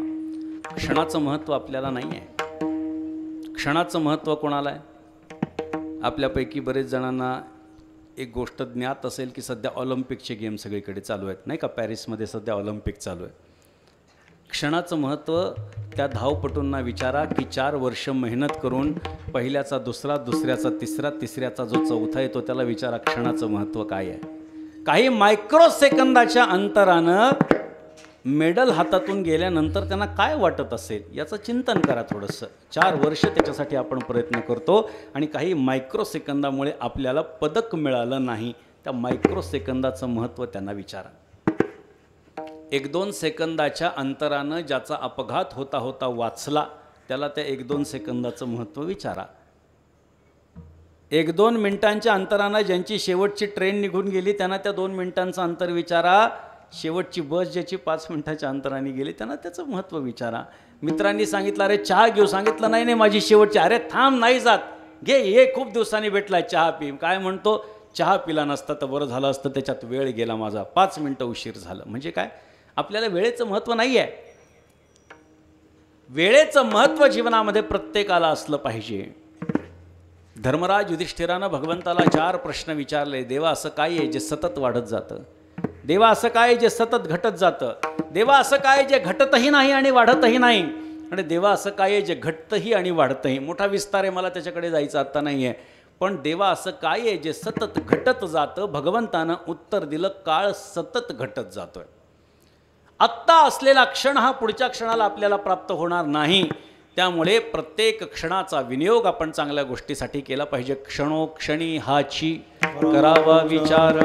क्षणाचं महत्त्व आपल्याला नाही आहे. क्षणाचं महत्त्व कोणाला आहे? आपल्यापैकी बरेच जणांना एक गोष्ट ज्ञात असेल की सध्या ऑलिम्पिकचे गेम सगळीकडे चालू आहेत, नाही का? पॅरिसमध्ये सध्या ऑलिम्पिक चालू आहे. क्षणाचं महत्त्व त्या धावपटूंना विचारा की 4 वर्ष मेहनत करून पहिल्याचा दुसरा, दुसऱ्याचा तिसरा, तिसऱ्याचा जो चौथा येतो त्याला विचारा क्षणाचं महत्त्व काय आहे. काही मायक्रो सेकंदाच्या अंतरानं मेडल हातातून गेल्यानंतर त्यांना काय वाटत असेल याचं चिंतन करा थोडंसं. 4 वर्ष त्याच्यासाठी आपण प्रयत्न करतो आणि काही मायक्रो सेकंदामुळे आपल्याला पदक मिळालं नाही. त्या मायक्रो सेकंदाचं महत्त्व त्यांना विचारा. 1-2 सेकंदाच्या अंतरानं ज्याचा अपघात होता होता वाचला त्याला त्या 1-2 सेकंदाचं महत्त्व विचारा. 1-2 मिनिटांच्या अंतरानं ज्यांची शेवटची ट्रेन निघून गेली त्यांना त्या 2 मिनिटांचं अंतर विचारा. शेवटची बस ज्याची 5 मिनिटाच्या अंतराने गेली त्यांना त्याचं महत्त्व विचारा. मित्रांनी सांगितलं अरे चहा घेऊ, सांगितलं नाही नाही माझी शेवटची, अरे थांब नाही जात, घे ये खूप दिवसांनी भेटलाय चहा पी. काय म्हणतो, चहा पिला नसता तर बरं झालं असतं, त्याच्यात वेळ गेला माझा, 5 मिनटं उशीर झालं. म्हणजे काय, आपल्याला वेळेचं महत्त्व नाही आहे. वेळेचं महत्त्व जीवनामध्ये प्रत्येकाला असलं पाहिजे. धर्मराज युधिष्ठिरानं भगवंताला 4 प्रश्न विचारले. देवा असं काय आहे जे सतत वाढत जातं, देवा असं काय जे सतत घटत जातं, देवा असं काय जे घटतही नाही आणि वाढतही नाही, आणि देवा असं काय जे घटतही आणि वाढतही. मोठा विस्तार आहे, मला त्याच्याकडे जायचं आत्ता नाही आहे. पण देवा असं काय आहे जे सतत घटत जातं. भगवंतानं उत्तर दिलं, काळ सतत घटत जातोय. आत्ता असलेला क्षण हा पुढच्या क्षणाला आपल्याला प्राप्त होणार नाही. त्यामुळे प्रत्येक क्षणाचा विनियोग आपण चांगल्या गोष्टीसाठी केला पाहिजे. क्षणोक्षणी हाची करावा विचार,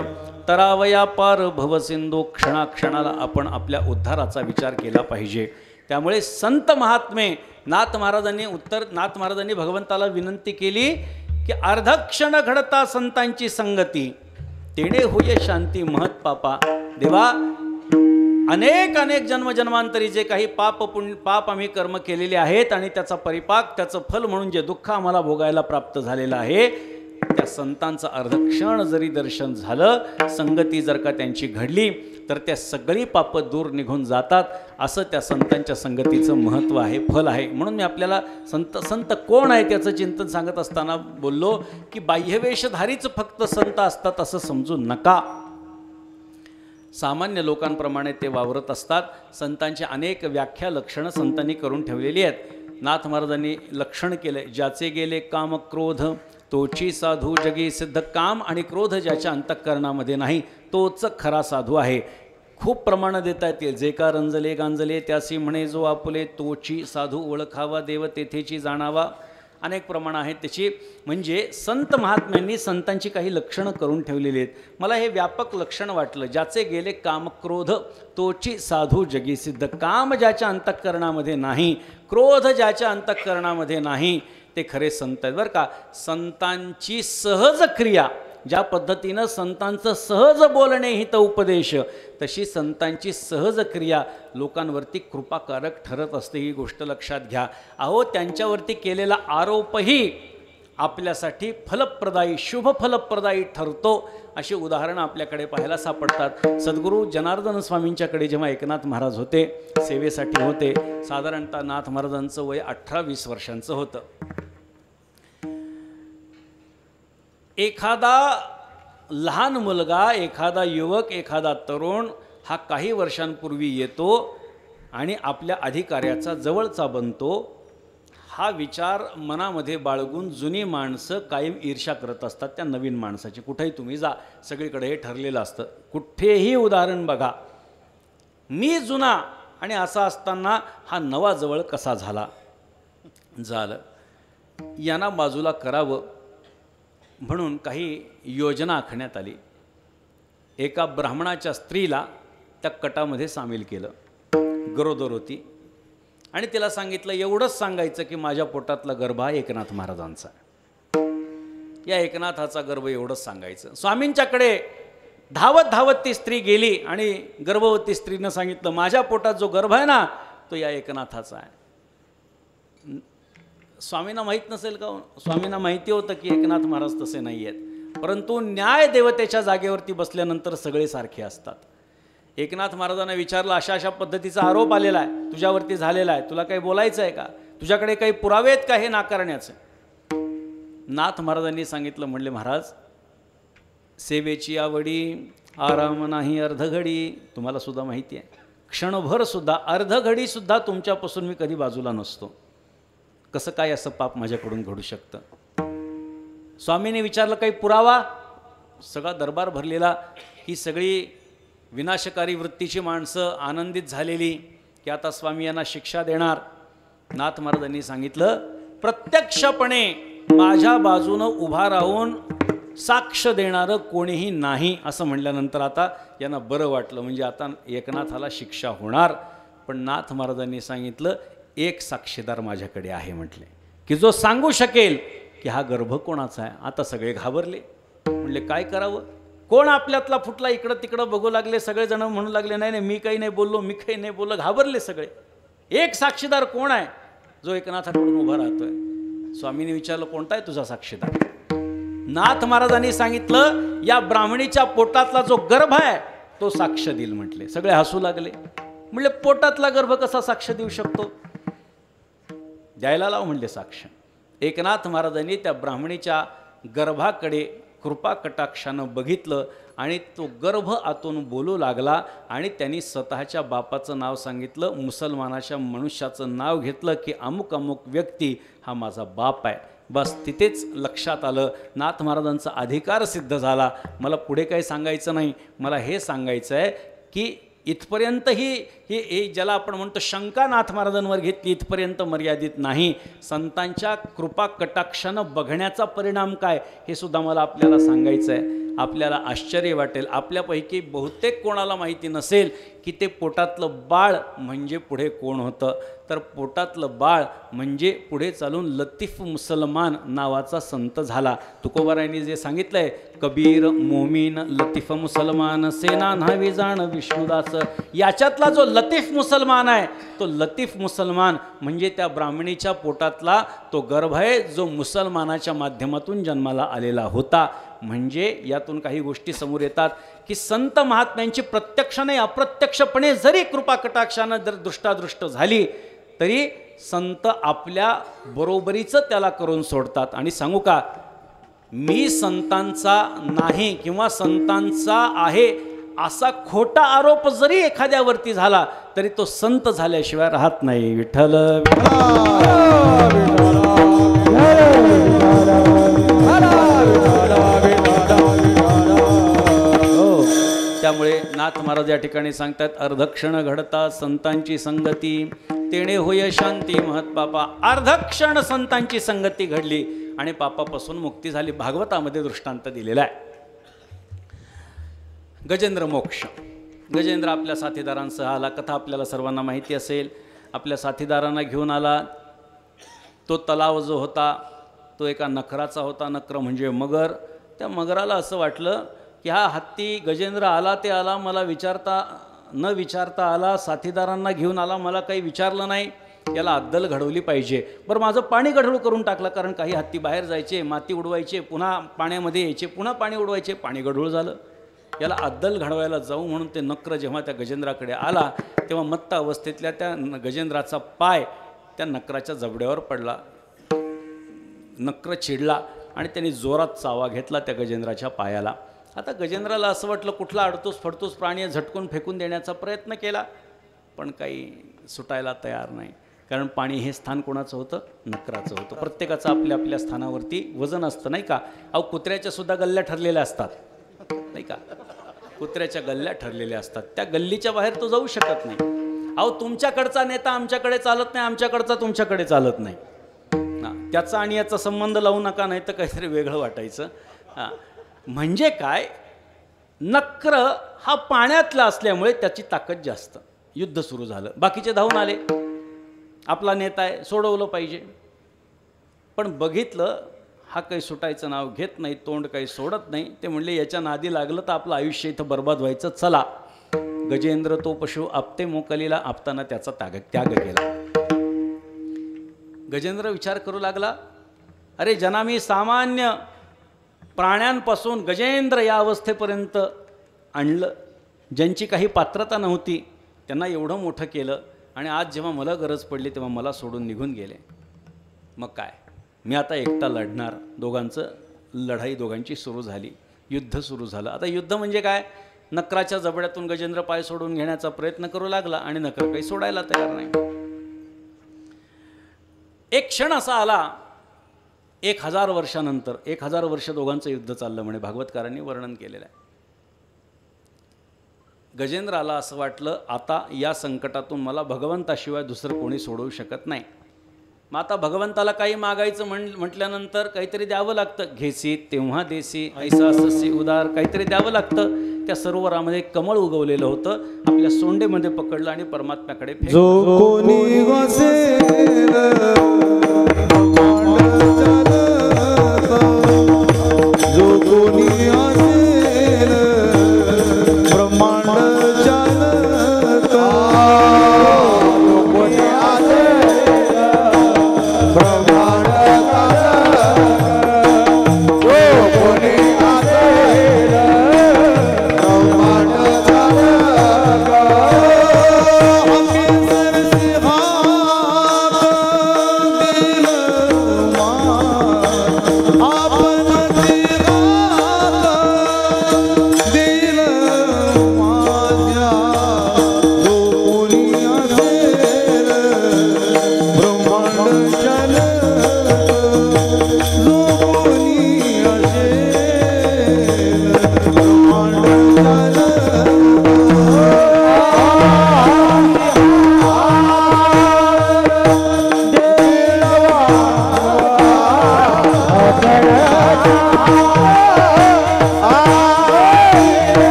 तरावया पार भवसिंधू. क्षणाक्षणाला आपण आपल्या उद्धाराचा विचार केला पाहिजे. त्यामुळे संत महात्मे नाथ महाराजांनी भगवंताला विनंती केली की अर्धक्षण घडता संतांची संगती, तेणे होय शांती महत पापा. देवा अनेक जन्मजन्मांतरी जे काही पाप आम्ही कर्म केलेले आहेत आणि त्याचा परिपाक, त्याचं फल म्हणून जे दुःख आम्हाला भोगायला प्राप्त झालेलं आहे, त्या संतांचं अर्धक्षण जरी दर्शन झालं, संगती जर का त्यांची घडली तर त्या सगळी पापं दूर निघून जातात. असं त्या संतांच्या संगतीचं महत्त्व आहे, फल आहे. म्हणून मी आपल्याला संत कोण आहे त्याचं चिंतन सांगत असताना बोललो की बाह्यवेशधारीच फक्त संत असतात असं समजू नका. सामान्य लोकांप्रमाणे ते वावरत असतात. संतांची अनेक व्याख्या लक्षणं संतांनी करून ठेवलेली आहेत. नाथ महाराजांनी लक्षण केले, ज्याचे गेले काम क्रोध तोची साधू जगी सिद्ध. काम आणि क्रोध ज्याच्या अंतःकरणामध्ये नाही तोच खरा साधू आहे. खूप प्रमाणं देता येतील. जे का रंजले गांजले त्यासी म्हणे जो आपुले, तोची साधू ओळखावा देव तेथेची जाणावा. अनेक प्रमाणं आहेत त्याची. म्हणजे संत महात्म्यांनी संतांची काही लक्षणं करून ठेवलेली आहेत. मला हे व्यापक लक्षण वाटलं. ज्याचे गेले काम क्रोध तोची साधू जगी सिद्ध. काम ज्याच्या अंतःकरणामध्ये नाही, क्रोध ज्याच्या अंतःकरणामध्ये नाही, ते खरे संत आहेत बरं का. संतांची सहज क्रिया, ज्या पद्धतीनं संतांचं सहज बोलणे हित उपदेश, तशी संतांची सहज क्रिया लोकांवरती कृपाकारक ठरत असते. ही गोष्ट लक्षात घ्या. अहो त्यांच्यावरती केलेला आरोपही आपल्यासाठी फलप्रदायी, शुभ फलप्रदायी ठरतो. अशी उदाहरणं आपल्याकडे पाहायला सापडतात. सद्गुरू जनार्दन स्वामींच्याकडे जेव्हा एकनाथ महाराज होते, सेवेसाठी होते, साधारणतः नाथ महाराजांचं वय 18-20 वर्षांचं होतं. एखादा लहान मुलगा, एखादा युवक, एखादा तरुण हा काही वर्षांपूर्वी येतो आणि आपल्या अधिकाऱ्याचा जवळचा बनतो. हा विचार मनामध्ये बाळगून जुनी माणसं कायम ईर्ष्या करत असतात त्या नवीन माणसाची. कुठेही तुम्ही जा, सगळीकडे हे ठरलेलं असतं. कुठेही उदाहरण बघा, मी जुना आणि असा असताना हा नवा जवळ कसा झालं. यांना बाजूला करावं म्हणून काही योजना आखण्यात आली. एका ब्राह्मणाच्या स्त्रीला त्या कटामध्ये सामील केलं. गरोदर होती आणि तिला सांगितलं, एवढंच सांगायचं की माझ्या पोटातला गर्भ हा एकनाथ महाराजांचा. या एकनाथाचा गर्भ एवढंच सांगायचं. स्वामींच्याकडे धावत ती स्त्री गेली आणि गर्भवती स्त्रीनं सांगितलं, माझ्या पोटात जो गर्भ आहे ना तो या एकनाथाचा आहे. स्वामींना माहीत नसेल का? स्वामींना माहिती होतं की एकनाथ महाराज तसे नाही आहेत. परंतु न्याय देवतेच्या जागेवरती बसल्यानंतर सगळे सारखे असतात. एकनाथ महाराजांना विचारलं, अशा पद्धतीचा आरोप आलेला आहे, तुझ्यावरती झालेला आहे, तुला काही बोलायचं आहे का? तुझ्याकडे काही पुरावे आहेत का हे नाकारण्याचे? नाथ महाराजांनी सांगितलं, म्हणले महाराज सेवेची आवडी आराम नाही अर्धघडी. तुम्हाला सुद्धा माहिती आहे, क्षणभर सुद्धा, अर्धघडीसुद्धा तुमच्यापासून मी कधी बाजूला नसतो. कसं काय असं पाप माझ्याकडून घडू शकतं? स्वामींनी विचारलं, काही पुरावा? सगळा दरबार भरलेला. ही सगळी विनाशकारी वृत्तीची माणसं आनंदित झालेली की आता स्वामी यांना शिक्षा देणार. नाथ महाराजांनी सांगितलं, प्रत्यक्षपणे माझ्या बाजूनं उभा राहून साक्ष देणारं कोणीही नाही. असं म्हणल्यानंतर आता यांना बरं वाटलं, म्हणजे आता एकनाथाला शिक्षा होणार. पण नाथ महाराजांनी सांगितलं, एक साक्षीदार माझ्याकडे आहे म्हटले, की जो सांगू शकेल की हा गर्भ कोणाचा आहे. आता सगळे घाबरले. म्हणले काय करावं? कोण आपल्यातला फुटला, इकडं तिकडं बघू लागले, सगळेजण म्हणू लागले नाही नाही मी काही नाही बोललो, मी काही नाही बोललो, घाबरले सगळे. एक साक्षीदार कोण आहे जो एकनाथाकडून उभा राहतोय. स्वामींनी विचारलं कोणता आहे तुझा साक्षीदार. नाथ महाराजांनी सांगितलं या ब्राह्मणीच्या पोटातला जो गर्भ आहे तो साक्ष देईल म्हटले. सगळे हसू लागले. म्हणले पोटातला गर्भ कसा साक्ष देऊ शकतो, द्यायला लाव म्हणले साक्ष. एकनाथ महाराजांनी त्या ब्राह्मणीच्या गर्भाकडे कृपा कटाक्षानं बघितलं आणि तो गर्भ आतून बोलू लागला आणि त्यांनी स्वतःच्या बापाचं नाव सांगितलं, मुसलमानाच्या मनुष्याचं नाव घेतलं की अमुक अमुक व्यक्ती हा माझा बाप आहे. बस तिथेच लक्षात आलं नाथ महाराजांचा अधिकार सिद्ध झाला. मला पुढे काही सांगायचं नाही, मला हे सांगायचं आहे की इथपर्यंत ही ज्याला आपण म्हणतो शंका नाथ महाराजांवर घेतली इथपर्यंत मर्यादित नाही. संतांच्या कृपा कटाक्षानं बघण्याचा परिणाम काय हे सुद्धा मला आपल्याला सांगायचं आहे. आपल्याला आश्चर्य वाटेल, आपल्यापैकी बहुतेक कोणाला माहिती नसेल की ते पोटातलं बाळ म्हणजे पुढे कोण होतं. तर पोटातलं बाळ म्हणजे पुढे चालून लतीफ मुसलमान नावाचा संत झाला. तुकोबारायांनी जे सांगितलं आहे, कबीर मोमीन लतीफ मुसलमान सेना न्हावी जाण विष्णुदास, याच्यातला जो लतीफ मुसलमान आहे तो लतीफ मुसलमान म्हणजे त्या ब्राह्मणीच्या पोटातला तो गर्भ आहे जो मुसलमानाच्या माध्यमातून जन्माला आलेला होता. म्हणजे यातून काही गोष्टी समोर येतात की संत महात्म्यांची प्रत्यक्ष नाही अप्रत्यक्षपणे जरी कृपा कटाक्षानं जर दृष्टादृष्ट झाली तरी संत आपल्या बरोबरीचं त्याला करून सोडतात. आणि सांगू का, मी संतांचा नाही किंवा संतांचा आहे असा खोटा आरोप जरी एखाद्यावरती झाला तरी तो संत झाल्याशिवाय राहत नाही. विठ्ठल त्यामुळे नाथ महाराज या ठिकाणी सांगतात, अर्धक्षण घडता संतांची संगती तेणे होय शांती महत्पापा. अर्धक्षण संतांची संगती घडली आणि पापापासून मुक्ती झाली. भागवतामध्ये दृष्टांत दिलेला आहे. गजेंद्र मोक्ष. गजेंद्र आपल्या साथीदारांसह आला. कथा आपल्याला सर्वांना माहिती असेल. आपल्या साथीदारांना घेऊन आला. तो तलाव जो होता तो एका नखराचा होता. नक्र म्हणजे मगर. त्या मगराला असं वाटलं की हा हत्ती गजेंद्र आला ते आला, मला न विचारता आला, साथीदारांना घेऊन आला, मला काही विचारलं नाही, याला अद्दल घडवली पाहिजे. बरं माझं पाणी गढूळ करून टाकलं, कारण काही हत्ती बाहेर जायचे, माती उडवायचे, पुन्हा पाण्यामध्ये यायचे, पुन्हा पाणी उडवायचे, पाणी गढूळ झालं, याला अद्दल घडवायला जाऊ म्हणून ते नक्र जेव्हा त्या गजेंद्राकडे आला तेव्हा मत्त अवस्थेतल्या त्या गजेंद्राचा पाय त्या नक्राच्या जबड्यावर पडला. नक्र चिडला आणि त्यांनी जोरात चावा घेतला त्या गजेंद्राच्या पायाला. आता गजेंद्राला असं वाटलं कुठला अडतूस फडतूस प्राणी झटकून फेकून देण्याचा प्रयत्न केला, पण काही सुटायला तयार नाही. कारण पाणी हे स्थान कोणाचं होतं? नक्राचं होतं. प्रत्येकाचं आपल्या आपल्या स्थानावरती वजन असतं नाही का. अहो कुत्र्याच्या सुद्धा गल्ल्या ठरलेल्या असतात नाही का. कुत्र्याच्या गल्ल्या ठरलेल्या असतात, त्या गल्लीच्या बाहेर तो जाऊ शकत नाही. अहो तुमच्याकडचा नेता आमच्याकडे चालत नाही, आमच्याकडचा तुमच्याकडे चालत नाही ना. त्याचा आणि याचा संबंध लावू नका, नाही तर काहीतरी वेगळं वाटायचं. हां म्हणजे काय, नक्र हा पाण्यातला असल्यामुळे त्याची ताकद जास्त. युद्ध सुरू झालं, बाकीचे धावून आले, आपला नेता आहे सोडवलं पाहिजे. पण बघितलं हा काही सुटायचं नाव घेत नाही, तोंड काही सोडत नाही. ते म्हणले याच्या नादी लागलं तर आपलं आयुष्य इथं बर्बाद व्हायचं, चला. गजेंद्र तो पशु आपते मोकलीला, आपताना त्याचा त्याग केला. गजेंद्र विचार करू लागला, अरे जना मी सामान्य प्राण्यांपासून गजेंद्र या अवस्थेपर्यंत आणलं, ज्यांची काही पात्रता नव्हती त्यांना एवढं मोठं केलं, आणि आज जेव्हा मला गरज पडली तेव्हा मला सोडून निघून गेले. मग काय, मी आता एकटा लढणार. दोघांचं लढाई दोघांची सुरू झाली, युद्ध सुरू झालं. आता युद्ध म्हणजे काय, नक्राच्या जबड्यातून गजेंद्र पाय सोडून घेण्याचा प्रयत्न करू लागला आणि नक्र काही सोडायला तयार नाही. एक क्षण असा आला, 1000 वर्षानंतर, 1000 वर्ष दोघांचं युद्ध चाललं म्हणे, भागवतकारांनी वर्णन केलेलं आहे. गजेंद्राला असं वाटलं आता या संकटातून मला भगवंताशिवाय दुसरं कोणी सोडवू शकत नाही. मग आता भगवंताला काही मागायचं म्हटल्यानंतर काहीतरी द्यावं लागतं. घेसी तेव्हा देसी ऐसा ससी उदार, काहीतरी द्यावं लागतं. त्या सरोवरामध्ये कमळ उगवलेलं होतं, आपल्या सोंडेमध्ये पकडलं आणि परमात्म्याकडे जो कोणी वासेल जो कोणी असेल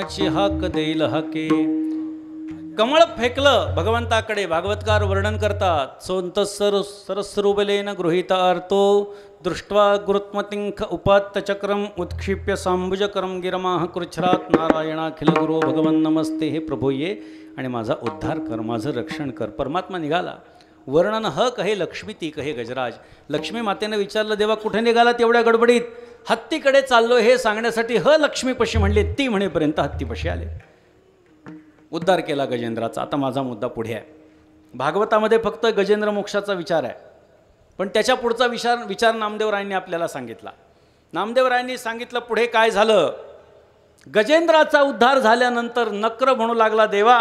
कोणाची हाक देईल हाके. कमळ फेकलं भगवंताकडे. भागवतकार वर्णन करतात. सोंतस्सर सरस्वरूपलेन गृहीता अर्थो दृष्ट्वा गुरुत्मतिंख उपात्त चक्रम उत्क्षिप्य सांबुजकरम गिरमाह कृच्छ्रात नारायणाखिल गुरो भगवन नमस्ते. हे प्रभू ये आणि माझा उद्धार कर, माझं रक्षण कर. परमात्मा निघाला. वर्णन ह कहे लक्ष्मी ती कहे गजराज. लक्ष्मी मातेनं विचारलं देवा कुठे निघाला तेवढ्या गडबडीत. हत्तीकडे चाललो हे सांगण्यासाठी ह लक्ष्मीपशी म्हणले. ती म्हणेपर्यंत हत्तीपशी आले. उद्धार केला गजेंद्राचा. आता माझा मुद्दा पुढे आहे. भागवतामध्ये फक्त गजेंद्र मोक्षाचा विचार आहे, पण त्याच्या पुढचा विचार नामदेवरायांनी आपल्याला सांगितला. नामदेवरायांनी सांगितलं पुढे काय झालं. गजेंद्राचा उद्धार झाल्यानंतर नक्र म्हणू लागला देवा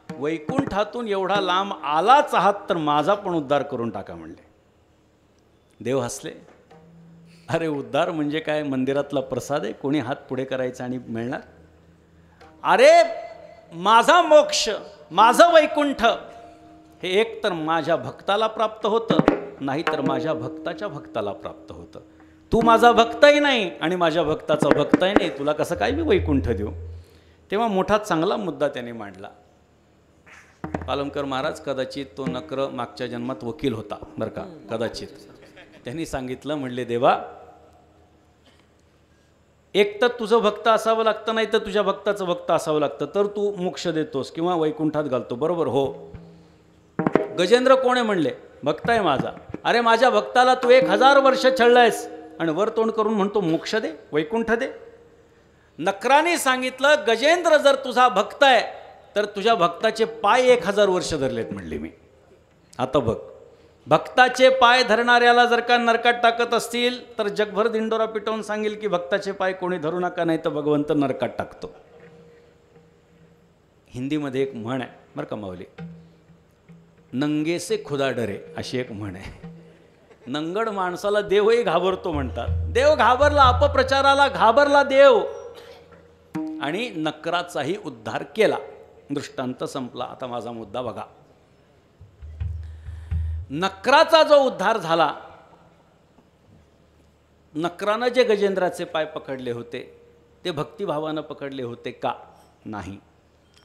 वैकुंठातून एवढा लांब आलाच आहात तर माझा पण उद्धार करून टाका म्हणले. देव हसले. अरे उद्धार म्हणजे काय, मंदिरातला प्रसाद आहे, कोणी हात पुढे करायचा आणि मिळणार. अरे माझा मोक्ष, माझं वैकुंठ हे एक तर माझ्या भक्ताला प्राप्त होतं, नाही तर माझ्या भक्ताच्या भक्ताला प्राप्त होतं. तू माझा भक्तही नाही आणि माझ्या भक्ताचा भक्तही नाही, तुला कसं काय मी वैकुंठ देऊ. तेव्हा मोठा चांगला मुद्दा त्याने मांडला. पालमकर महाराज कदाचित तो नक्र मागच्या जन्मात वकील होता बरं का, कदाचित. त्यांनी सांगितलं म्हणले देवा एक तर तुझं भक्त असावं लागतं, नाही तर तुझ्या भक्ताचं भक्त असावं लागतं, तर तू मोक्ष देतोस किंवा वैकुंठात घालतो. बरोबर हो. गजेंद्र कोण आहे म्हणले. भक्त आहे माझा. अरे माझ्या भक्ताला तू 1000 वर्ष छळलायस आणि वर तोंड करून म्हणतो मोक्ष दे, वैकुंठ दे. नक्राने सांगितलं गजेंद्र जर तुझा भक्त आहे तर तुझ्या भक्ताचे पाय 1000 वर्ष धरलेत म्हणले मी. आता बघ, भक्ताचे पाय धरणाऱ्याला जर का नरकात टाकत असतील तर जगभर दिंडोरा पिटवून सांगेल की भक्ताचे पाय कोणी धरू नका, नाही तर भगवंत नरकात टाकतो. हिंदीमध्ये एक म्हण आहे बरं का माऊली, नंगे से खुदा डरे अशी एक म्हण आहे. नंगड माणसाला देवही घाबरतो म्हणतात. देव घाबरला, अपप्रचाराला घाबरला देव आणि नक्राचाही उद्धार केला. दृष्टांत संपला. आता माझा मुद्दा बघा. नक्राचा जो उद्धार झाला, नक्रानं जे गजेंद्राचे पाय पकडले होते ते भक्तिभावानं पकडले होते का? नाही.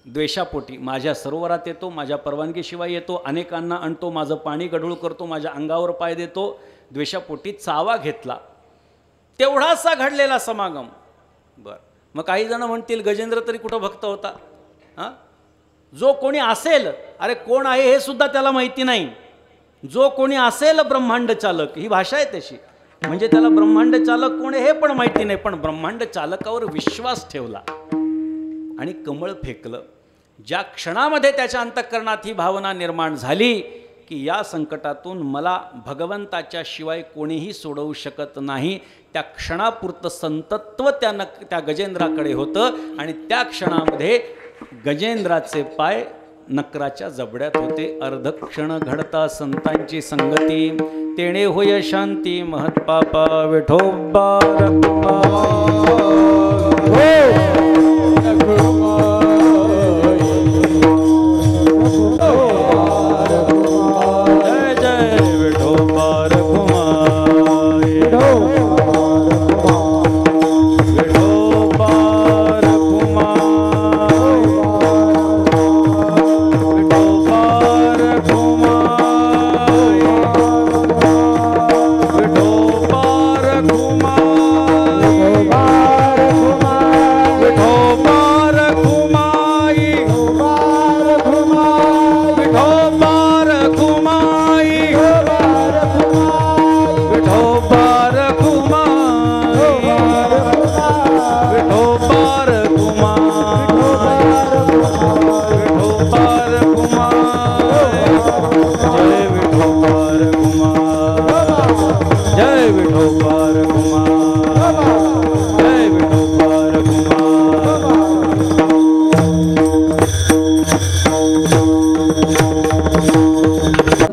द्वेषापोटी माझ्या सरोवरात येतो, माझ्या परवानगीशिवाय येतो, अनेकांना आणतो, माझं पाणी गढूळ करतो, माझ्या अंगावर पाय देतो, द्वेषापोटी चावा घेतला. तेवढासा घडलेला समागम. बरं, मग काही जण म्हणतील गजेंद्र तरी कुठं भक्त होता. हां, जो कोणी असेल, अरे कोण आहे हे सुद्धा त्याला माहिती नाही. जो कोणी असेल ब्रह्मांड चालक, ही भाषा आहे त्याची, म्हणजे त्याला ब्रह्मांड चालक कोण आहे हे पण माहिती नाही, पण ब्रह्मांड चालकावर विश्वास ठेवला आणि कमळ फेकलं. ज्या क्षणामध्ये त्याच्या अंतःकरणात ही भावना निर्माण झाली की या संकटातून मला भगवंताच्या शिवाय कोणीही सोडवू शकत नाही, त्या क्षणापुरतं संतत्व त्या गजेंद्राकडे होतं आणि त्या क्षणामध्ये गजेंद्राचे पाय नक्राच्या जबड्यात होते. अर्धक्षण घडता संतांची संगती, तेणे होय शांती महत्पापा विठोबा रखुमा.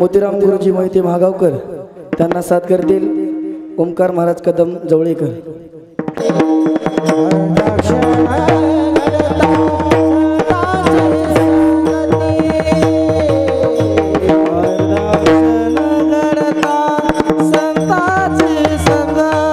मोतीराम गुरुजी मोहिते महागावकर त्यांना साथ करतील ओमकार महाराज कदम जवळेकर. संताची संगाती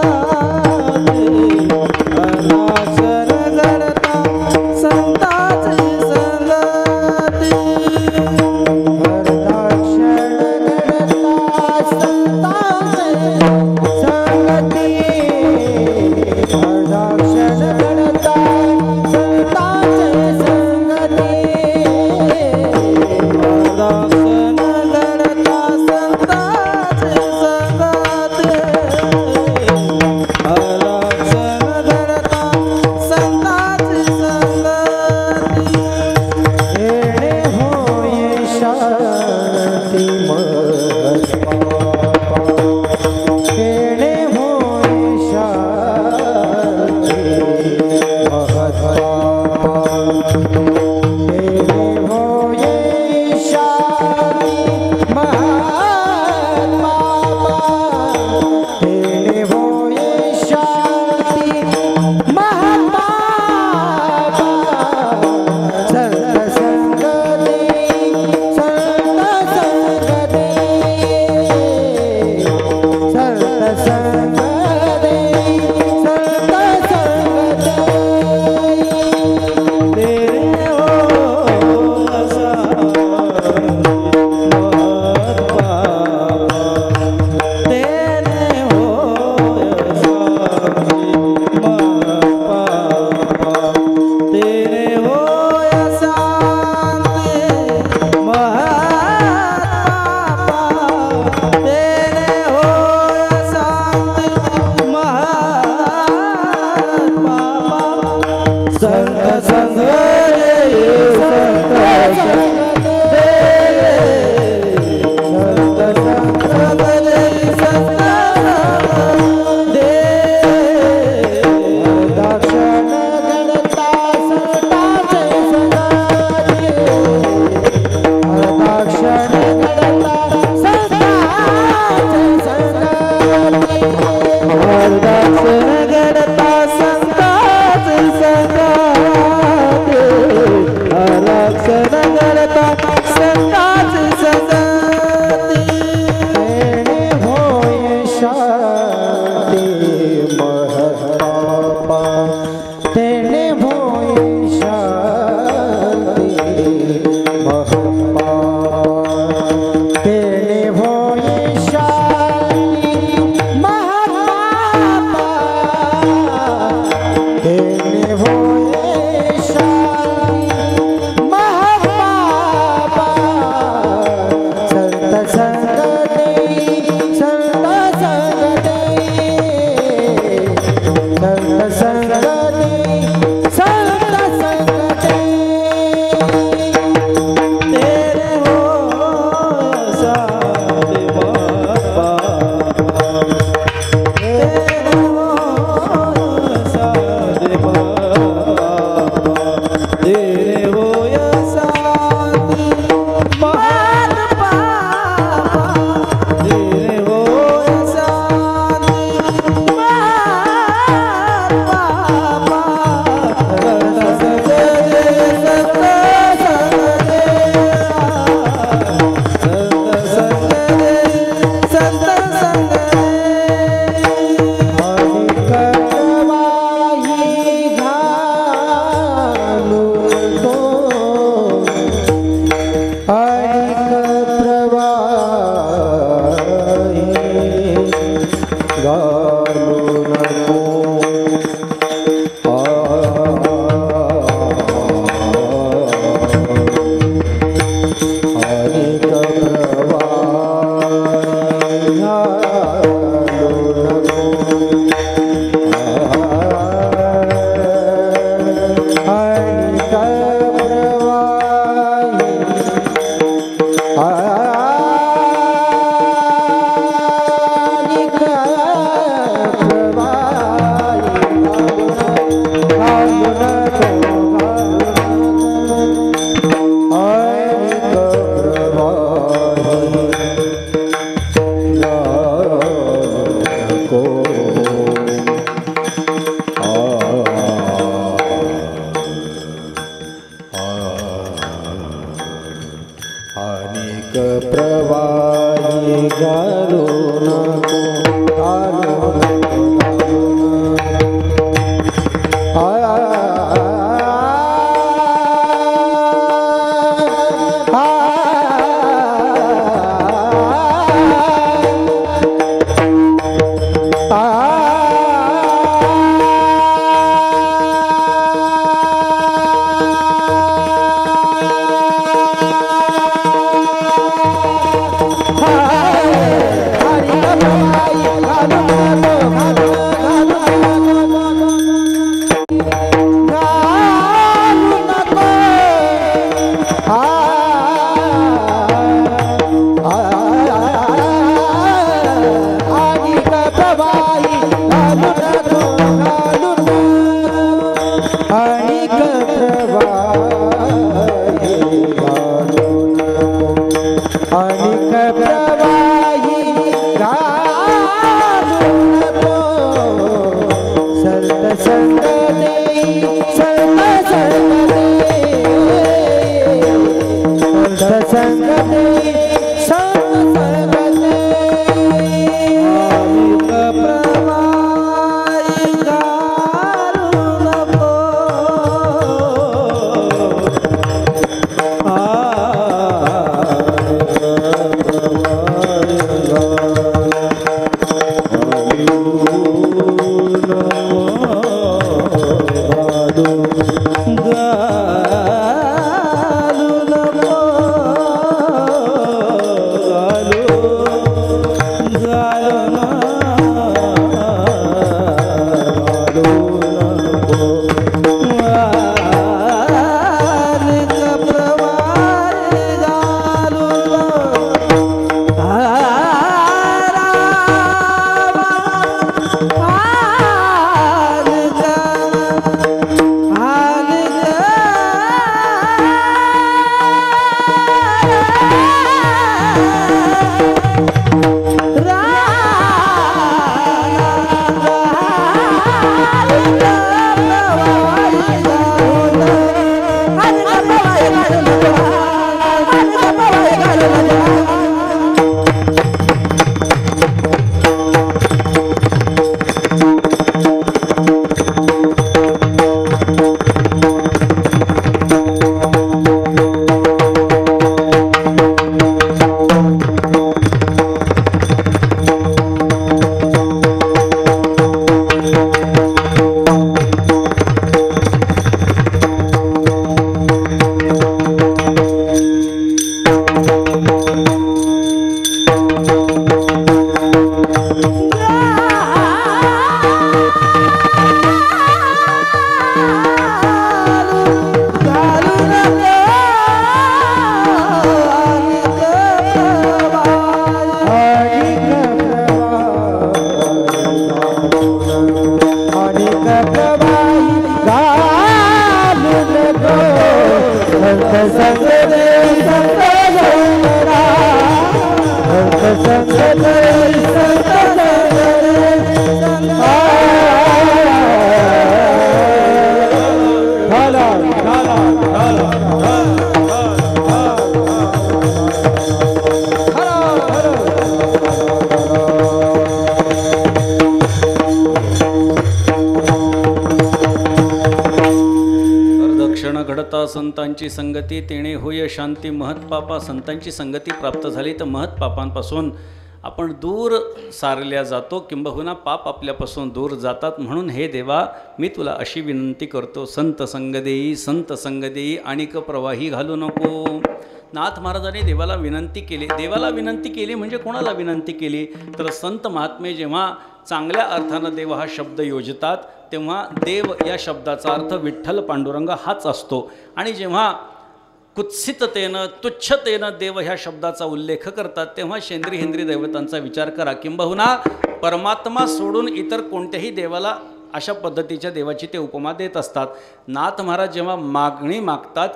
घालू नको घालू संतांची संगती तेणे होय शांती महत्पापा. संतांची संगती प्राप्त झाली तर महत्पापांपासून आपण दूर सारल्या जातो, किंबहुना पाप आपल्यापासून दूर जातात. म्हणून हे देवा, मी तुला अशी विनंती करतो, संत संग देई, संत संग देई, आणिक प्रवाही घालू नको. नाथ महाराजांनी देवाला विनंती केली. देवाला विनंती केली म्हणजे कोणाला विनंती केली तर संत महात्मे जेव्हा चांगल्या अर्थानं देव हा शब्द योजतात तेव्हा देव या शब्दाचा अर्थ विठ्ठल पांडुरंग हाच असतो. आणि जेव्हा कुत्सिततेनं तुच्छतेनं देव ह्या शब्दाचा उल्लेख करतात तेव्हा शेंद्री हेंद्री दैवतांचा विचार करा. किंबहुना परमात्मा सोडून इतर कोणत्याही देवाला अशा पद्धतीच्या देवाची ते उपमा देत असतात. नाथ महाराज जेव्हा मागणी मागतात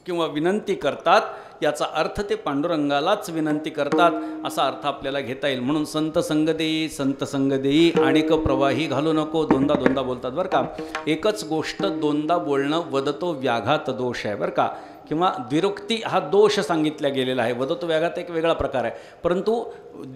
किंवा विनंती करतात याचा अर्थ ते पांडुरंगालाच विनंती करतात असा अर्थ आपल्याला घेता येईल. म्हणून संत संग देई, संत संग देई, आणिक प्रवाही घालू नको. दोनदा दोनदा बोलतात बरं का. एकच गोष्ट दोनदा बोलणं वदतो व्याघात दोष आहे बरं का. किंवा द्विरुक्ती हा दोष सांगितला गेलेला आहे. वदतो व्याघात एक वेगळा प्रकार आहे, परंतु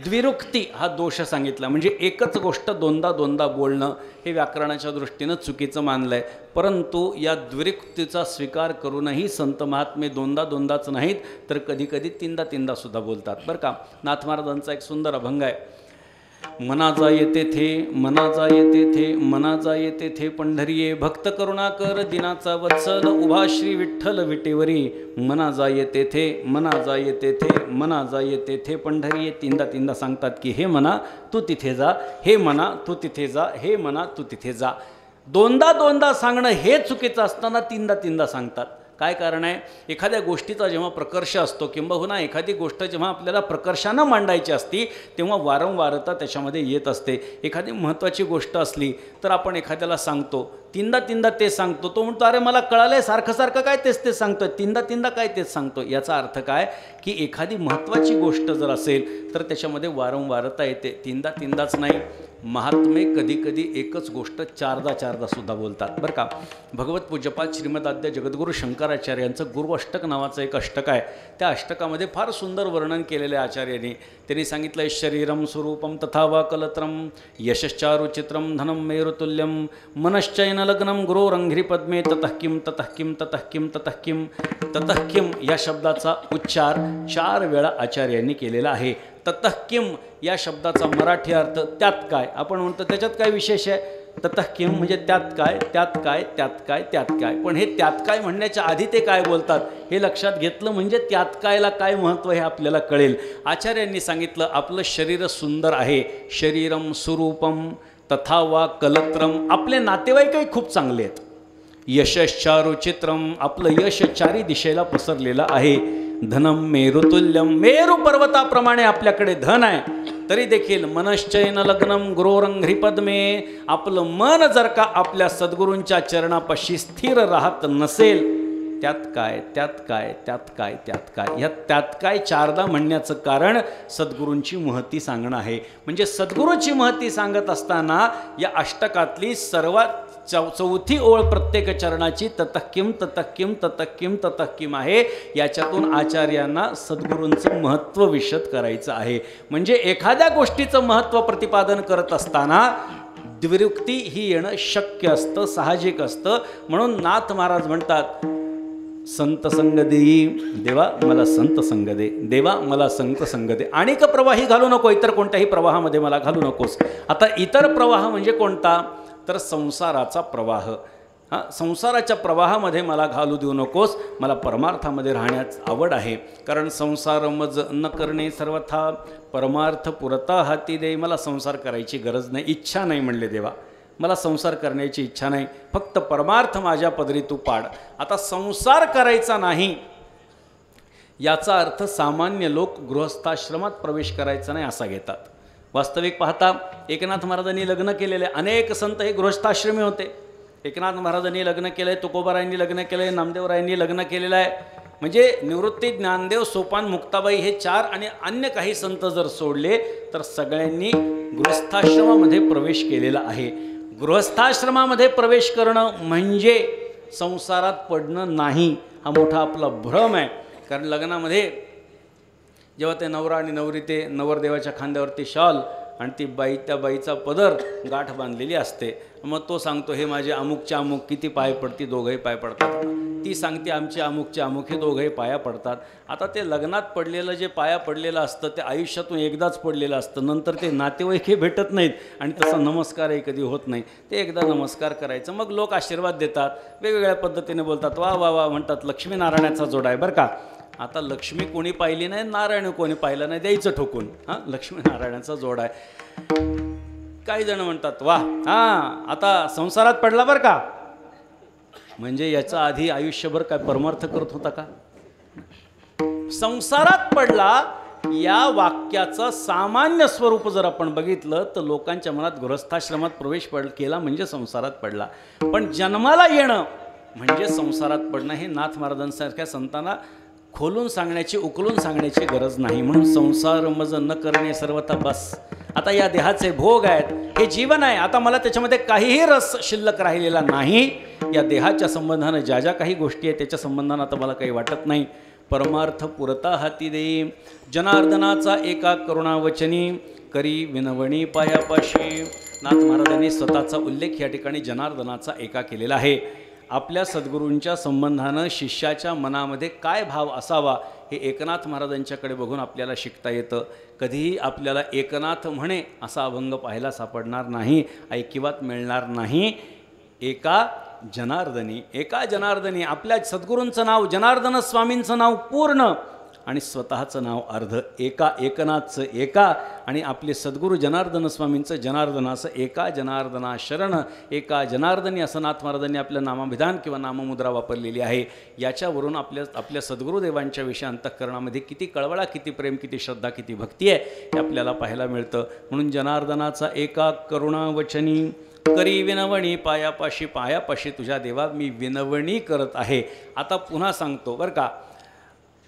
द्विरुक्ती हा दोष सांगितला म्हणजे एकच गोष्ट दोनदा दोनदा बोलणं हे व्याकरणाच्या दृष्टीनं चुकीचं मानलं आहे. परंतु या द्विरुक्तीचा स्वीकार करूनही संत महात्मे दोनदा दोनदाच नाहीत तर कधीकधी तीनदा तीनदा सुद्धा बोलतात बरं का. नाथ महाराजांचा एक सुंदर अभंग आहे. मना जाये तेथे, मना जाये तेथे, मना जाये तेथे पंढरीये, भक्त करुणाकर दिनाचा वत्सल उभा श्री विठ्ठल विटेवरी. मना जाये तेथे, मना जाये तेथे, मना जाये तेथे पंढरीये. तीनदा तीनदा सांगतात की हे मना तू तिथे जा, हे मना तू तिथे जा, हे मना तू तिथे जा. दोनदा दोनदा सांगणं हे चुकीचं असताना तीनदा तीनदा सांगतात. काय कारण आहे? एखाद्या गोष्टीचा जेव्हा प्रकर्ष असतो किंबहुना एखादी गोष्ट जेव्हा आपल्याला प्रकर्षानं मांडायची असती तेव्हा वारंवारता त्याच्यामध्ये येत असते. एखादी महत्त्वाची गोष्ट असली तर आपण एखाद्याला सांगतो, तीनदा तीनदा ते सांगतो, तो म्हणतो अरे मला कळालं आहे, सारखं सारखं काय तेच ते सांगतो आहे, तीनदा तीनदा काय तेच सांगतो. याचा अर्थ काय की एखादी महत्त्वाची गोष्ट जर असेल तर त्याच्यामध्ये वारंवारता येते, तीनदा तीनदाच नाही. महात्मे कधीकधी एकच गोष्ट चारदा चारदा सुद्धा बोलतात बरं का. भगवत पूज्यपाद श्रीमदाद्य जगद्गुरू शंकराचार्य यांचं गुरु अष्टक नावाचं एक अष्टक आहे. त्या अष्टकामध्ये फार सुंदर वर्णन केलेलं आहे आचार्यांनी. त्यांनी सांगितलं आहे शरीरम स्वरूपम तथा वा कलत्रम यशश्चारुचित्रम धनम मेरुतुल्यम मनश्चैन लग्नम गुरोरंघ्री पद्मे ततः किम ततः किम ततः किम ततः किम. ततः किम या शब्दाचा उच्चार 4 वेळा आचार्यांनी केलेला आहे. ततः किम या शब्दाचा मराठी अर्थ त्यात काय. आपण म्हणतो त्याच्यात काय विशेष आहे, ततः किम म्हणजे त्यात काय, त्यात काय, त्यात काय, त्यात काय. पण हे त्यात काय म्हणण्याच्या आधी ते काय बोलतात हे लक्षात घेतलं म्हणजे त्यात कायला काय महत्त्व हे आपल्याला कळेल. आचार्यांनी सांगितलं आपलं शरीर सुंदर आहे, शरीरम सुरूपम तथा वा कलत्रम, आपले नातेवाईकही खूप चांगले आहेत. यशश्चारुचित्रम, आपलं यश 4 दिशेला पसरलेलं आहे. धनम मेरुतुल्यम, मेरू पर्वताप्रमाणे आपल्याकडे धन आहे. तरी देखील मनश्चैन लग्नम गुरोरंघ्री पद्मे, आपलं मन जर का आपल्या सद्गुरूंच्या चरणापाशी स्थिर राहत नसेल, त्यात काय, त्यात काय, त्यात काय, त्यात काय. ह्या त्यात काय 4दा म्हणण्याचं कारण सद्गुरूंची महती सांगणं आहे. म्हणजे सद्गुरूची महती सांगत असताना या अष्टकातली सर्वात 4थी ओळ प्रत्येक चरणाची ततः किम ततः किम ततः किम ततः किम आहे. याच्यातून आचार्यांना सद्गुरूंचं महत्त्व विशद करायचं आहे. म्हणजे एखाद्या गोष्टीचं महत्त्व प्रतिपादन करत असताना द्विरुक्ती ही येणं शक्य असतं, साहजिक असतं. म्हणून नाथ महाराज म्हणतात संत संग देई, देवा मला संत संग दे, देवा मला संत संग दे. अनेक प्रवाही घालू नको, इतर कोणत्याही प्रवाहामध्ये मला घालू नकोस. आता इतर प्रवाह म्हणजे कोणता, तर संसाराचा प्रवाह. संसाराच्या प्रवाहामध्ये मला घालू देऊ नकोस, मला परमार्थामध्ये राहण्यास आवड आहे. कारण संसार मज न करणे सर्वथा परमार्थ पुरता हाती दे. मला संसार करायची गरज नाही, इच्छा नाही म्हणले देवा, मला संसार करण्याची इच्छा नाही, फक्त परमार्थ माझ्या पदरी तू पाड. आता संसार करायचा नाही याचा अर्थ सामान्य लोक गृहस्थाश्रमात प्रवेश करायचा नाही असा घेतात. वास्तविक पाहता एकनाथ महाराजांनी लग्न केलेले अनेक संत हे गृहस्थाश्रमी होते. एकनाथ महाराजांनी लग्न केलं आहे, तुकोबारायांनी लग्न केलं आहे, नामदेवरायांनी लग्न केलेलं आहे. म्हणजे निवृत्ती, ज्ञानदेव, सोपान, मुक्ताबाई हे 4 आणि अन्य काही संत जर सोडले तर सगळ्यांनी गृहस्थाश्रमामध्ये प्रवेश केलेला आहे. गृहस्थाश्रमामध्ये प्रवेश करणं म्हणजे संसारात पडणं नाही, हा मोठा आपला भ्रम आहे. कारण लग्नामध्ये जेव्हा ते नवरा आणि नवरी ते नवरदेवाच्या खांद्यावरती शॉल आणि ती बाई, त्या बाईचा पदर गाठ बांधलेली असते. मग तो सांगतो हे माझे अमुकचे अमुक, किती पाय पडती, दोघंही पाय पडतात. ती सांगते आमचे अमुकचे अमुक, हे दोघंही पाया पडतात. आता ते लग्नात पडलेलं जे पाया पडलेलं असतं ते आयुष्यातून एकदाच पडलेलं असतं, नंतर ते नातेवाईक हे भेटत नाहीत आणि तसा नमस्कारही कधी होत नाही. ते एकदा नमस्कार करायचं, मग लोक आशीर्वाद देतात, वेगवेगळ्या पद्धतीने बोलतात, वा वा वा म्हणतात. लक्ष्मीनारायणाचा जोडा आहे बरं का. आता लक्ष्मी कोणी पाहिली नाही, नारायण कोणी पाहिलं नाही, द्यायचं ठोकून. लक्ष्मीनारायणाचा जोडा आहे. काही जण म्हणतात वा आता संसारात पडला बरं का, म्हणजे याचा आधी आयुष्यभर काय परमार्थ करत होता का. संसारात पडला या वाक्याचं सामान्य स्वरूप जर आपण बघितलं तर लोकांच्या मनात गृहस्थाश्रमात प्रवेश केला म्हणजे संसारात पडला. पण जन्माला येणं म्हणजे संसारात पडणं हे नाथ महाराजांसारख्या संतांना खोलून सांगण्याची उकलून सांगण्याची गरज नाही. म्हणून संसार मज न करणे सर्वथा बस. आता या देहाचे भोग आहेत, हे जीवन आहे, आता मला त्याच्यामध्ये काहीही रस शिल्लक राहिलेला नाही. या देहाच्या संबंधानं ज्या ज्या काही गोष्टी आहेत त्याच्या संबंधानं आता मला काही वाटत नाही. परमार्थ पुरता हाती देई जनार्दनाचा एका करुणावचनी करी विनवणी पायापाशी. नाथ महाराजांनी स्वतःचा उल्लेख या ठिकाणी जनार्दनाचा एका केलेला आहे. आपल्या सद्गुरूंच्या संबंधानं शिष्याच्या मनामध्ये काय भाव असावा हे एकनाथ महाराजांच्याकडे बघून आपल्याला शिकता येतं. कधीही आपल्याला एकनाथ म्हणे असा अभंग पाहायला सापडणार नाही, ऐकिवात मिळणार नाही. एका जनार्दनी आपल्या सद्गुरूंचं नाव जनार्दन स्वामींचं नाव पूर्ण आणि स्वतःचं नाव अर्ध. एकनाथचं एका आणि आपले सद्गुरू जनार्दन स्वामींचं जनार्दनाचं एका जनार्दना शरण एका जनार्दनी असं नाथ महाराजांनी आपलं नामविधान किंवा नाममुद्रा वापरलेली आहे. याच्यावरून आपल्या सद्गुरुदेवांच्या विषयी अंतःकरणामध्ये किती कळवळा, किती प्रेम, किती श्रद्धा, किती भक्ती आहे हे आपल्याला पाहायला मिळतं. म्हणून जनार्दनाचा एका करुणावचनी करी विनवणी पायापाशी तुझ्या देवा मी विनवणी करत आहे. आता पुन्हा सांगतो बरं का,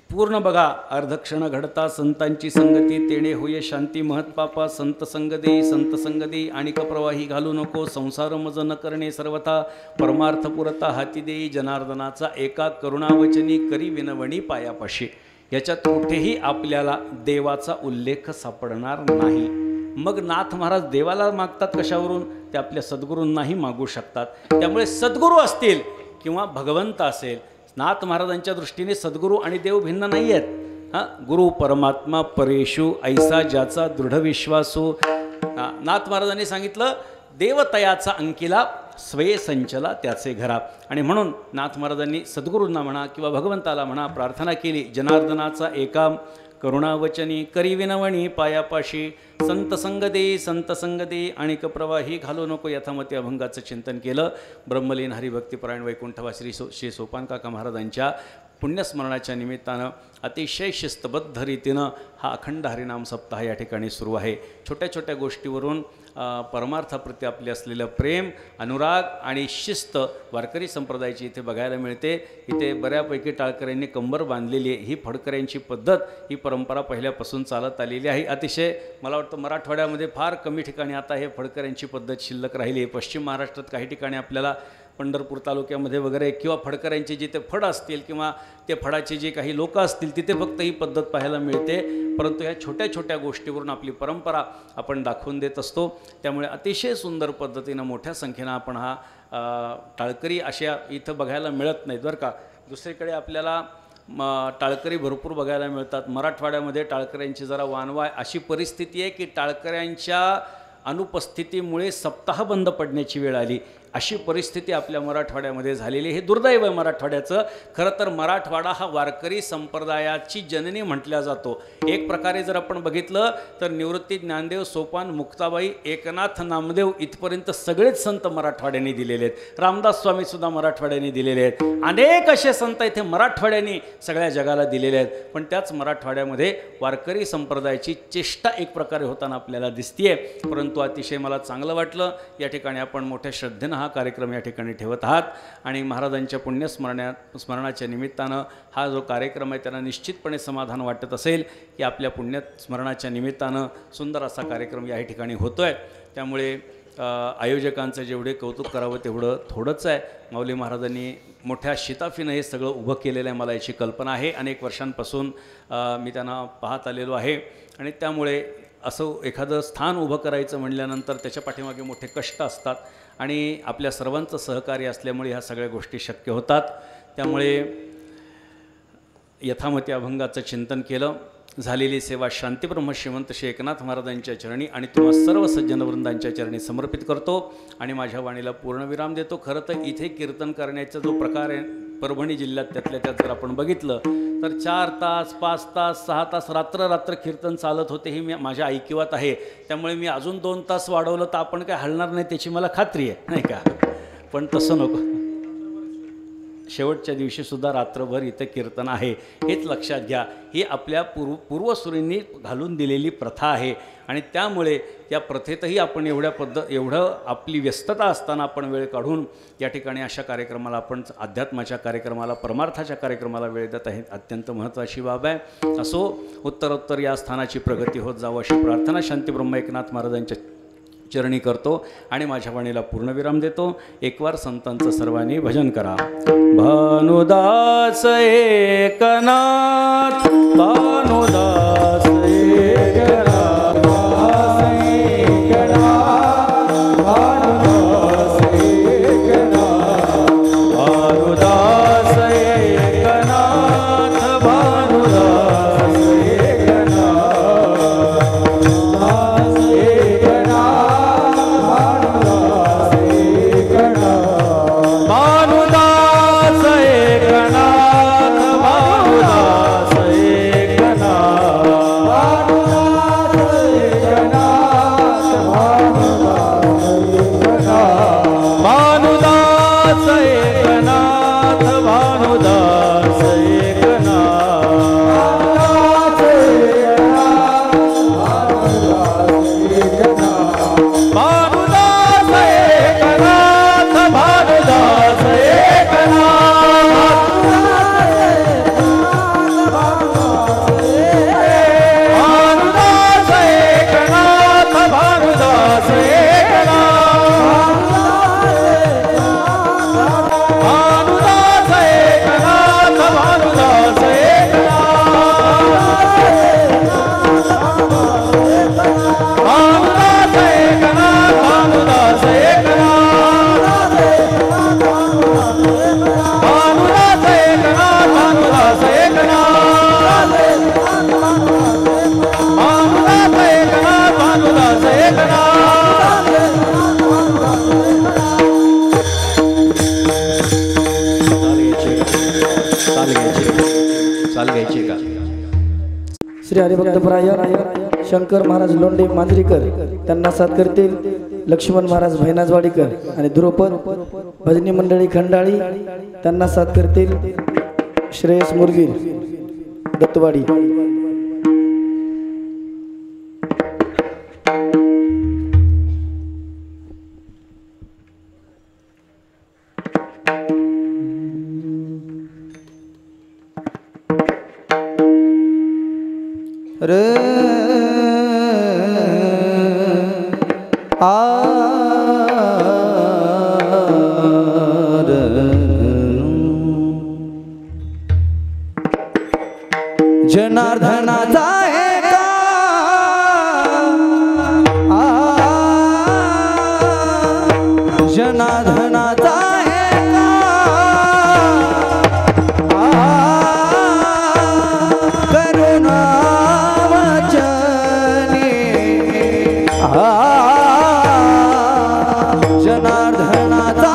पूर्ण बघा. अर्धक्षण घडता संतांची संगती तेणे होय शांती महत्पापा. संत संग दे आणि कप्रवाही घालू नको. संसार मज न करणे सर्वथा परमार्थ पुरता हाती देई जनार्दनाचा एका करुणावचनी करी विनवणी पायापाशी. याच्यात कुठेही आपल्याला देवाचा उल्लेख सापडणार नाही. मग नाथ महाराज देवाला मागतात कशावरून? ते आपल्या सद्गुरूंनाही मागू शकतात. त्यामुळे सद्गुरू असतील किंवा भगवंत असेल, नाथ महाराजांच्या दृष्टीने सद्गुरू आणि देव भिन्न नाही आहेत. गुरु परमात्मा परेशू ऐसा ज्याचा दृढ विश्वासो. नाथ महाराजांनी सांगितलं देवतयाचा अंकिला स्वये संचला त्याचे घरा. आणि म्हणून नाथ महाराजांनी सद्गुरूंना म्हणा किंवा भगवंताला म्हणा प्रार्थना केली जनार्दनाचा एका करुणावचनी करी विनवणी पायापाशी. संत संग दे आणि कप्रवाही घालू नको यथामती अभंगाचं चिंतन केलं. ब्रह्मलीन हरिभक्तीपरायण वैकुंठवा श्री सोपान काका महाराजांच्या पुण्यस्मरणाच्या निमित्तानं अतिशय शिस्तबद्ध रीतीनं हा अखंड हरिनाम सप्ताह या ठिकाणी सुरू आहे. छोट्या छोट्या गोष्टीवरून परमार्थाप्रती आपले असलेलं प्रेम, अनुराग आणि शिस्त वारकरी संप्रदायाची इथे बघायला मिळते. इथे बऱ्यापैकी टाळकऱ्यांनी कंबर बांधलेली आहे. ही फडकऱ्यांची पद्धत, ही परंपरा पहिल्यापासून चालत आलेली आहे. अतिशय मला वाटतं मराठवाड्यामध्ये फार कमी ठिकाणी आता हे फडकऱ्यांची पद्धत शिल्लक राहिली आहे. पश्चिम महाराष्ट्रात काही ठिकाणी आपल्याला पंढरपूर तालुक्यामध्ये वगैरे किंवा फडकऱ्यांचे जिथे फड असतील किंवा ते फडाचे जे काही लोक असतील तिथे फक्त ही पद्धत पाहायला मिळते. परंतु ह्या छोट्या छोट्या गोष्टीवरून आपली परंपरा आपण दाखवून देत असतो. त्यामुळे अतिशय सुंदर पद्धतीनं मोठ्या संख्येनं आपण हा टाळकरी अशा इथं बघायला मिळत नाहीत बरं का. दुसरीकडे आपल्याला टाळकरी भरपूर बघायला मिळतात. मराठवाड्यामध्ये टाळकऱ्यांची जरा वानवा अशी परिस्थिती आहे की टाळकऱ्यांच्या अनुपस्थितीमुळे सप्ताह बंद पडण्याची वेळ आली. अशी परिस्थिती आपल्या मराठवाड्यामध्ये झालेली. हे दुर्दैव आहे मराठवाड्याचं. खरं तर मराठवाडा हा वारकरी संप्रदायाची जननी म्हटला जातो. एक प्रकारे जर आपण बघितलं तर निवृत्ती ज्ञानदेव सोपान मुक्ताबाई एकनाथ नामदेव इथपर्यंत सगळेच संत मराठवाड्याने दिलेले आहेत. रामदास स्वामीसुद्धा मराठवाड्याने दिलेले आहेत. अनेक असे संत इथे मराठवाड्याने सगळ्या जगाला दिलेले आहेत. पण त्याच मराठवाड्यामध्ये वारकरी संप्रदायाची चेष्टा एक प्रकारे होताना आपल्याला दिसतीये. परंतु अतिशय मला चांगलं वाटलं. या ठिकाणी आपण मोठ्या श्रद्धेनं हा कार्यक्रम या ठिकाणी ठेवत आहात आणि महाराजांच्या पुण्यस्मरणाच्या निमित्तानं हा जो कार्यक्रम आहे त्यांना निश्चितपणे समाधान वाटत असेल की आपल्या पुण्यस्मरणाच्या निमित्तानं सुंदर असा कार्यक्रम या ठिकाणी होतो आहे. त्यामुळे आयोजकांचं जेवढे कौतुक करावं तेवढं थोडंच आहे. माऊली महाराजांनी मोठ्या शिताफीनं हे सगळं उभं केलेलं आहे, मला याची कल्पना आहे. अनेक वर्षांपासून मी त्यांना पाहत आलेलो आहे आणि त्यामुळे असं एखादं स्थान उभं करायचं म्हणल्यानंतर त्याच्या पाठीमागे मोठे कष्ट असतात आणि आपल्या सर्वांचं सहकार्य असल्यामुळे ह्या सगळ्या गोष्टी शक्य होतात. त्यामुळे यथामती अभंगाचं चिंतन केलं. झालेली सेवा शांतीब्रह्म श्रीमंत श्री एकनाथ महाराजांच्या चरणी आणि तुम्हा सर्व सज्जनवृंदांच्या चरणी समर्पित करतो आणि माझ्या वाणीला पूर्णविराम देतो. खरं तर इथे कीर्तन करण्याचा जो प्रकार आहे परभणी जिल्ह्यात त्यातल्या त्यात जर आपण बघितलं तर 4 तास 5 तास 6 तास रात्र कीर्तन चालत होते. ही माझ्या ऐकिवात आहे. त्यामुळे मी अजून 2 तास वाढवलं तर आपण काय हलणार नाही त्याची मला खात्री आहे, नाही का. पण तसं नको. शेवटच्या दिवशीसुद्धा रात्रभर इथं कीर्तन आहे, हेच लक्षात घ्या. ही आपल्या पूर्वसुरींनी घालून दिलेली प्रथा आहे आणि त्यामुळे त्या प्रथेतही आपण एवढं आपली व्यस्तता असताना आपण वेळ काढून या ठिकाणी अशा कार्यक्रमाला आपण अध्यात्माच्या कार्यक्रमाला परमार्थाच्या कार्यक्रमाला वेळ देत आहे. अत्यंत महत्त्वाची बाब आहे. असो, उत्तरोत्तर या स्थानाची प्रगती होत जावं अशी प्रार्थना शांतीब्रह्म एकनाथ महाराजांच्या चरणी करतो आणि माझ्या वाणीला पूर्णविराम देतो. एकवार संतांचं सर्वांनी भजन करा. भानुदास एकनाथ, भानुदास एकनाथ, भानुदास एकनाथ, भानुदास एकनाथ, भानुदास श्री हरिभक्तपराय शंकर महाराज लोंढे मांजरीकर त्यांना साथ करतील लक्ष्मण महाराज भैनाजवाडीकर आणि ध्रुपद भजनी मंडळी खंडाळी त्यांना साथ करतील श्रेयस मुरगी दत्तवाडी. जनार्दनाचा जनार्दनाचा करुणा वचने जनार्दनाचा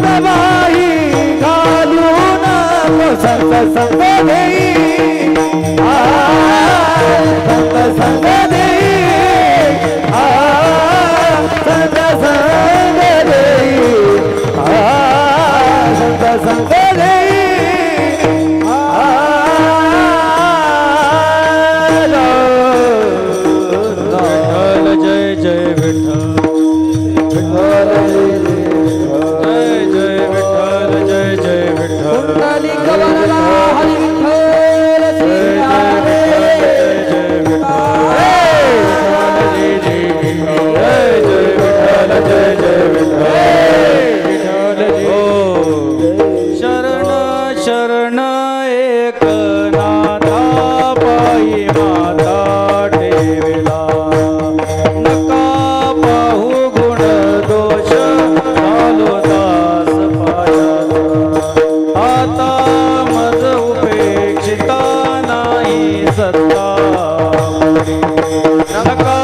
बाई घालून संत संग देई संत संग देई संत संग देई संत संग देई जय जय विठ्ठल जय जय विठ्ठल कुंडली कवरला हरी विठ्ठल श्री हरे जय जय विठ्ठल शरण शरण एकनाथा पायी माता ठेविला नका पाहू गुण दोष झालो दास पायाचा आता मज उपेक्षिता नाही सत्ता पुरी नका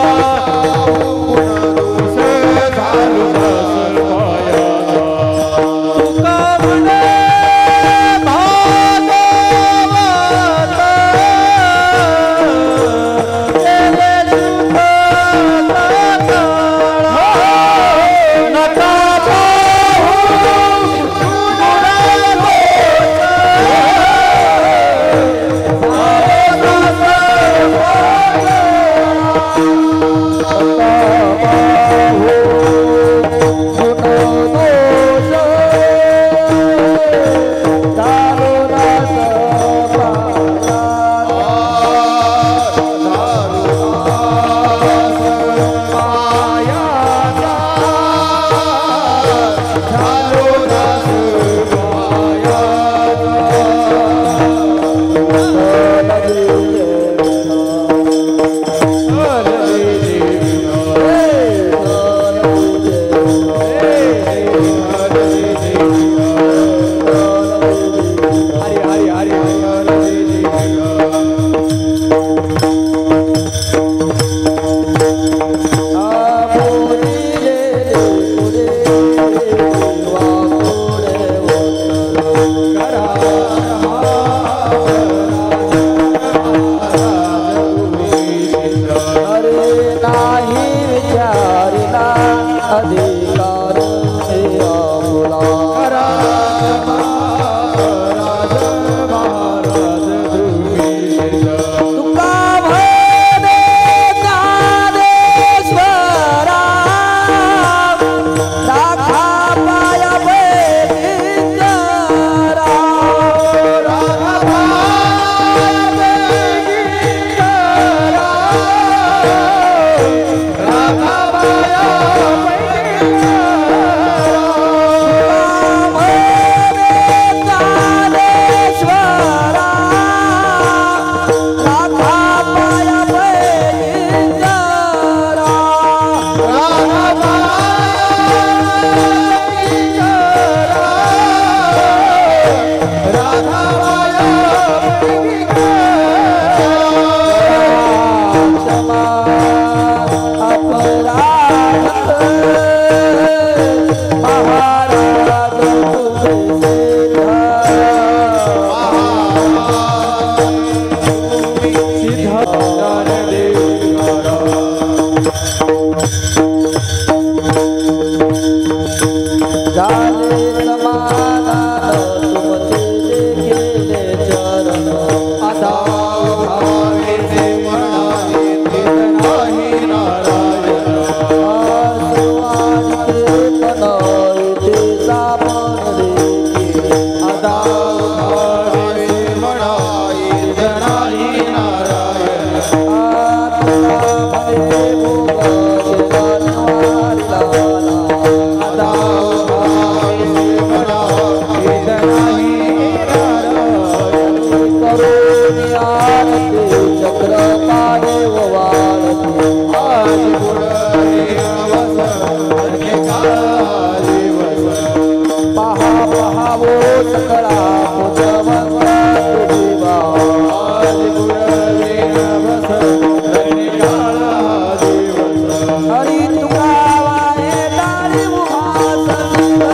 हरी तुका वाहे डाळी उभा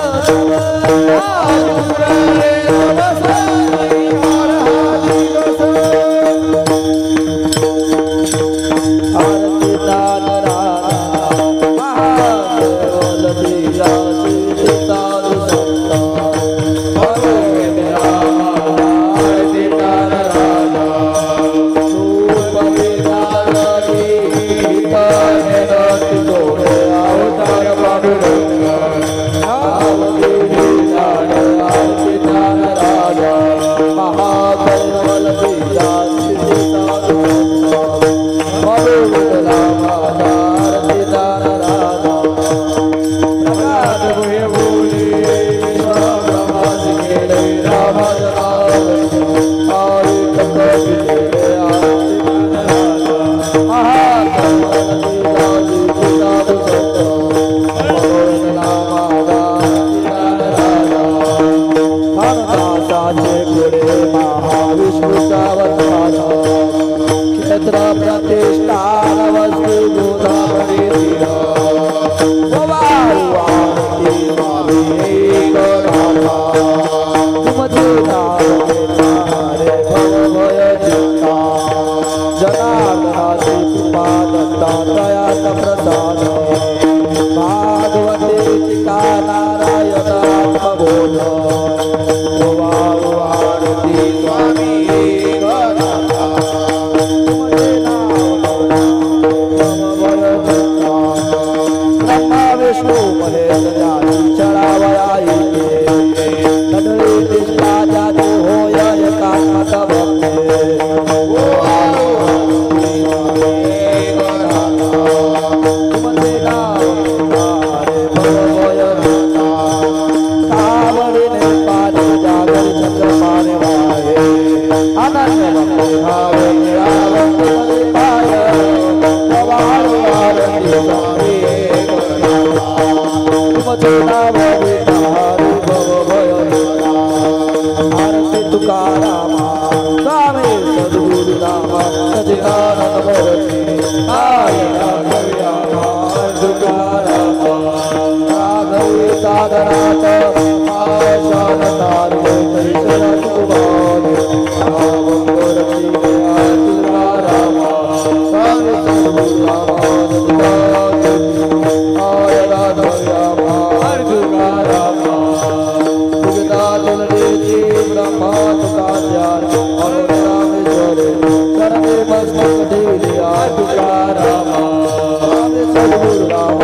बोध आरती स्वामी गणाता तुमचे नाव ब्रह्मा विष्णू महेश जाती चढावया येते नडळी दिसला जातो होय एकात्मक भक्ते तुमचे नाव कावडीने पाणी जागर चक्र पाणी वाहे अनन्य भक्ती भावे निरावंत पाय प्रवाळ आरती स्वामी तुमचे नाव विहारी भव भय आरती तुकारामा स्वामी सद्गुरु रामा सचिदानंद मूर्ती आय राघव्यामा तुकारामा राघवी साधनाथ आशान तारे तैसरा तुकाराम रामंगरती तुकारामा स्वामी सद्गुरु रामा सचिदानंद आय राघव्यामा तुकारामा तुगदा तुलसी ब्रह्मा तुकाचार्य रामेश्वरे चरणे मस्तक ठेवले तुकारामा स्वामी सद्गुरु रामा